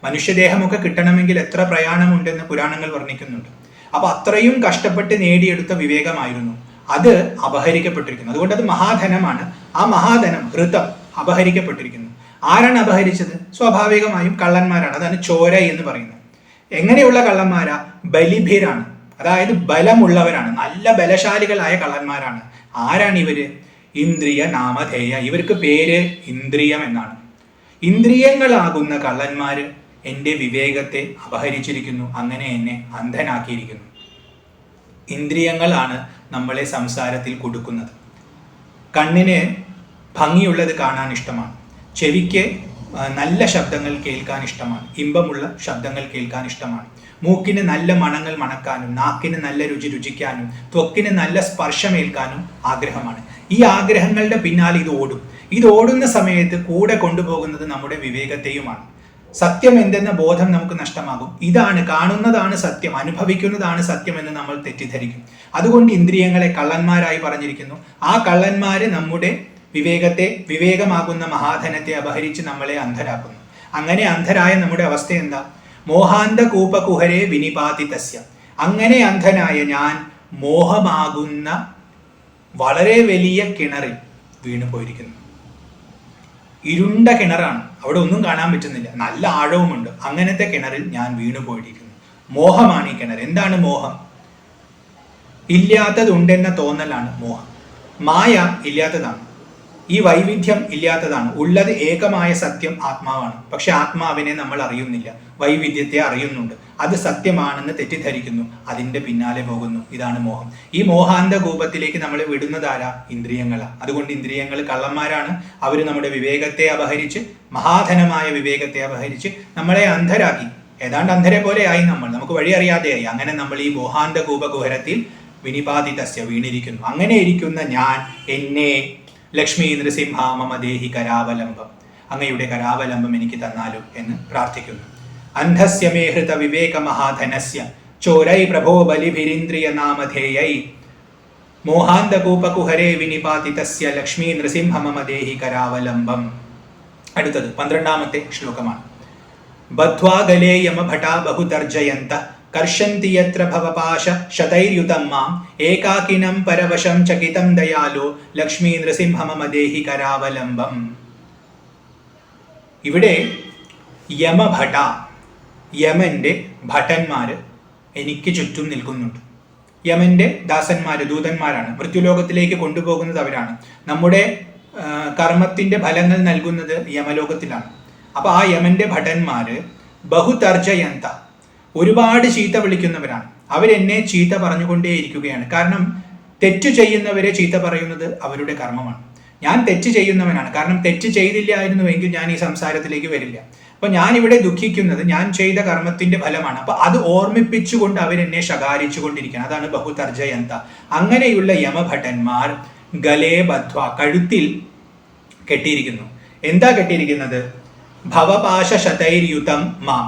മനുഷ്യദേഹമൊക്കെ കിട്ടണമെങ്കിൽ എത്ര പ്രയാണമുണ്ടെന്ന് പുരാണങ്ങൾ വർണ്ണിക്കുന്നുണ്ട്. അപ്പൊ അത്രയും കഷ്ടപ്പെട്ട് നേടിയെടുത്ത വിവേകമായിരുന്നു, അത് അപഹരിക്കപ്പെട്ടിരിക്കുന്നു. അതുകൊണ്ട് അത് മഹാധനമാണ്. ആ മഹാധനം ഹൃതം അപഹരിക്കപ്പെട്ടിരിക്കുന്നു. ആരാണ് അപഹരിച്ചത്? സ്വാഭാവികമായും കള്ളന്മാരാണ്. അതാണ് ചോര എന്ന് പറയുന്നത്. എങ്ങനെയുള്ള കള്ളന്മാരാ? ബലിഭീരാണ്, അതായത് ബലമുള്ളവരാണ്, നല്ല ബലശാലികളായ കള്ളന്മാരാണ്. ആരാണ് ഇവര്? ഇന്ദ്രിയ നാമധേയ. ഇവർക്ക് പേര് ഇന്ദ്രിയം എന്നാണ്. ഇന്ദ്രിയങ്ങളാകുന്ന കള്ളന്മാര് എൻ്റെ വിവേകത്തെ അപഹരിച്ചിരിക്കുന്നു, അങ്ങനെ എന്നെ അന്ധനാക്കിയിരിക്കുന്നു. ഇന്ദ്രിയങ്ങളാണ് നമ്മളെ സംസാരത്തിൽ കൊടുക്കുന്നത്. കണ്ണിന് ഭംഗിയുള്ളത് കാണാൻ ഇഷ്ടമാണ്, ചെവിക്ക് നല്ല ശബ്ദങ്ങൾ കേൾക്കാൻ ഇഷ്ടമാണ്, ഇമ്പമുള്ള ശബ്ദങ്ങൾ കേൾക്കാൻ ഇഷ്ടമാണ്, മൂക്കിന് നല്ല മണങ്ങൾ മണക്കാനും, നാക്കിന് നല്ല രുചി രുചിക്കാനും, ത്വക്കിന് നല്ല സ്പർശമേൽക്കാനും ആഗ്രഹമാണ്. ഈ ആഗ്രഹങ്ങളുടെ പിന്നാലെ ഇത് ഓടുന്ന സമയത്ത് കൂടെ കൊണ്ടുപോകുന്നത് നമ്മുടെ വിവേകത്തെയുമാണ്. സത്യം എന്തെന്ന ബോധം നമുക്ക് നഷ്ടമാകും. ഇതാണ് കാണുന്നതാണ് സത്യം, അനുഭവിക്കുന്നതാണ് സത്യം എന്ന് നമ്മൾ തെറ്റിദ്ധരിക്കും. അതുകൊണ്ട് ഇന്ദ്രിയങ്ങളെ കള്ളന്മാരായി പറഞ്ഞിരിക്കുന്നു. ആ കള്ളന്മാര് നമ്മുടെ വിവേകത്തെ, വിവേകമാകുന്ന മഹാധനത്തെ അപഹരിച്ച് നമ്മളെ അന്ധരാക്കുന്നു. അങ്ങനെ അന്ധരായ നമ്മുടെ അവസ്ഥ എന്താ? മോഹാന്ത കൂപകുഹരേ വിനിപാതിതസ്യ. അങ്ങനെ അന്ധനായ ഞാൻ മോഹമാകുന്ന വളരെ വലിയ കിണറിൽ വീണു പോയിരിക്കുന്നു. ഇരുണ്ട കിണറാണ്, അവിടെ ഒന്നും കാണാൻ പറ്റുന്നില്ല, നല്ല ആഴവുമുണ്ട്. അങ്ങനത്തെ കിണറിൽ ഞാൻ വീണു പോയിരിക്കുന്നു. മോഹമാണ് ഈ കിണർ. എന്താണ് മോഹം? ഇല്ലാത്തതുണ്ടെന്ന തോന്നലാണ് മോഹം. മായ ഇല്ലാത്തതാണ്, ഈ വൈവിധ്യം ഇല്ലാത്തതാണ്. ഉള്ളത് ഏകമായ സത്യം ആത്മാവാണ്. പക്ഷെ ആത്മാവിനെ നമ്മൾ അറിയുന്നില്ല, വൈവിധ്യത്തെ അറിയുന്നുണ്ട്. അത് സത്യമാണെന്ന് തെറ്റിദ്ധരിക്കുന്നു, അതിൻ്റെ പിന്നാലെ പോകുന്നു. ഇതാണ് മോഹം. ഈ മോഹാന്ത കൂപത്തിലേക്ക് നമ്മളെ വിടുന്നതാരാ? ഇന്ദ്രിയങ്ങളാ. അതുകൊണ്ട് ഇന്ദ്രിയങ്ങൾ കള്ളന്മാരാണ്. അവർ നമ്മുടെ വിവേകത്തെ അപഹരിച്ച്, മഹാധനമായ വിവേകത്തെ അപഹരിച്ച് നമ്മളെ അന്ധരാക്കി. ഏതാണ്ട് അന്ധരെ പോലെയായി നമ്മൾ, നമുക്ക് വഴി അറിയാതെയായി. അങ്ങനെ നമ്മൾ ഈ മോഹാന്ത കൂപകുഹരത്തിൽ വിനിപാതിതസ്യ വീണിരിക്കുന്നു. അങ്ങനെ ഇരിക്കുന്ന ഞാൻ, എന്നെ ലക്ഷ്മി നൃസിംഹ മമ ദേഹി കരാവലംബം, അങ്ങയുടെ കരാവലംബം എനിക്ക് തന്നാലോ എന്ന് പ്രാർത്ഥിക്കുന്നു. അന്ധസ്യ മേ ഹൃത വിവേക മഹാധനസ്യ ചോരൈ പ്രഭോ ബലിഭിരിന്ദ്രിയ നാമധേയൈ മോഹാന്തകൂപകുഹരേ വിനിപാതിതസ്യ ലക്ഷ്മി നൃസിംഹ മമ ദേഹി കരാവലംബം. അടുത്തത് 12ാമത്തെ ശ്ലോകമാണ്. ബദ്ധ്വാ ഗലേ യമഭടാ ബഹുതർജയന്ത കർഷന്തി യത്ര ഭവപാശ ശതൈര്യുതം മാം ഏകാകിനം പരവശം ചകിതം ദയാലോ ലക്ഷ്മി നൃസിംഹ മമ ദേഹി കരാവലംബം. ഇവിടെ യമഭട, യമന്റെ ഭടന്മാര് എനിക്ക് ചുറ്റും നിൽക്കുന്നുണ്ട്. യമന്റെ ദാസന്മാര്, ദൂതന്മാരാണ്. മൃത്യുലോകത്തിലേക്ക് കൊണ്ടുപോകുന്നത് അവരാണ്. നമ്മുടെ കർമ്മത്തിന്റെ ഫലങ്ങൾ നൽകുന്നത് യമലോകത്തിലാണ്. അപ്പൊ ആ യമന്റെ ഭടന്മാര് ബഹുതർജയന്ത, ഒരുപാട് ചീത്ത വിളിക്കുന്നവരാണ്. അവരെന്നെ ചീത്ത പറഞ്ഞുകൊണ്ടേയിരിക്കുകയാണ്. കാരണം തെറ്റു ചെയ്യുന്നവരെ ചീത്ത പറയുന്നത് അവരുടെ കർമ്മമാണ്. ഞാൻ തെറ്റ് ചെയ്യുന്നവനാണ്. കാരണം തെറ്റ് ചെയ്തില്ലായിരുന്നുവെങ്കിൽ ഞാൻ ഈ സംസാരത്തിലേക്ക് വരില്ല. അപ്പൊ ഞാൻ ഇവിടെ ദുഃഖിക്കുന്നത് ഞാൻ ചെയ്ത കർമ്മത്തിന്റെ ഫലമാണ്. അപ്പൊ അത് ഓർമ്മിപ്പിച്ചുകൊണ്ട് അവരെന്നെ ശകാരിച്ചു കൊണ്ടിരിക്കുകയാണ്. അതാണ് ബഹുതർജയന്ത. അങ്ങനെയുള്ള യമഭട്ടന്മാർ ഗലേ ബദ്ധ്വ, കഴുത്തിൽ കെട്ടിയിരിക്കുന്നു. എന്താ കെട്ടിയിരിക്കുന്നത്? ഭവപാശ ശതൈര്യുതം മാം,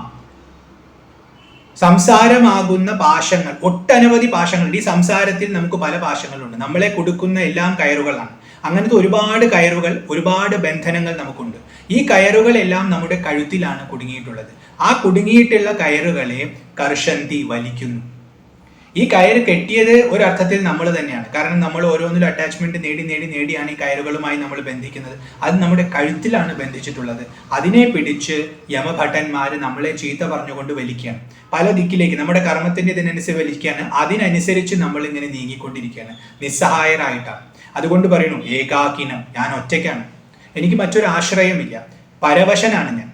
സംസാരമാകുന്ന പാശങ്ങൾ, ഒട്ടനവധി പാശങ്ങളുണ്ട്. ഈ സംസാരത്തിൽ നമുക്ക് പല പാശങ്ങളുണ്ട്. നമ്മളെ കൊടുക്കുന്ന എല്ലാം കയറുകളാണ്. അങ്ങനത്തെ ഒരുപാട് കയറുകൾ, ഒരുപാട് ബന്ധനങ്ങൾ നമുക്കുണ്ട്. ഈ കയറുകളെല്ലാം നമ്മുടെ കഴുത്തിലാണ് കുടുങ്ങിയിട്ടുള്ളത്. ആ കുടുങ്ങിയിട്ടുള്ള കയറുകളെ കർഷന്തി, വലിക്കുന്നു. ഈ കയറ് കെട്ടിയത് ഒരർത്ഥത്തിൽ നമ്മൾ തന്നെയാണ്. കാരണം നമ്മൾ ഓരോന്നിലും അറ്റാച്ച്മെന്റ് നേടിയാണ് ഈ കയറുകളുമായി നമ്മൾ ബന്ധിക്കുന്നത്. അത് നമ്മുടെ കഴുത്തിലാണ് ബന്ധിച്ചിട്ടുള്ളത്. അതിനെ പിടിച്ച് യമഭട്ടന്മാർ നമ്മളെ ചീത്ത പറഞ്ഞുകൊണ്ട് വലിക്കുകയാണ് പല ദിക്കിലേക്ക്. നമ്മുടെ കർമ്മത്തിന്റെ ഇതിനനുസരിച്ച് വലിക്കുകയാണ്. അതിനനുസരിച്ച് നമ്മൾ ഇങ്ങനെ നീങ്ങിക്കൊണ്ടിരിക്കുകയാണ് നിസ്സഹായരായിട്ടാണ്. അതുകൊണ്ട് പറയുന്നു ഏകാകിനം, ഞാൻ ഒറ്റയ്ക്കാണ്, എനിക്ക് മറ്റൊരു ആശ്രയമില്ല, പരവശനാണ് ഞാൻ.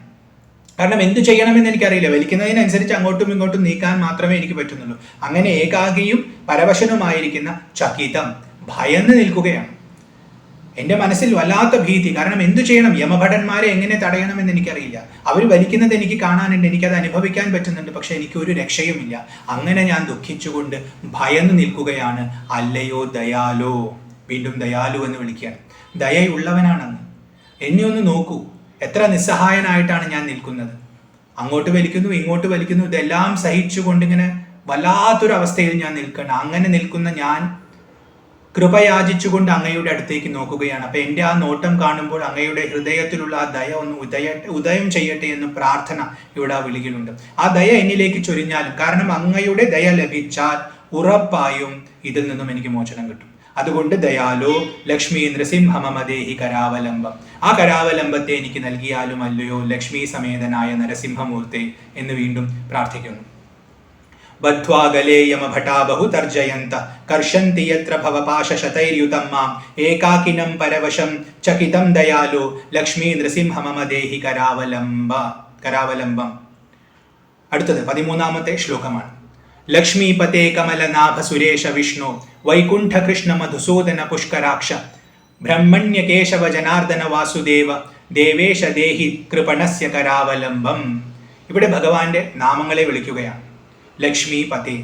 കാരണം എന്ത് ചെയ്യണമെന്ന് എനിക്കറിയില്ല. വലിക്കുന്നതിനനുസരിച്ച് അങ്ങോട്ടും ഇങ്ങോട്ടും നീക്കാൻ മാത്രമേ എനിക്ക് പറ്റുന്നുള്ളൂ. അങ്ങനെ ഏകാകിയും പരവശനുമായിരിക്കുന്ന ചകിതം, ഭയന്ന് നിൽക്കുകയാണ്. എൻ്റെ മനസ്സിൽ വല്ലാത്ത ഭീതി. കാരണം എന്തു ചെയ്യണം, യമഭടന്മാരെ എങ്ങനെ തടയണമെന്ന് എനിക്കറിയില്ല. അവർ വലിക്കുന്നത് എനിക്ക് കാണാനുണ്ട്, എനിക്കത് അനുഭവിക്കാൻ പറ്റുന്നുണ്ട്, പക്ഷെ എനിക്ക് ഒരു രക്ഷയുമില്ല. അങ്ങനെ ഞാൻ ദുഃഖിച്ചുകൊണ്ട് ഭയന്ന് നിൽക്കുകയാണ്. അല്ലയോ ദയാലോ, വീണ്ടും ദയാലു എന്ന് വിളിക്കുകയാണ്. ദയയുള്ളവനാണെന്ന്. എന്നെ ഒന്ന് നോക്കൂ, എത്ര നിസ്സഹായനായിട്ടാണ് ഞാൻ നിൽക്കുന്നത്. അങ്ങോട്ട് വലിക്കുന്നു, ഇങ്ങോട്ട് വലിക്കുന്നു, ഇതെല്ലാം സഹിച്ചുകൊണ്ടിങ്ങനെ വല്ലാത്തൊരു അവസ്ഥയിൽ ഞാൻ നിൽക്കണം. അങ്ങനെ നിൽക്കുന്ന ഞാൻ കൃപയാചിച്ചുകൊണ്ട് അങ്ങയുടെ അടുത്തേക്ക് നോക്കുകയാണ്. അപ്പൊ എൻ്റെ ആ നോട്ടം കാണുമ്പോൾ അങ്ങയുടെ ഹൃദയത്തിലുള്ള ആ ദയ ഒന്ന് ഉദയം ചെയ്യട്ടെ എന്ന് പ്രാർത്ഥന ഇവിടെ ആ വിളികളുണ്ട്. ആ ദയ എന്നിലേക്ക് ചൊരിഞ്ഞാലും, കാരണം അങ്ങയുടെ ദയ ലഭിച്ചാൽ ഉറപ്പായും ഇതിൽ നിന്നും എനിക്ക് മോചനം കിട്ടും. അതുകൊണ്ട് ദയാലോ ലക്ഷ്മി നൃസിംഹമമദേഹി കരാവലംബം, ആ കരാവലംബത്തെ എനിക്ക് നൽകിയാലും അല്ലയോ ലക്ഷ്മി സമേതനായ നരസിംഹമൂർത്തെ എന്ന് വീണ്ടും പ്രാർത്ഥിക്കുന്നു. ബദ്ധ്വാഗലേ യമഭടാ ബഹുതർജയന്ത കർഷന്തി യത്ര ഭവപാശശതൈര്യുതം മാം ഏകാകിനം പരവശം ചകിതം ദയാലോ ലക്ഷ്മി നൃസിംഹമമദേഹി കരാവലംബം. അടുത്തത് 13ാമത്തെ ശ്ലോകമാണ്. ലക്ഷ്മീപതേ കമലനാഭ സുരേഷ വിഷ്ണു വൈകുണ്ഠ കൃഷ്ണ മധുസൂദന പുഷ്കരാക്ഷ ബ്രഹ്മണ്യ കേശവ ജനാർദ്ദന വാസുദേവ ദേവേശ ദേഹി കൃപണസ്യ കരാവലംബം. ഇവിടെ ഭഗവാന്റെ നാമങ്ങളെ വിളിക്കുകയാണ്. ലക്ഷ്മീപതേ,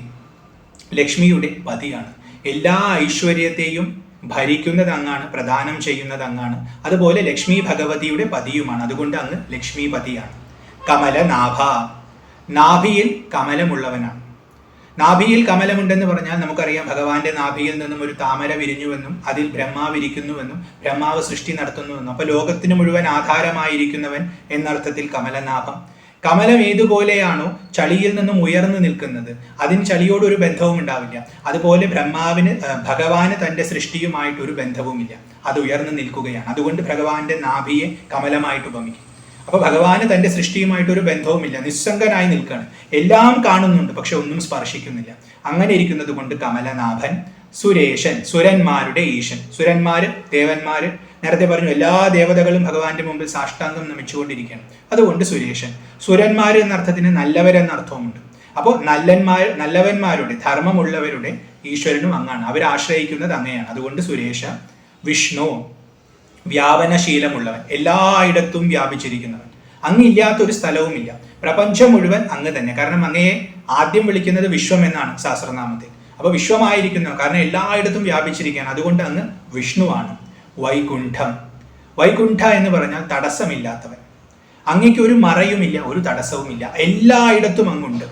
ലക്ഷ്മിയുടെ പതിയാണ്. എല്ലാ ഐശ്വര്യത്തെയും ഭരിക്കുന്നത് അങ്ങാണ്, പ്രദാനം ചെയ്യുന്നത് അങ്ങാണ്. അതുപോലെ ലക്ഷ്മി ഭഗവതിയുടെ പതിയുമാണ്. അതുകൊണ്ട് അങ്ങ് ലക്ഷ്മീപതിയാണ്. കമലനാഭ, നാഭിയിൽ കമലമുള്ളവനാണ്. നാഭിയിൽ കമലമുണ്ടെന്ന് പറഞ്ഞാൽ നമുക്കറിയാം, ഭഗവാന്റെ നാഭിയിൽ നിന്നും ഒരു താമര വിരിഞ്ഞുവെന്നും അതിൽ ബ്രഹ്മാവ് ഇരിക്കുന്നുവെന്നും ബ്രഹ്മാവ് സൃഷ്ടി നടത്തുന്നുവെന്നും. അപ്പൊ ലോകത്തിന് മുഴുവൻ ആധാരമായിരിക്കുന്നവൻ എന്നർത്ഥത്തിൽ കമലനാഭം. കമലം ഏതുപോലെയാണോ ചളിയിൽ നിന്നും ഉയർന്നു നിൽക്കുന്നത്, അതിന് ചളിയോട് ഒരു ബന്ധവും ഉണ്ടാവില്ല. അതുപോലെ ഭഗവാന് തന്റെ സൃഷ്ടിയുമായിട്ട് ഒരു ബന്ധവുമില്ല, അത് ഉയർന്നു നിൽക്കുകയാണ്. അതുകൊണ്ട് ഭഗവാന്റെ നാഭിയെ കമലമായിട്ട് ഉപമിക്കും. അപ്പൊ ഭഗവാന് തന്റെ സൃഷ്ടിയുമായിട്ട് ഒരു ബന്ധവുമില്ല, നിസ്സംഗനായി നിൽക്കുകയാണ്. എല്ലാം കാണുന്നുണ്ട്, പക്ഷെ ഒന്നും സ്പർശിക്കുന്നില്ല. അങ്ങനെ ഇരിക്കുന്നത് കൊണ്ട് കമലനാഭൻ. സുരേശൻ, സുരന്മാരുടെ ഈശൻ. സുരന്മാര്, ദേവന്മാര്, നേരത്തെ പറഞ്ഞു എല്ലാ ദേവതകളും ഭഗവാന്റെ മുമ്പിൽ സാഷ്ടാംഗം നമിച്ചുകൊണ്ടിരിക്കുകയാണ്. അതുകൊണ്ട് സുരേശൻ. സുരന്മാര് എന്ന അർത്ഥത്തിന് നല്ലവരെന്ന അർത്ഥവുമുണ്ട്. അപ്പോൾ നല്ലവന്മാരുടെ, ധർമ്മമുള്ളവരുടെ ഈശ്വരനും അങ്ങാണ്. അവരാശ്രയിക്കുന്നത് അങ്ങയാണ്. അതുകൊണ്ട് സുരേഷ. വിഷ്ണു, വ്യാപനശീലമുള്ളവൻ, എല്ലായിടത്തും വ്യാപിച്ചിരിക്കുന്നവൻ. അങ്ങില്ലാത്തൊരു സ്ഥലവുമില്ല. പ്രപഞ്ചം മുഴുവൻ അങ്ങ് തന്നെ. കാരണം അങ്ങയെ ആദ്യം വിളിക്കുന്നത് വിശ്വം എന്നാണ് സഹസ്രനാമത്തിൽ. അപ്പൊ വിശ്വമായിരിക്കുന്നു, കാരണം എല്ലായിടത്തും വ്യാപിച്ചിരിക്കുകയാണ്. അതുകൊണ്ട് അങ്ങ് വിഷ്ണുവാണ്. വൈകുണ്ഠം, വൈകുണ്ഠ എന്ന് പറഞ്ഞാൽ തടസ്സമില്ലാത്തവൻ. അങ്ങയ്ക്ക് ഒരു മറയുമില്ല, ഒരു തടസ്സവുമില്ല, എല്ലായിടത്തും അങ്ങുണ്ട്.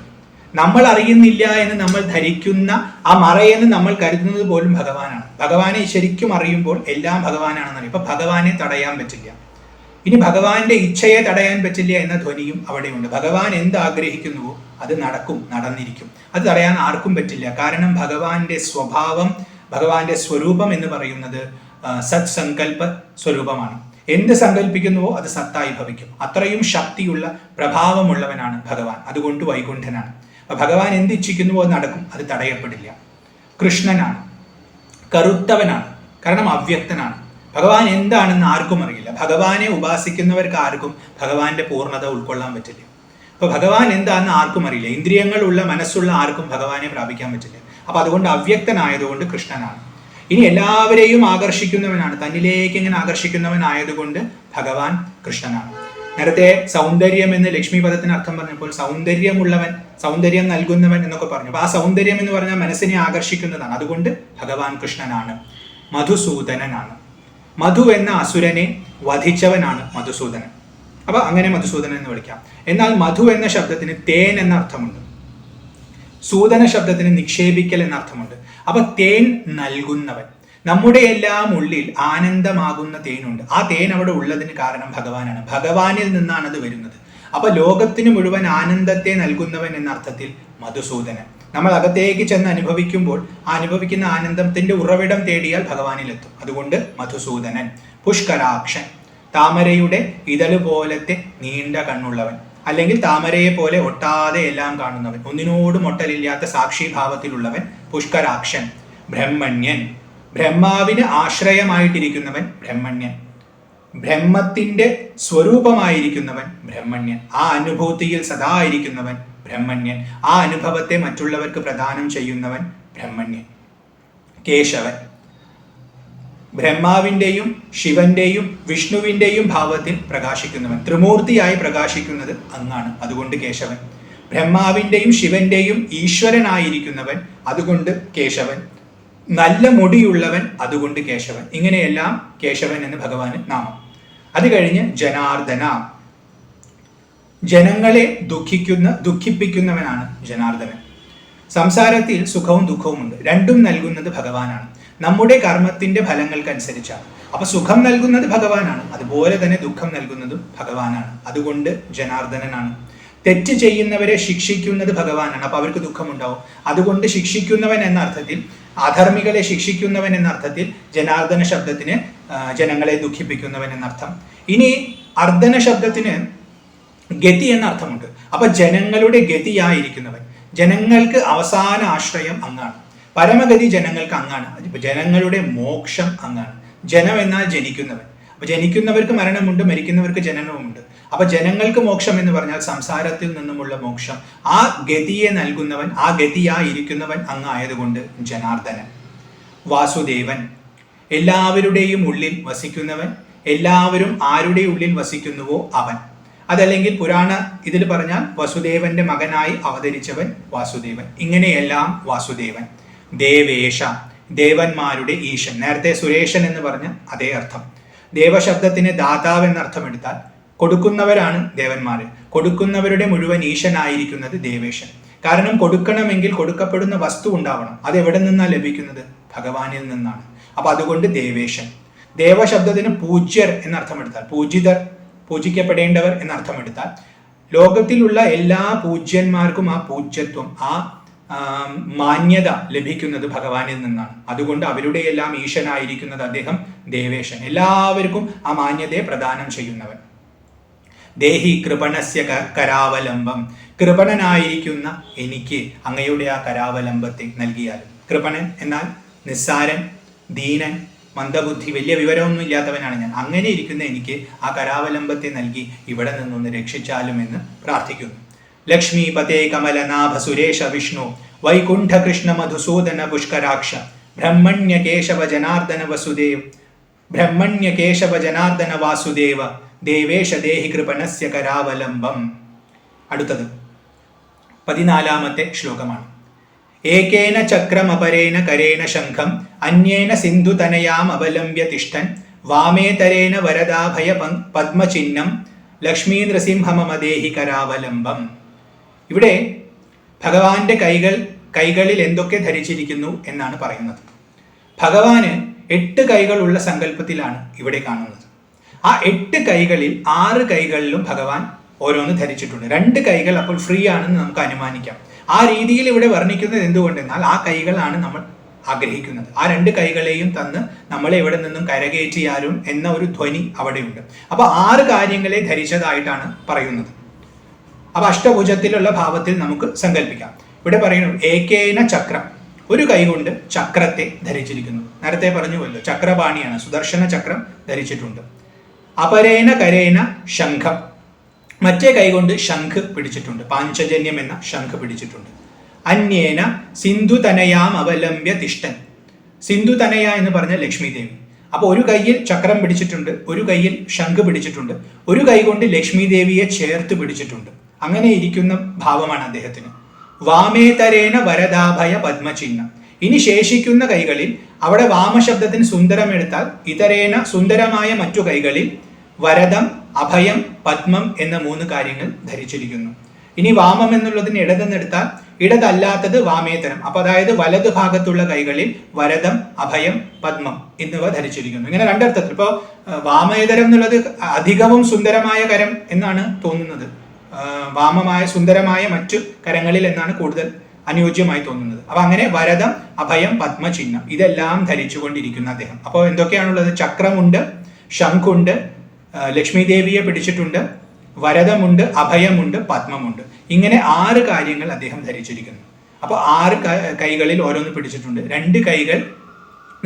നമ്മൾ അറിയുന്നില്ല എന്ന് നമ്മൾ ധരിക്കുന്ന ആ മറയെന്ന് നമ്മൾ കരുതുന്നത് പോലും ഭഗവാനാണ്. ഭഗവാനെ ശരിക്കും അറിയുമ്പോൾ എല്ലാം ഭഗവാനാണെന്ന് അറിയും. ഇപ്പൊ ഭഗവാനെ തടയാൻ പറ്റില്ല. ഇനി ഭഗവാന്റെ ഇച്ഛയെ തടയാൻ പറ്റില്ല എന്ന ധ്വനിയും അവിടെയുണ്ട്. ഭഗവാൻ എന്ത് ആഗ്രഹിക്കുന്നുവോ അത് നടക്കും, നടന്നിരിക്കും. അത് തടയാൻ ആർക്കും പറ്റില്ല. കാരണം ഭഗവാന്റെ സ്വഭാവം, ഭഗവാന്റെ സ്വരൂപം എന്ന് പറയുന്നത് സത് സങ്കല്പ സ്വരൂപമാണ്. എന്ത് സങ്കല്പിക്കുന്നുവോ അത് സത്തായി ഭവിക്കും. അത്രയും ശക്തിയുള്ള പ്രഭാവമുള്ളവനാണ് ഭഗവാൻ. അതുകൊണ്ട് വൈകുണ്ഠനാണ്. ഭഗവാൻ എന്ത് ഇച്ഛിക്കുന്നുവോ അത് നടക്കും, അത് തടയപ്പെടില്ല. കൃഷ്ണനാണ്, കറുത്തവനാണ്, കാരണം അവ്യക്തനാണ്. ഭഗവാൻ എന്താണെന്ന് ആർക്കും അറിയില്ല. ഭഗവാനെ ഉപാസിക്കുന്നവർക്ക് ആർക്കും ഭഗവാന്റെ പൂർണ്ണത ഉൾക്കൊള്ളാൻ പറ്റില്ല. അപ്പൊ ഭഗവാൻ എന്താണെന്ന് ആർക്കും അറിയില്ല. ഇന്ദ്രിയങ്ങളുള്ള, മനസ്സുള്ള ആർക്കും ഭഗവാനെ പ്രാപിക്കാൻ പറ്റില്ല. അപ്പൊ അതുകൊണ്ട് അവ്യക്തനായതുകൊണ്ട് കൃഷ്ണനാണ്. ഇനി എല്ലാവരെയും ആകർഷിക്കുന്നവനാണ്, തന്നിലേക്ക് ഇങ്ങനെ ആകർഷിക്കുന്നവനായതുകൊണ്ട് ഭഗവാൻ കൃഷ്ണനാണ്. നേരത്തെ സൗന്ദര്യം എന്ന് ലക്ഷ്മി പദത്തിന് അർത്ഥം പറഞ്ഞപ്പോൾ സൗന്ദര്യമുള്ളവൻ, സൗന്ദര്യം നൽകുന്നവൻ എന്നൊക്കെ പറഞ്ഞു. അപ്പൊ ആ സൗന്ദര്യം എന്ന് പറഞ്ഞാൽ മനസ്സിനെ ആകർഷിക്കുന്നതാണ്. അതുകൊണ്ട് ഭഗവാൻ കൃഷ്ണനാണ്. മധുസൂദനനാണ്. മധു എന്ന അസുരനെ വധിച്ചവനാണ് മധുസൂദനൻ. അപ്പൊ അങ്ങനെ മധുസൂദനൻ എന്ന് വിളിക്കാം. എന്നാൽ മധു എന്ന ശബ്ദത്തിന് തേൻ എന്ന അർത്ഥമുണ്ട്, സൂദന ശബ്ദത്തിന് നിക്ഷേപിക്കൽ എന്ന അർത്ഥമുണ്ട്. അപ്പൊ തേൻ നൽകുന്നവൻ. നമ്മുടെ എല്ലാം ഉള്ളിൽ ആനന്ദമാകുന്ന തേനുണ്ട്. ആ തേൻ അവിടെ ഉള്ളതിന് കാരണം ഭഗവാനാണ്. ഭഗവാനിൽ നിന്നാണ് അത് വരുന്നത്. അപ്പൊ ലോകത്തിന് മുഴുവൻ ആനന്ദത്തെ നൽകുന്നവൻ എന്ന അർത്ഥത്തിൽ മധുസൂദനൻ. നമ്മൾ അകത്തേക്ക് ചെന്ന് അനുഭവിക്കുമ്പോൾ ആ അനുഭവിക്കുന്ന ആനന്ദത്തിന്റെ ഉറവിടം തേടിയാൽ ഭഗവാനിലെത്തും. അതുകൊണ്ട് മധുസൂദനൻ, പുഷ്കരാക്ഷൻ, താമരയുടെ ഇതള് പോലത്തെ നീണ്ട കണ്ണുള്ളവൻ, അല്ലെങ്കിൽ താമരയെ പോലെ ഒട്ടാതെ എല്ലാം കാണുന്നവൻ, ഒന്നിനോടും ഒട്ടലില്ലാത്ത സാക്ഷിഭാവത്തിലുള്ളവൻ പുഷ്കരാക്ഷൻ. ബ്രഹ്മണ്യൻ, ബ്രഹ്മാവിന് ആശ്രയമായിട്ടിരിക്കുന്നവൻ ബ്രഹ്മണ്യൻ, ബ്രഹ്മത്തിന്റെ സ്വരൂപമായിരിക്കുന്നവൻ ബ്രഹ്മണ്യൻ, ആ അനുഭൂതിയിൽ സദാ ഇരിക്കുന്നവൻ ബ്രഹ്മണ്യൻ, ആ അനുഭവത്തെ മറ്റുള്ളവർക്ക് പ്രദാനം ചെയ്യുന്നവൻ ബ്രഹ്മണ്യൻ. കേശവൻ, ബ്രഹ്മാവിൻ്റെയും ശിവന്റെയും വിഷ്ണുവിൻ്റെയും ഭാവത്തിൽ പ്രകാശിക്കുന്നവൻ, ത്രിമൂർത്തിയായി പ്രകാശിക്കുന്നത് അങ്ങാണ്, അതുകൊണ്ട് കേശവൻ. ബ്രഹ്മാവിൻ്റെയും ശിവന്റെയും ഈശ്വരനായിരിക്കുന്നവൻ, അതുകൊണ്ട് കേശവൻ. നല്ല മുടിയുള്ളവൻ, അതുകൊണ്ട് കേശവൻ. ഇങ്ങനെയെല്ലാം കേശവൻ എന്ന് ഭഗവാന് നാമം. അത് കഴിഞ്ഞ് ജനാർദ്ദന, ജനങ്ങളെ ദുഃഖിപ്പിക്കുന്നവനാണ് ജനാർദ്ദനൻ. സംസാരത്തിൽ സുഖവും ദുഃഖവും ഉണ്ട്, രണ്ടും നൽകുന്നത് ഭഗവാനാണ്. നമ്മുടെ കർമ്മത്തിന്റെ ഫലങ്ങൾക്കനുസരിച്ചാണ്. അപ്പൊ സുഖം നൽകുന്നത് ഭഗവാനാണ്, അതുപോലെ തന്നെ ദുഃഖം നൽകുന്നതും ഭഗവാനാണ്, അതുകൊണ്ട് ജനാർദ്ദനനാണ്. തെറ്റ് ചെയ്യുന്നവരെ ശിക്ഷിക്കുന്നത് ഭഗവാനാണ്, അപ്പൊ അവർക്ക് ദുഃഖമുണ്ടാവും, അതുകൊണ്ട് ശിക്ഷിക്കുന്നവൻ എന്ന അർത്ഥത്തിൽ, അധർമ്മികളെ ശിക്ഷിക്കുന്നവൻ എന്ന അർത്ഥത്തിൽ ജനാർദ്ദന ശബ്ദത്തിന് ജനങ്ങളെ ദുഃഖിപ്പിക്കുന്നവൻ എന്നർത്ഥം. ഇനി അർദ്ദന ശബ്ദത്തിന് ഗതി എന്ന അർത്ഥമുണ്ട്. അപ്പൊ ജനങ്ങളുടെ ഗതിയായിരിക്കുന്നവൻ, ജനങ്ങൾക്ക് അവസാന ആശ്രയം അങ്ങാണ്, പരമഗതി ജനങ്ങൾക്ക് അങ്ങാണ്, ജനങ്ങളുടെ മോക്ഷം അങ്ങാണ്. ജനം എന്നാൽ ജനിക്കുന്നവൻ, അപ്പൊ ജനിക്കുന്നവർക്ക് മരണമുണ്ട്, മരിക്കുന്നവർക്ക് ജനനവുമുണ്ട്. അപ്പൊ ജനങ്ങൾക്ക് മോക്ഷം എന്ന് പറഞ്ഞാൽ സംസാരത്തിൽ നിന്നുമുള്ള മോക്ഷം, ആ ഗതിയെ നൽകുന്നവൻ, ആ ഗതിയായിരിക്കുന്നവൻ അങ്ങായതുകൊണ്ട് ജനാർദ്ദനൻ. വാസുദേവൻ, എല്ലാവരുടെയും ഉള്ളിൽ വസിക്കുന്നവൻ, എല്ലാവരും ആരുടെ ഉള്ളിൽ വസിക്കുന്നുവോ അവൻ. അതല്ലെങ്കിൽ പുരാണ ഇതിൽ പറഞ്ഞാൽ വസുദേവന്റെ മകനായി അവതരിച്ചവൻ വാസുദേവൻ. ഇങ്ങനെയെല്ലാം വാസുദേവൻ. ദേവേശ, ദേവന്മാരുടെ ഈശൻ, നേരത്തെ സുരേഷൻ എന്ന് പറഞ്ഞ അതേ അർത്ഥം. ദേവശബ്ദത്തിന് ദാതാവ് എന്നർത്ഥം എടുത്താൽ കൊടുക്കുന്നവരാണ് ദേവന്മാര്, കൊടുക്കുന്നവരുടെ മുഴുവൻ ഈശനായിരിക്കുന്നത് ദേവേശൻ. കാരണം കൊടുക്കണമെങ്കിൽ കൊടുക്കപ്പെടുന്ന വസ്തു ഉണ്ടാവണം, അത് എവിടെ നിന്നാണ് ലഭിക്കുന്നത്? ഭഗവാനിൽ നിന്നാണ്. അപ്പൊ അതുകൊണ്ട് ദേവേശൻ. ദേവശബ്ദത്തിന് പൂജ്യർ എന്നർത്ഥം എടുത്താൽ, പൂജിതർ, പൂജിക്കപ്പെടേണ്ടവർ എന്നർത്ഥം എടുത്താൽ ലോകത്തിലുള്ള എല്ലാ പൂജ്യന്മാർക്കും ആ പൂജ്യത്വം, ആ മാന്യത ലഭിക്കുന്നത് ഭഗവാനിൽ നിന്നാണ്. അതുകൊണ്ട് അവരുടെ എല്ലാം ഈശനായിരിക്കുന്നത് അദ്ദേഹം ദേവേശൻ, എല്ലാവർക്കും ആ മാന്യതയെ പ്രദാനം ചെയ്യുന്നവൻ. ദേഹി കൃപണസ്യ കരാവലംബം, കൃപണനായിരിക്കുന്ന എനിക്ക് അങ്ങയുടെ ആ കരാവലംബത്തെ നൽകിയാലും. കൃപണൻ എന്നാൽ നിസ്സാരൻ, ദീനൻ, മന്ദബുദ്ധി, വലിയ വിവരമൊന്നും ഇല്ലാത്തവനാണ് ഞാൻ, അങ്ങനെ ഇരിക്കുന്ന എനിക്ക് ആ കരാവലംബത്തെ നൽകി ഇവിടെ നിന്നൊന്ന് രക്ഷിച്ചാലും എന്ന് പ്രാർത്ഥിക്കുന്നു. ലക്ഷ്മീപതേ കമലനാഭ സുരേഷ വിഷ്ണു വൈകുണ്ഠ കൃഷ്ണ മധുസൂദന പുഷ്കരാക്ഷ ബ്രഹ്മണ്യ കേശവ ജനാർദ്ദന വസുദേവ്, ബ്രഹ്മണ്യ കേശവ ജനാർദ്ദന വാസുദേവ ദേവേശ ദേഹി കൃപണസ്യ കരാവലംബം. അടുത്തത് 14-ാമത്തെ ശ്ലോകമാണ്. ഏകേന ചക്രമപരേന കരേണ ശംഖം അന്യേന സിന്ധുതനയാം അവലംബ്യ തിഷ്ഠൻ വാമേതരേന വരദാഭയ പദ്മചിഹ്നം ലക്ഷ്മീ നൃസിംഹമദേഹി കരാവലംബം. ഇവിടെ ഭഗവാന്റെ കൈകളിൽ എന്തൊക്കെ ധരിച്ചിരിക്കുന്നു എന്നാണ് പറയുന്നത്. ഭഗവാന് 8 കൈകളുള്ള സങ്കല്പത്തിലാണ് ഇവിടെ കാണുന്നത്. ആ 8 കൈകളിൽ 6 കൈകളിലും ഭഗവാൻ ഓരോന്ന് ധരിച്ചിട്ടുണ്ട്. 2 കൈകൾ അപ്പോൾ ഫ്രീ ആണെന്ന് നമുക്ക് അനുമാനിക്കാം. ആ രീതിയിൽ ഇവിടെ വർണ്ണിക്കുന്നത് എന്തുകൊണ്ടെന്നാൽ ആ കൈകളാണ് നമ്മൾ ആഗ്രഹിക്കുന്നത്. ആ 2 കൈകളെയും തന്ന് നമ്മളെ ഇവിടെ നിന്നും കരകയറ്റിയാലും എന്ന ഒരു ധ്വനി അവിടെയുണ്ട്. അപ്പൊ 6 കാര്യങ്ങളെ ധരിച്ചതായിട്ടാണ് പറയുന്നത്. അപ്പൊ അഷ്ടഭുജത്തിലുള്ള ഭാവത്തിൽ നമുക്ക് സങ്കല്പിക്കാം. ഇവിടെ പറയുന്നു ഏകേന ചക്രം, ഒരു കൈ കൊണ്ട് ചക്രത്തെ ധരിച്ചിരിക്കുന്നു. നേരത്തെ പറഞ്ഞുവല്ലോ, ചക്രപാണിയാണ്, സുദർശന ചക്രം ധരിച്ചിട്ടുണ്ട്. അപരേന കരേന ശംഖം, മറ്റേ കൈകൊണ്ട് ശംഖ് പിടിച്ചിട്ടുണ്ട്, പാഞ്ചജന്യം എന്ന ശംഖ് പിടിച്ചിട്ടുണ്ട്. അന്യേന സിന്ധുതനയാം അവലംബ്യ തിഷ്ഠൻ, സിന്ധുതനയ എന്ന് പറഞ്ഞ ലക്ഷ്മി ദേവി. അപ്പോൾ ഒരു കൈയിൽ ചക്രം പിടിച്ചിട്ടുണ്ട്, ഒരു കൈയിൽ ശംഖ് പിടിച്ചിട്ടുണ്ട്, ഒരു കൈ കൊണ്ട് ലക്ഷ്മി ദേവിയെ ചേർത്ത് പിടിച്ചിട്ടുണ്ട്. അങ്ങനെ ഇരിക്കുന്ന ഭാവമാണ് അദ്ദേഹത്തിന്. വാമേതരേന വരദാഭയ പദ്മചിഹ്നം. ഇനി ശേഷിക്കുന്ന കൈകളിൽ, അവിടെ വാമശബ്ദത്തിന് സുന്ദരം എടുത്താൽ ഇതരേന സുന്ദരമായ മറ്റു കൈകളിൽ വരദം, അഭയം, പദ്മം എന്ന 3 കാര്യങ്ങൾ ധരിച്ചിരിക്കുന്നു. ഇനി വാമം എന്നുള്ളതിന് ഇടതെന്നെടുത്താൽ ഇടതല്ലാത്തത് വാമേതരം, അപ്പൊ അതായത് വലതു ഭാഗത്തുള്ള കൈകളിൽ വരദം, അഭയം, പദ്മം എന്നിവ ധരിച്ചിരിക്കുന്നു. ഇങ്ങനെ 2 അർത്ഥത്തിൽ. ഇപ്പോൾ വാമേതരം എന്നുള്ളത് അധികവും സുന്ദരമായ കരം എന്നാണ് തോന്നുന്നത്, വാമമായ സുന്ദരമായ മറ്റു കരങ്ങളിൽ എന്നാണ് കൂടുതൽ അനുയോജ്യമായി തോന്നുന്നത്. അപ്പൊ അങ്ങനെ വരദം, അഭയം, പത്മചിഹ്നം ഇതെല്ലാം ധരിച്ചുകൊണ്ടിരിക്കുന്ന അദ്ദേഹം. അപ്പോൾ എന്തൊക്കെയാണുള്ളത്? ചക്രമുണ്ട്, ശംഖുണ്ട്, ലക്ഷ്മി ദേവിയെ പിടിച്ചിട്ടുണ്ട്, വരദമുണ്ട്, അഭയമുണ്ട്, പത്മമുണ്ട്. ഇങ്ങനെ 6 കാര്യങ്ങൾ അദ്ദേഹം ധരിച്ചിരിക്കുന്നു. അപ്പോൾ 6 കൈകളിൽ ഓരോന്ന് പിടിച്ചിട്ടുണ്ട്. 2 കൈകൾ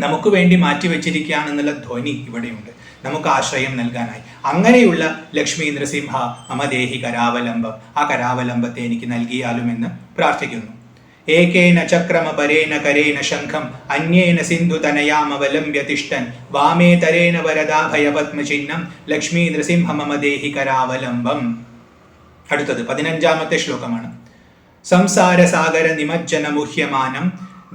നമുക്ക് വേണ്ടി മാറ്റിവെച്ചിരിക്കുകയാണെന്നുള്ള ധ്വനി ഇവിടെയുണ്ട്, നമുക്ക് ആശ്രയം നൽകാനായി. അങ്ങനെയുള്ള ലക്ഷ്മി നൃസിംഹ മമദേഹി കരാവലംബം, ആ കരാവലംബത്തെ എനിക്ക് നൽകിയാലുമെന്ന് പ്രാർത്ഥിക്കുന്നു. ഏകേന ചക്രമപരേന കരേന ശംഖം അന്യേന സിന്ധു തനയാമവലംബ്യ തിഷ്ടൻ വാമേ തരേന വരദാഭയ പത്മചിഹ്നം ലക്ഷ്മി നൃസിംഹ മമദേഹി കരാവലംബം. അടുത്തത് 15ാമത്തെ ശ്ലോകമാണ്. സംസാര സാഗര നിമജ്ജന മുഹ്യമാനം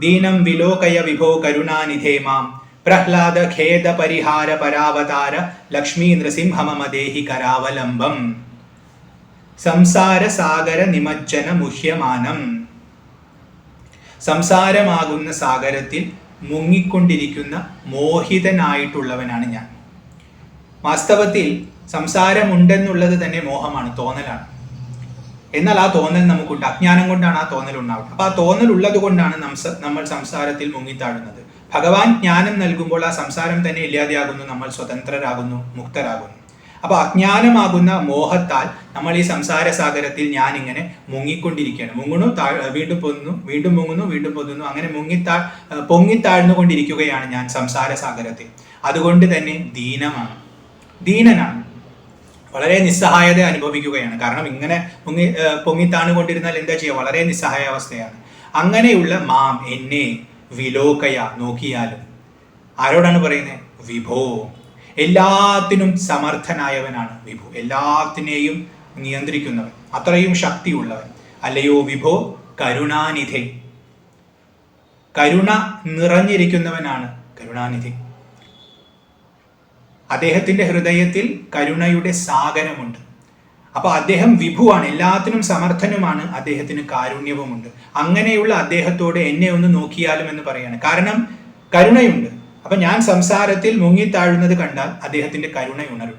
ദീനം വിലോകയ വിഭോ കരുണാനിധേ മാം പ്രഹ്ലാദ ഖേദ പരിഹാര പരാവതാര ലക്ഷ്മി നൃസിംഹ മമദേഹി കരാവലംബം. സംസാര സാഗര നിമജ്ജന മുഹ്യമാനം. സംസാരമാകുന്ന സാഗരത്തിൽ മുങ്ങിക്കൊണ്ടിരിക്കുന്ന മോഹിതനായിട്ടുള്ളവനാണ് ഞാൻ. വാസ്തവത്തിൽ സംസാരമുണ്ടെന്നുള്ളത് തന്നെ മോഹമാണ്, തോന്നലാണ്. എന്നാൽ ആ തോന്നൽ നമുക്കുണ്ട്, അജ്ഞാനം കൊണ്ടാണ് ആ തോന്നൽ ഉണ്ടാവുന്നത്. അപ്പൊ ആ തോന്നൽ ഉള്ളത് കൊണ്ടാണ് നമ്മൾ സംസാരത്തിൽ മുങ്ങിത്താഴുന്നത്. ഭഗവാൻ ജ്ഞാനം നൽകുമ്പോൾ ആ സംസാരം തന്നെ ഇല്ലാതെയാകുന്നു, നമ്മൾ സ്വതന്ത്രരാകുന്നു, മുക്തരാകുന്നു. അപ്പൊ അജ്ഞാനമാകുന്ന മോഹത്താൽ നമ്മൾ ഈ സംസാര സാഗരത്തിൽ ഞാൻ ഇങ്ങനെ മുങ്ങിക്കൊണ്ടിരിക്കുകയാണ്. മുങ്ങുന്നു, വീണ്ടും പൊന്നുന്നു, വീണ്ടും മുങ്ങുന്നു, വീണ്ടും പൊന്നുന്നു, അങ്ങനെ പൊങ്ങിത്താഴ്ന്നുകൊണ്ടിരിക്കുകയാണ് ഞാൻ സംസാര സാഗരത്തിൽ. അതുകൊണ്ട് തന്നെ ദീനനാണ്, വളരെ നിസ്സഹായത അനുഭവിക്കുകയാണ്. കാരണം ഇങ്ങനെ പൊങ്ങിത്താണുകൊണ്ടിരുന്നാൽ എന്താ ചെയ്യുക? വളരെ നിസ്സഹായ അവസ്ഥയാണ്. അങ്ങനെയുള്ള മാം, എന്നെ, വിലോകയ, നോക്കിയാലും. ആരോടാണ് പറയുന്നത്? വിഭോ, എല്ലാത്തിനും സമർത്ഥനായവനാണ് വിഭു, എല്ലാത്തിനെയും നിയന്ത്രിക്കുന്നവൻ, അത്രയും ശക്തിയുള്ളവൻ. അല്ലയോ വിഭോ കരുണാനിധി, കരുണ നിറഞ്ഞിരിക്കുന്നവനാണ് കരുണാനിധി. അദ്ദേഹത്തിന്റെ ഹൃദയത്തിൽ കരുണയുടെ സാഗരമുണ്ട്. അപ്പൊ അദ്ദേഹം വിഭുവാണ്, എല്ലാത്തിനും സമർത്ഥനുമാണ്, അദ്ദേഹത്തിന് കാരുണ്യവുമുണ്ട്. അങ്ങനെയുള്ള അദ്ദേഹത്തോട് എന്നെ ഒന്ന് നോക്കിയാലും എന്ന് പറയാണ്. കാരണം കരുണയുണ്ട്. അപ്പൊ ഞാൻ സംസാരത്തിൽ മുങ്ങിത്താഴുന്നത് കണ്ടാൽ അദ്ദേഹത്തിന്റെ കരുണയുണരും,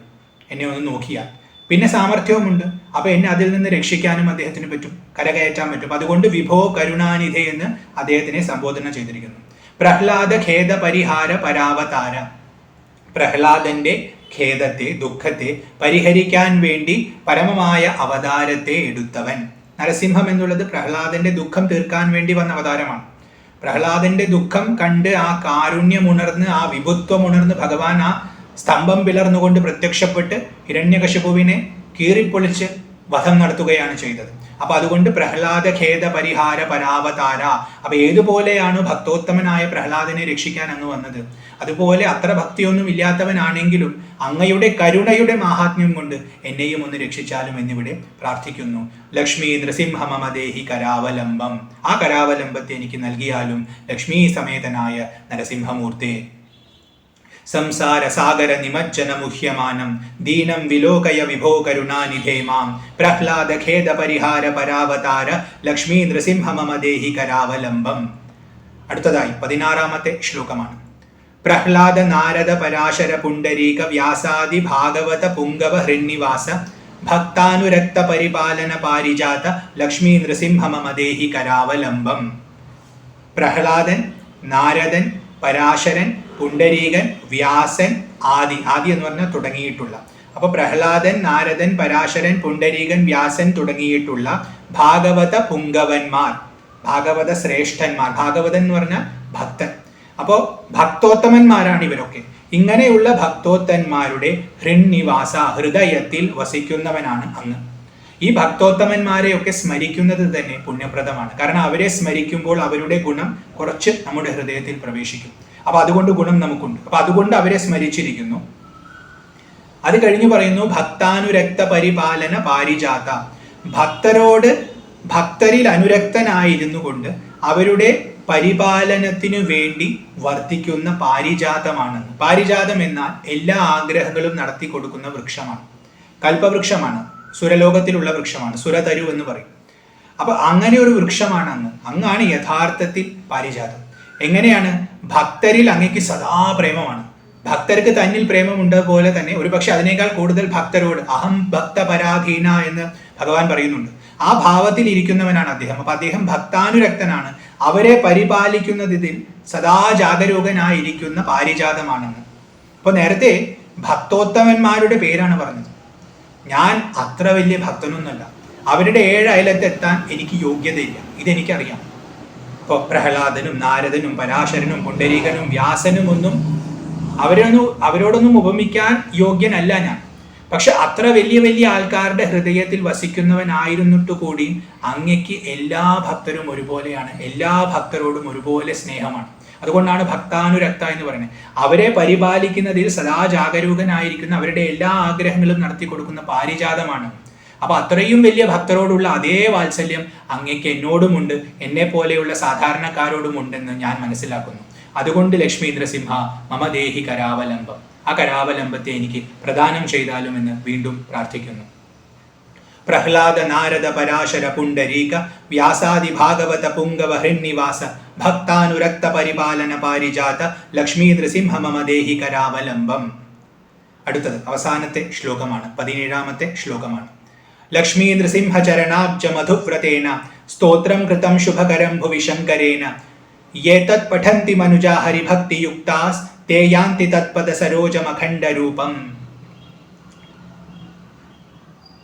എന്നെ ഒന്ന് നോക്കിയാൽ. പിന്നെ സാമർഥ്യവുമുണ്ട്. അപ്പൊ എന്നെ അതിൽ നിന്ന് രക്ഷിക്കാനും അദ്ദേഹത്തിന് പറ്റും, കരകയറ്റാൻ പറ്റും. അതുകൊണ്ട് വിഭോ കരുണാനിധി എന്ന് അദ്ദേഹത്തിനെ സംബോധന ചെയ്തിരിക്കുന്നു. പ്രഹ്ലാദ ഖേദ പരിഹാര പരാവതാര, പ്രഹ്ലാദന്റെ ഖേദത്തെ, ദുഃഖത്തെ പരിഹരിക്കാൻ വേണ്ടി പരമമായ അവതാരത്തെ എടുത്തവൻ. നരസിംഹം എന്നുള്ളത് പ്രഹ്ലാദന്റെ ദുഃഖം തീർക്കാൻ വേണ്ടി വന്ന അവതാരമാണ്. പ്രഹ്ലാദന്റെ ദുഃഖം കണ്ട് ആ കാരുണ്യമുണർന്ന്, ആ വിഭുത്വമുണർന്ന് ഭഗവാൻ ആ സ്തംഭം പിളർന്നുകൊണ്ട് പ്രത്യക്ഷപ്പെട്ട് ഹിരണ്യകശിപുവിനെ കീറിപ്പൊളിച്ച് വധം നടത്തുകയാണ് ചെയ്തത്. അപ്പൊ അതുകൊണ്ട് പ്രഹ്ലാദ ഖേദ പരിഹാര പരാവതാര. അപ്പൊ ഏതുപോലെയാണ് ഭക്തോത്തമനായ പ്രഹ്ലാദനെ രക്ഷിക്കാൻ അങ്ങ് വന്നത്, അതുപോലെ അത്ര ഭക്തിയൊന്നും ഇല്ലാത്തവനാണെങ്കിലും അങ്ങയുടെ കരുണയുടെ മാഹാത്മ്യം കൊണ്ട് എന്നെയും ഒന്ന് രക്ഷിച്ചാലും എന്നിവിടെ പ്രാർത്ഥിക്കുന്നു. ലക്ഷ്മി നൃസിംഹ മമദേഹി കരാവലംബം, ആ കരാവലംബത്തെ എനിക്ക് നൽകിയാലും ലക്ഷ്മി സമേതനായ നരസിംഹമൂർത്തേ. സംസാര സാഗര നിമജ്ജന മുഹ്യമാനം ദീനം വിലോകയ വിഭോ കരുണാനിധേ മാം പ്രഹ്ലാദ ഖേദ പരിഹാര പരാവതാര ലക്ഷ്മി നൃസിംഹ മമദേഹി കരാവലംബം. അടുത്തതായി 16ാമത്തെ ശ്ലോകമാണ്. പ്രഹ്ലാദ നാരദ പരാശര പുണ്ടരീക വ്യാസാദി ഭാഗവത പുങ്കവ ഹൃന്നിവാസ ഭക്താനുരക്ത പരിപാലന പാരിജാത ലക്ഷ്മി നൃസിംഹ മമദേഹി കരാവലംബം. പ്രഹ്ലാദൻ, നാരദൻ, പരാശരൻ, പുണ്ടരീകൻ, വ്യാസൻ, ആദി എന്ന് പറഞ്ഞാൽ തുടങ്ങിയിട്ടുള്ള. അപ്പൊ പ്രഹ്ലാദൻ, നാരദൻ, പരാശരൻ, പുണ്ടരീകൻ, വ്യാസൻ തുടങ്ങിയിട്ടുള്ള ഭാഗവത പുങ്കവന്മാർ, ഭാഗവത ശ്രേഷ്ഠന്മാർ. ഭാഗവതൻ എന്ന് പറഞ്ഞാൽ ഭക്തൻ. അപ്പോ ഭക്തോത്തമന്മാരാണ് ഇവരൊക്കെ. ഇങ്ങനെയുള്ള ഭക്തോത്തന്മാരുടെ ഹൃന്നിവാസ, ഹൃദയത്തിൽ വസിക്കുന്നവനാണ് അങ്ങ്. ഈ ഭക്തോത്തമന്മാരെയൊക്കെ സ്മരിക്കുന്നത് തന്നെ പുണ്യപ്രദമാണ്. കാരണം അവരെ സ്മരിക്കുമ്പോൾ അവരുടെ ഗുണം കുറച്ച് നമ്മുടെ ഹൃദയത്തിൽ പ്രവേശിക്കും. അപ്പൊ അതുകൊണ്ട് ഗുണം നമുക്കുണ്ട്. അപ്പൊ അതുകൊണ്ട് അവരെ സ്മരിച്ചിരിക്കുന്നു. അത് കഴിഞ്ഞു പറയുന്നു ഭക്താനുരക്ത പരിപാലന പാരിജാത. ഭക്തരിൽ അനുരക്തനായിരുന്നു കൊണ്ട് അവരുടെ പരിപാലനത്തിനു വേണ്ടി വർദ്ധിക്കുന്ന പാരിജാതമാണെന്ന്. പാരിജാതം എന്നാൽ എല്ലാ ആഗ്രഹങ്ങളും നടത്തി കൊടുക്കുന്ന വൃക്ഷമാണ്, കൽപ്പവൃക്ഷമാണ്, സുരലോകത്തിലുള്ള വൃക്ഷമാണ്, സുരതരു എന്ന് പറയും. അപ്പൊ അങ്ങനെ ഒരു വൃക്ഷമാണ് അങ്ങാണ് യഥാർത്ഥത്തിൽ പാരിജാതം. എങ്ങനെയാണ്? ഭക്തരിൽ അങ്ങേക്ക് സദാ പ്രേമമാണ്. ഭക്തർക്ക് തന്നിൽ പ്രേമമുണ്ട് പോലെ തന്നെ ഒരുപക്ഷെ അതിനേക്കാൾ കൂടുതൽ ഭക്തരോട് അഹം ഭക്ത പരാധീന എന്ന് ഭഗവാൻ പറയുന്നുണ്ട്. ആ ഭാവത്തിൽ ഇരിക്കുന്നവനാണ് അദ്ദേഹം. അപ്പൊ അദ്ദേഹം ഭക്താനുരക്തനാണ്. അവരെ പരിപാലിക്കുന്നതിൽ സദാ ജാഗരൂകനായിരിക്കുന്ന പാരിജാതമാണെന്ന്. അപ്പൊ നേരത്തെ ഭക്തോത്തമന്മാരുടെ പേരാണ് പറഞ്ഞത്. ഞാൻ അത്ര വലിയ ഭക്തനൊന്നുമല്ല, അവരുടെ 7 അയലത്തെത്താൻ എനിക്ക് യോഗ്യതയില്ല, ഇതെനിക്കറിയാം. ഇപ്പോൾ പ്രഹ്ലാദനും നാരദനും പരാശരനും പുണ്ടരീകനും വ്യാസനും ഒന്നും അവരോടൊന്നും ഉപമിക്കാൻ യോഗ്യനല്ല ഞാൻ. പക്ഷെ അത്ര വലിയ വലിയ ആൾക്കാരുടെ ഹൃദയത്തിൽ വസിക്കുന്നവനായിരുന്നിട്ട് കൂടി അങ്ങയ്ക്ക് എല്ലാ ഭക്തരും ഒരുപോലെയാണ്, എല്ലാ ഭക്തരോടും ഒരുപോലെ സ്നേഹമാണ്. അതുകൊണ്ടാണ് ഭക്താനുരക്ത എന്ന് പറയുന്നത്. അവരെ പരിപാലിക്കുന്നതിൽ സദാ ജാഗരൂകനായിരിക്കുന്ന, അവരുടെ എല്ലാ ആഗ്രഹങ്ങളും നടത്തി കൊടുക്കുന്ന പാരിജാതമാണ്. അപ്പൊ അത്രയും വലിയ ഭക്തരോടുള്ള അതേ വാത്സല്യം അങ്ങയ്ക്ക് എന്നോടുമുണ്ട്, എന്നെ പോലെയുള്ള സാധാരണക്കാരോടും ഉണ്ടെന്ന് ഞാൻ മനസ്സിലാക്കുന്നു. അതുകൊണ്ട് ലക്ഷ്മീന്ദ്രസിംഹ മമ ദേഹി കരാവലംബം, ആ കരാവലംബത്തെ എനിക്ക് പ്രദാനം ചെയ്താലും എന്ന് വീണ്ടും പ്രാർത്ഥിക്കുന്നു. പ്രഹ്ലാദ നാരദ പരാശര പുണ്ടരീക വ്യാസാദി ഭാഗവത പുംഗവ ഹൃന്നിവാസ ഭക്താനുരക്ത പരിപാലന പാരിജാത ലക്ഷ്മീ നൃസിംഹ മമ ദേഹി കരാവലംബം. അടുത്തത് അവസാനത്തെ ശ്ലോകമാണ്, 17ാമത്തെ ശ്ലോകമാണ്. ലക്ഷ്മീ നൃസിംഹ ചരണാബ്ജ മധുവ്രതേന സ്തോത്രം കൃതം ശുഭകരം ഭുവി ശങ്കരേന യേതത് പഠന്തി മനുജാ ഹരിഭക്തിയുക്താസ് തേ യാന്തി തത്പദ സരോജമഖണ്ഡ രൂപം.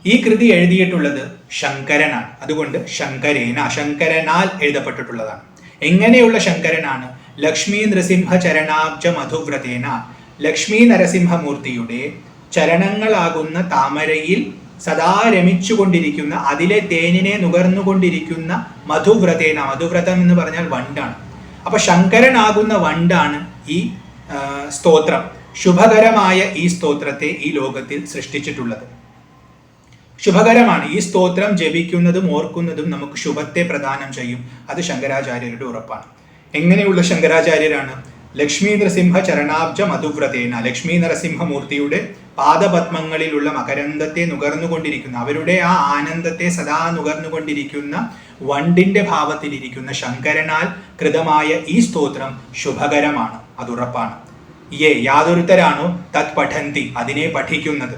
ഈ കൃതി എഴുതിയിട്ടുള്ളത് ശങ്കരനാണ്. അതുകൊണ്ട് ശങ്കരേന, ശങ്കരനാൽ എഴുതപ്പെട്ടിട്ടുള്ളതാണ്. എങ്ങനെയുള്ള ശങ്കരനാണ്? ലക്ഷ്മീ നൃസിംഹ ചരണാബ്ജ മധുവ്രതേന, ലക്ഷ്മീ നരസിംഹമൂർത്തിയുടെ ചരണങ്ങളാകുന്ന താമരയിൽ സദാ രമിച്ചുകൊണ്ടിരിക്കുന്ന, അതിലെ തേനിനെ നുകർന്നുകൊണ്ടിരിക്കുന്ന മധുവ്രതേന, മധുവ്രതം എന്ന് പറഞ്ഞാൽ വണ്ടാണ്. അപ്പൊ ശങ്കരനാകുന്ന വണ്ടാണ് ഈ സ്തോത്രം. ശുഭകരമായ ഈ സ്തോത്രത്തെ ഈ ലോകത്തിൽ സൃഷ്ടിച്ചിട്ടുള്ളത്. ശുഭകരമാണ്. ഈ സ്തോത്രം ജപിക്കുന്നതും ഓർക്കുന്നതും നമുക്ക് ശുഭത്തെ പ്രദാനം ചെയ്യും. അത് ശങ്കരാചാര്യരുടെ ഉറപ്പാണ്. എങ്ങനെയുള്ള ശങ്കരാചാര്യരാണ്? ലക്ഷ്മീ നരസിംഹ ചരണാബ്ജ മധുവ്രതേന, ലക്ഷ്മീ നരസിംഹമൂർത്തിയുടെ പാദപത്മങ്ങളിലുള്ള മകരന്തത്തെ നുകർന്നുകൊണ്ടിരിക്കുന്ന, അവരുടെ ആ ആനന്ദത്തെ സദാ നുകർന്നുകൊണ്ടിരിക്കുന്ന വണ്ടിന്റെ ഭാവത്തിലിരിക്കുന്ന ശങ്കരനാൽ കൃതമായ ഈ സ്തോത്രം ശുഭകരമാണ്, അതുറപ്പാണ്. യാതൊരുത്തരാണോ തത് പഠന്തി, അതിനെ പഠിക്കുന്നത്.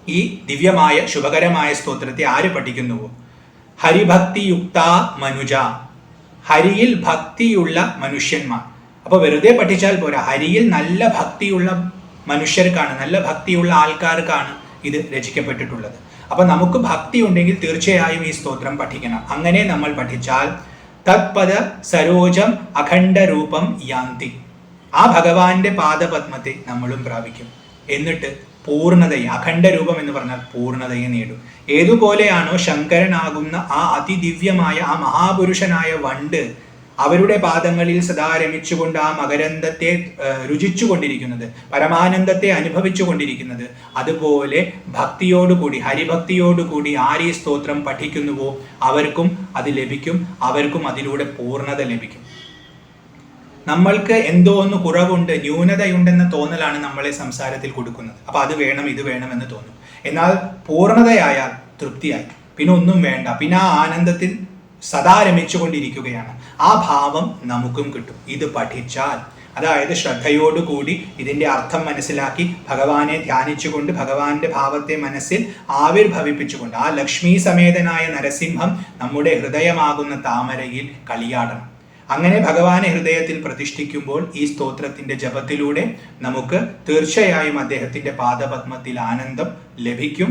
ഈ ദിവ്യമായ ശുഭകരമായ സ്തോത്രത്തെ ആര് പഠിക്കുന്നുവോ? ഹരിഭക്തിയുക്ത മനുജ, ഹരിയിൽ ഭക്തിയുള്ള മനുഷ്യന്മാർ. അപ്പൊ വെറുതെ പഠിച്ചാൽ പോരാ, ഹരിയിൽ നല്ല ഭക്തിയുള്ള മനുഷ്യർക്കാണ്, നല്ല ഭക്തിയുള്ള ആൾക്കാർക്കാണ് ഇത് രചിക്കപ്പെട്ടിട്ടുള്ളത്. അപ്പൊ നമുക്ക് ഭക്തി ഉണ്ടെങ്കിൽ തീർച്ചയായും ഈ സ്തോത്രം പഠിക്കണം. അങ്ങനെ നമ്മൾ പഠിച്ചാൽ തത്പദ സരോജം അഖണ്ഡ രൂപം യാന്തി, ആ ഭഗവാന്റെ പാദപത്മത്തെ നമ്മളും പ്രാപിക്കും. എന്നിട്ട് പൂർണ്ണതയെ, അഖണ്ഡ രൂപം എന്ന് പറഞ്ഞാൽ പൂർണ്ണതയെ നേടും. ഏതുപോലെയാണോ ശങ്കരനാകുന്ന ആ അതിദിവ്യമായ ആ മഹാപുരുഷനായ വണ്ട് അവരുടെ പാദങ്ങളിൽ സദാ രമിച്ചുകൊണ്ട് ആ മകരന്തത്തെ രുചിച്ചുകൊണ്ടിരിക്കുന്നത്, പരമാനന്ദത്തെ അനുഭവിച്ചു കൊണ്ടിരിക്കുന്നത്, അതുപോലെ ഭക്തിയോടുകൂടി, ഹരിഭക്തിയോടുകൂടി ആര് ഈ സ്തോത്രം പഠിക്കുന്നുവോ അവർക്കും അത് ലഭിക്കും. അവർക്കും അതിലൂടെ പൂർണ്ണത ലഭിക്കും. നമ്മൾക്ക് എന്തോ ഒന്ന് കുറവുണ്ട്, ന്യൂനതയുണ്ടെന്ന തോന്നലാണ് നമ്മളെ സംസാരത്തിൽ കൊടുക്കുന്നത്. അപ്പൊ അത് വേണം, ഇത് വേണം എന്ന് തോന്നും. എന്നാൽ പൂർണ്ണതയായാൽ തൃപ്തിയായി, പിന്നെ ഒന്നും വേണ്ട, പിന്നെ ആ ആനന്ദത്തിൽ സദാ രമിച്ചുകൊണ്ടിരിക്കുകയാണ്. ആ ഭാവം നമുക്കും കിട്ടും ഇത് പഠിച്ചാൽ. അതായത് ശ്രദ്ധയോടുകൂടി ഇതിന്റെ അർത്ഥം മനസ്സിലാക്കി ഭഗവാനെ ധ്യാനിച്ചുകൊണ്ട് ഭഗവാന്റെ ഭാവത്തെ മനസ്സിൽ ആവിർഭവിപ്പിച്ചുകൊണ്ട് ആ ലക്ഷ്മി സമേതനായ നരസിംഹം നമ്മുടെ ഹൃദയമാകുന്ന താമരയിൽ കളിയാടണം. അങ്ങനെ ഭഗവാനെ ഹൃദയത്തിൽ പ്രതിഷ്ഠിക്കുമ്പോൾ ഈ സ്തോത്രത്തിന്റെ ജപത്തിലൂടെ നമുക്ക് തീർച്ചയായും അദ്ദേഹത്തിന്റെ പാദപത്മത്തിൽ ആനന്ദം ലഭിക്കും.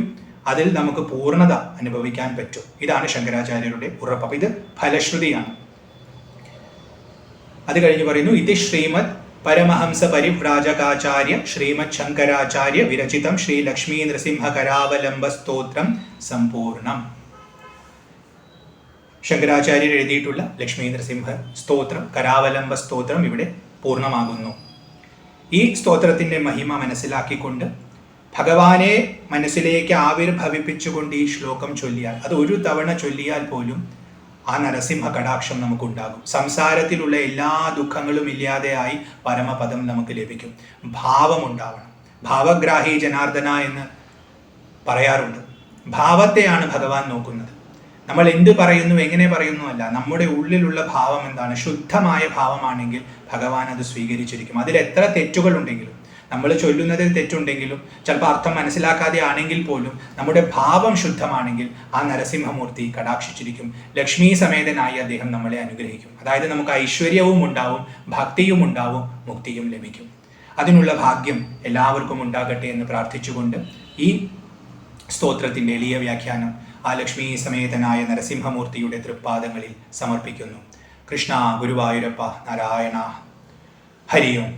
അതിൽ നമുക്ക് പൂർണ്ണത അനുഭവിക്കാൻ പറ്റും. ഇതാണ് ശങ്കരാചാര്യരുടെ ഉറപ്പ്. അപ്പൊ ഇത് ഫലശ്രുതിയാണ്. അത് കഴിഞ്ഞ് പറയുന്നു, ഇത് ശ്രീമദ് പരമഹംസ പരിവ്രാജകാചാര്യ ശ്രീമദ് ശങ്കരാചാര്യ വിരചിതം ശ്രീ ലക്ഷ്മീ നൃസിംഹ കരാവലംബ സ്തോത്രം സമ്പൂർണം. ശങ്കരാചാര്യർ എഴുതിയിട്ടുള്ള ലക്ഷ്മീ നൃസിംഹ സ്തോത്രം, കരാവലംബ സ്തോത്രം ഇവിടെ പൂർണ്ണമാകുന്നു. ഈ സ്തോത്രത്തിന്റെ മഹിമ മനസ്സിലാക്കിക്കൊണ്ട് ഭഗവാനെ മനസ്സിലേക്ക് ആവിർഭവിപ്പിച്ചുകൊണ്ട് ഈ ശ്ലോകം ചൊല്ലിയാൽ, അത് ഒരു തവണ ചൊല്ലിയാൽ പോലും ആ നരസിംഹ കടാക്ഷം നമുക്കുണ്ടാകും. സംസാരത്തിലുള്ള എല്ലാ ദുഃഖങ്ങളും ഇല്ലാതെയായി പരമപദം നമുക്ക് ലഭിക്കും. ഭാവമുണ്ടാവണം. ഭാവഗ്രാഹി ജനാർദ്ദന എന്ന് പറയാറുണ്ട്. ഭാവത്തെയാണ് ഭഗവാൻ നോക്കുന്നത്. നമ്മൾ എന്ത് പറയുന്നു, എങ്ങനെ പറയുന്നു അല്ല, നമ്മുടെ ഉള്ളിലുള്ള ഭാവം എന്താണ്? ശുദ്ധമായ ഭാവമാണെങ്കിൽ ഭഗവാൻ അത് സ്വീകരിച്ചിരിക്കും. അതിൽ എത്ര തെറ്റുകൾ ഉണ്ടെങ്കിലും നമ്മൾ ചൊല്ലുന്നതിൽ തെറ്റുണ്ടെങ്കിലും ചിലപ്പോൾ അർത്ഥം മനസ്സിലാക്കാതെ ആണെങ്കിൽ പോലും നമ്മുടെ ഭാവം ശുദ്ധമാണെങ്കിൽ ആ നരസിംഹമൂർത്തി കടാക്ഷിച്ചിരിക്കും. ലക്ഷ്മി സമേതനായി അദ്ദേഹം നമ്മളെ അനുഗ്രഹിക്കും. അതായത് നമുക്ക് ഐശ്വര്യവും ഉണ്ടാവും, ഭക്തിയും ഉണ്ടാവും, മുക്തിയും ലഭിക്കും. അതിനുള്ള ഭാഗ്യം എല്ലാവർക്കും ഉണ്ടാകട്ടെ എന്ന് പ്രാർത്ഥിച്ചുകൊണ്ട് ഈ സ്തോത്രത്തിൻ്റെ എളിയ വ്യാഖ്യാനം ആ ലക്ഷ്മി സമേതനായ നരസിംഹമൂർത്തിയുടെ തൃപ്പാദങ്ങളിൽ സമർപ്പിക്കുന്നു. കൃഷ്ണ ഗുരുവായൂരപ്പ നാരായണ. ഹരി ഓം.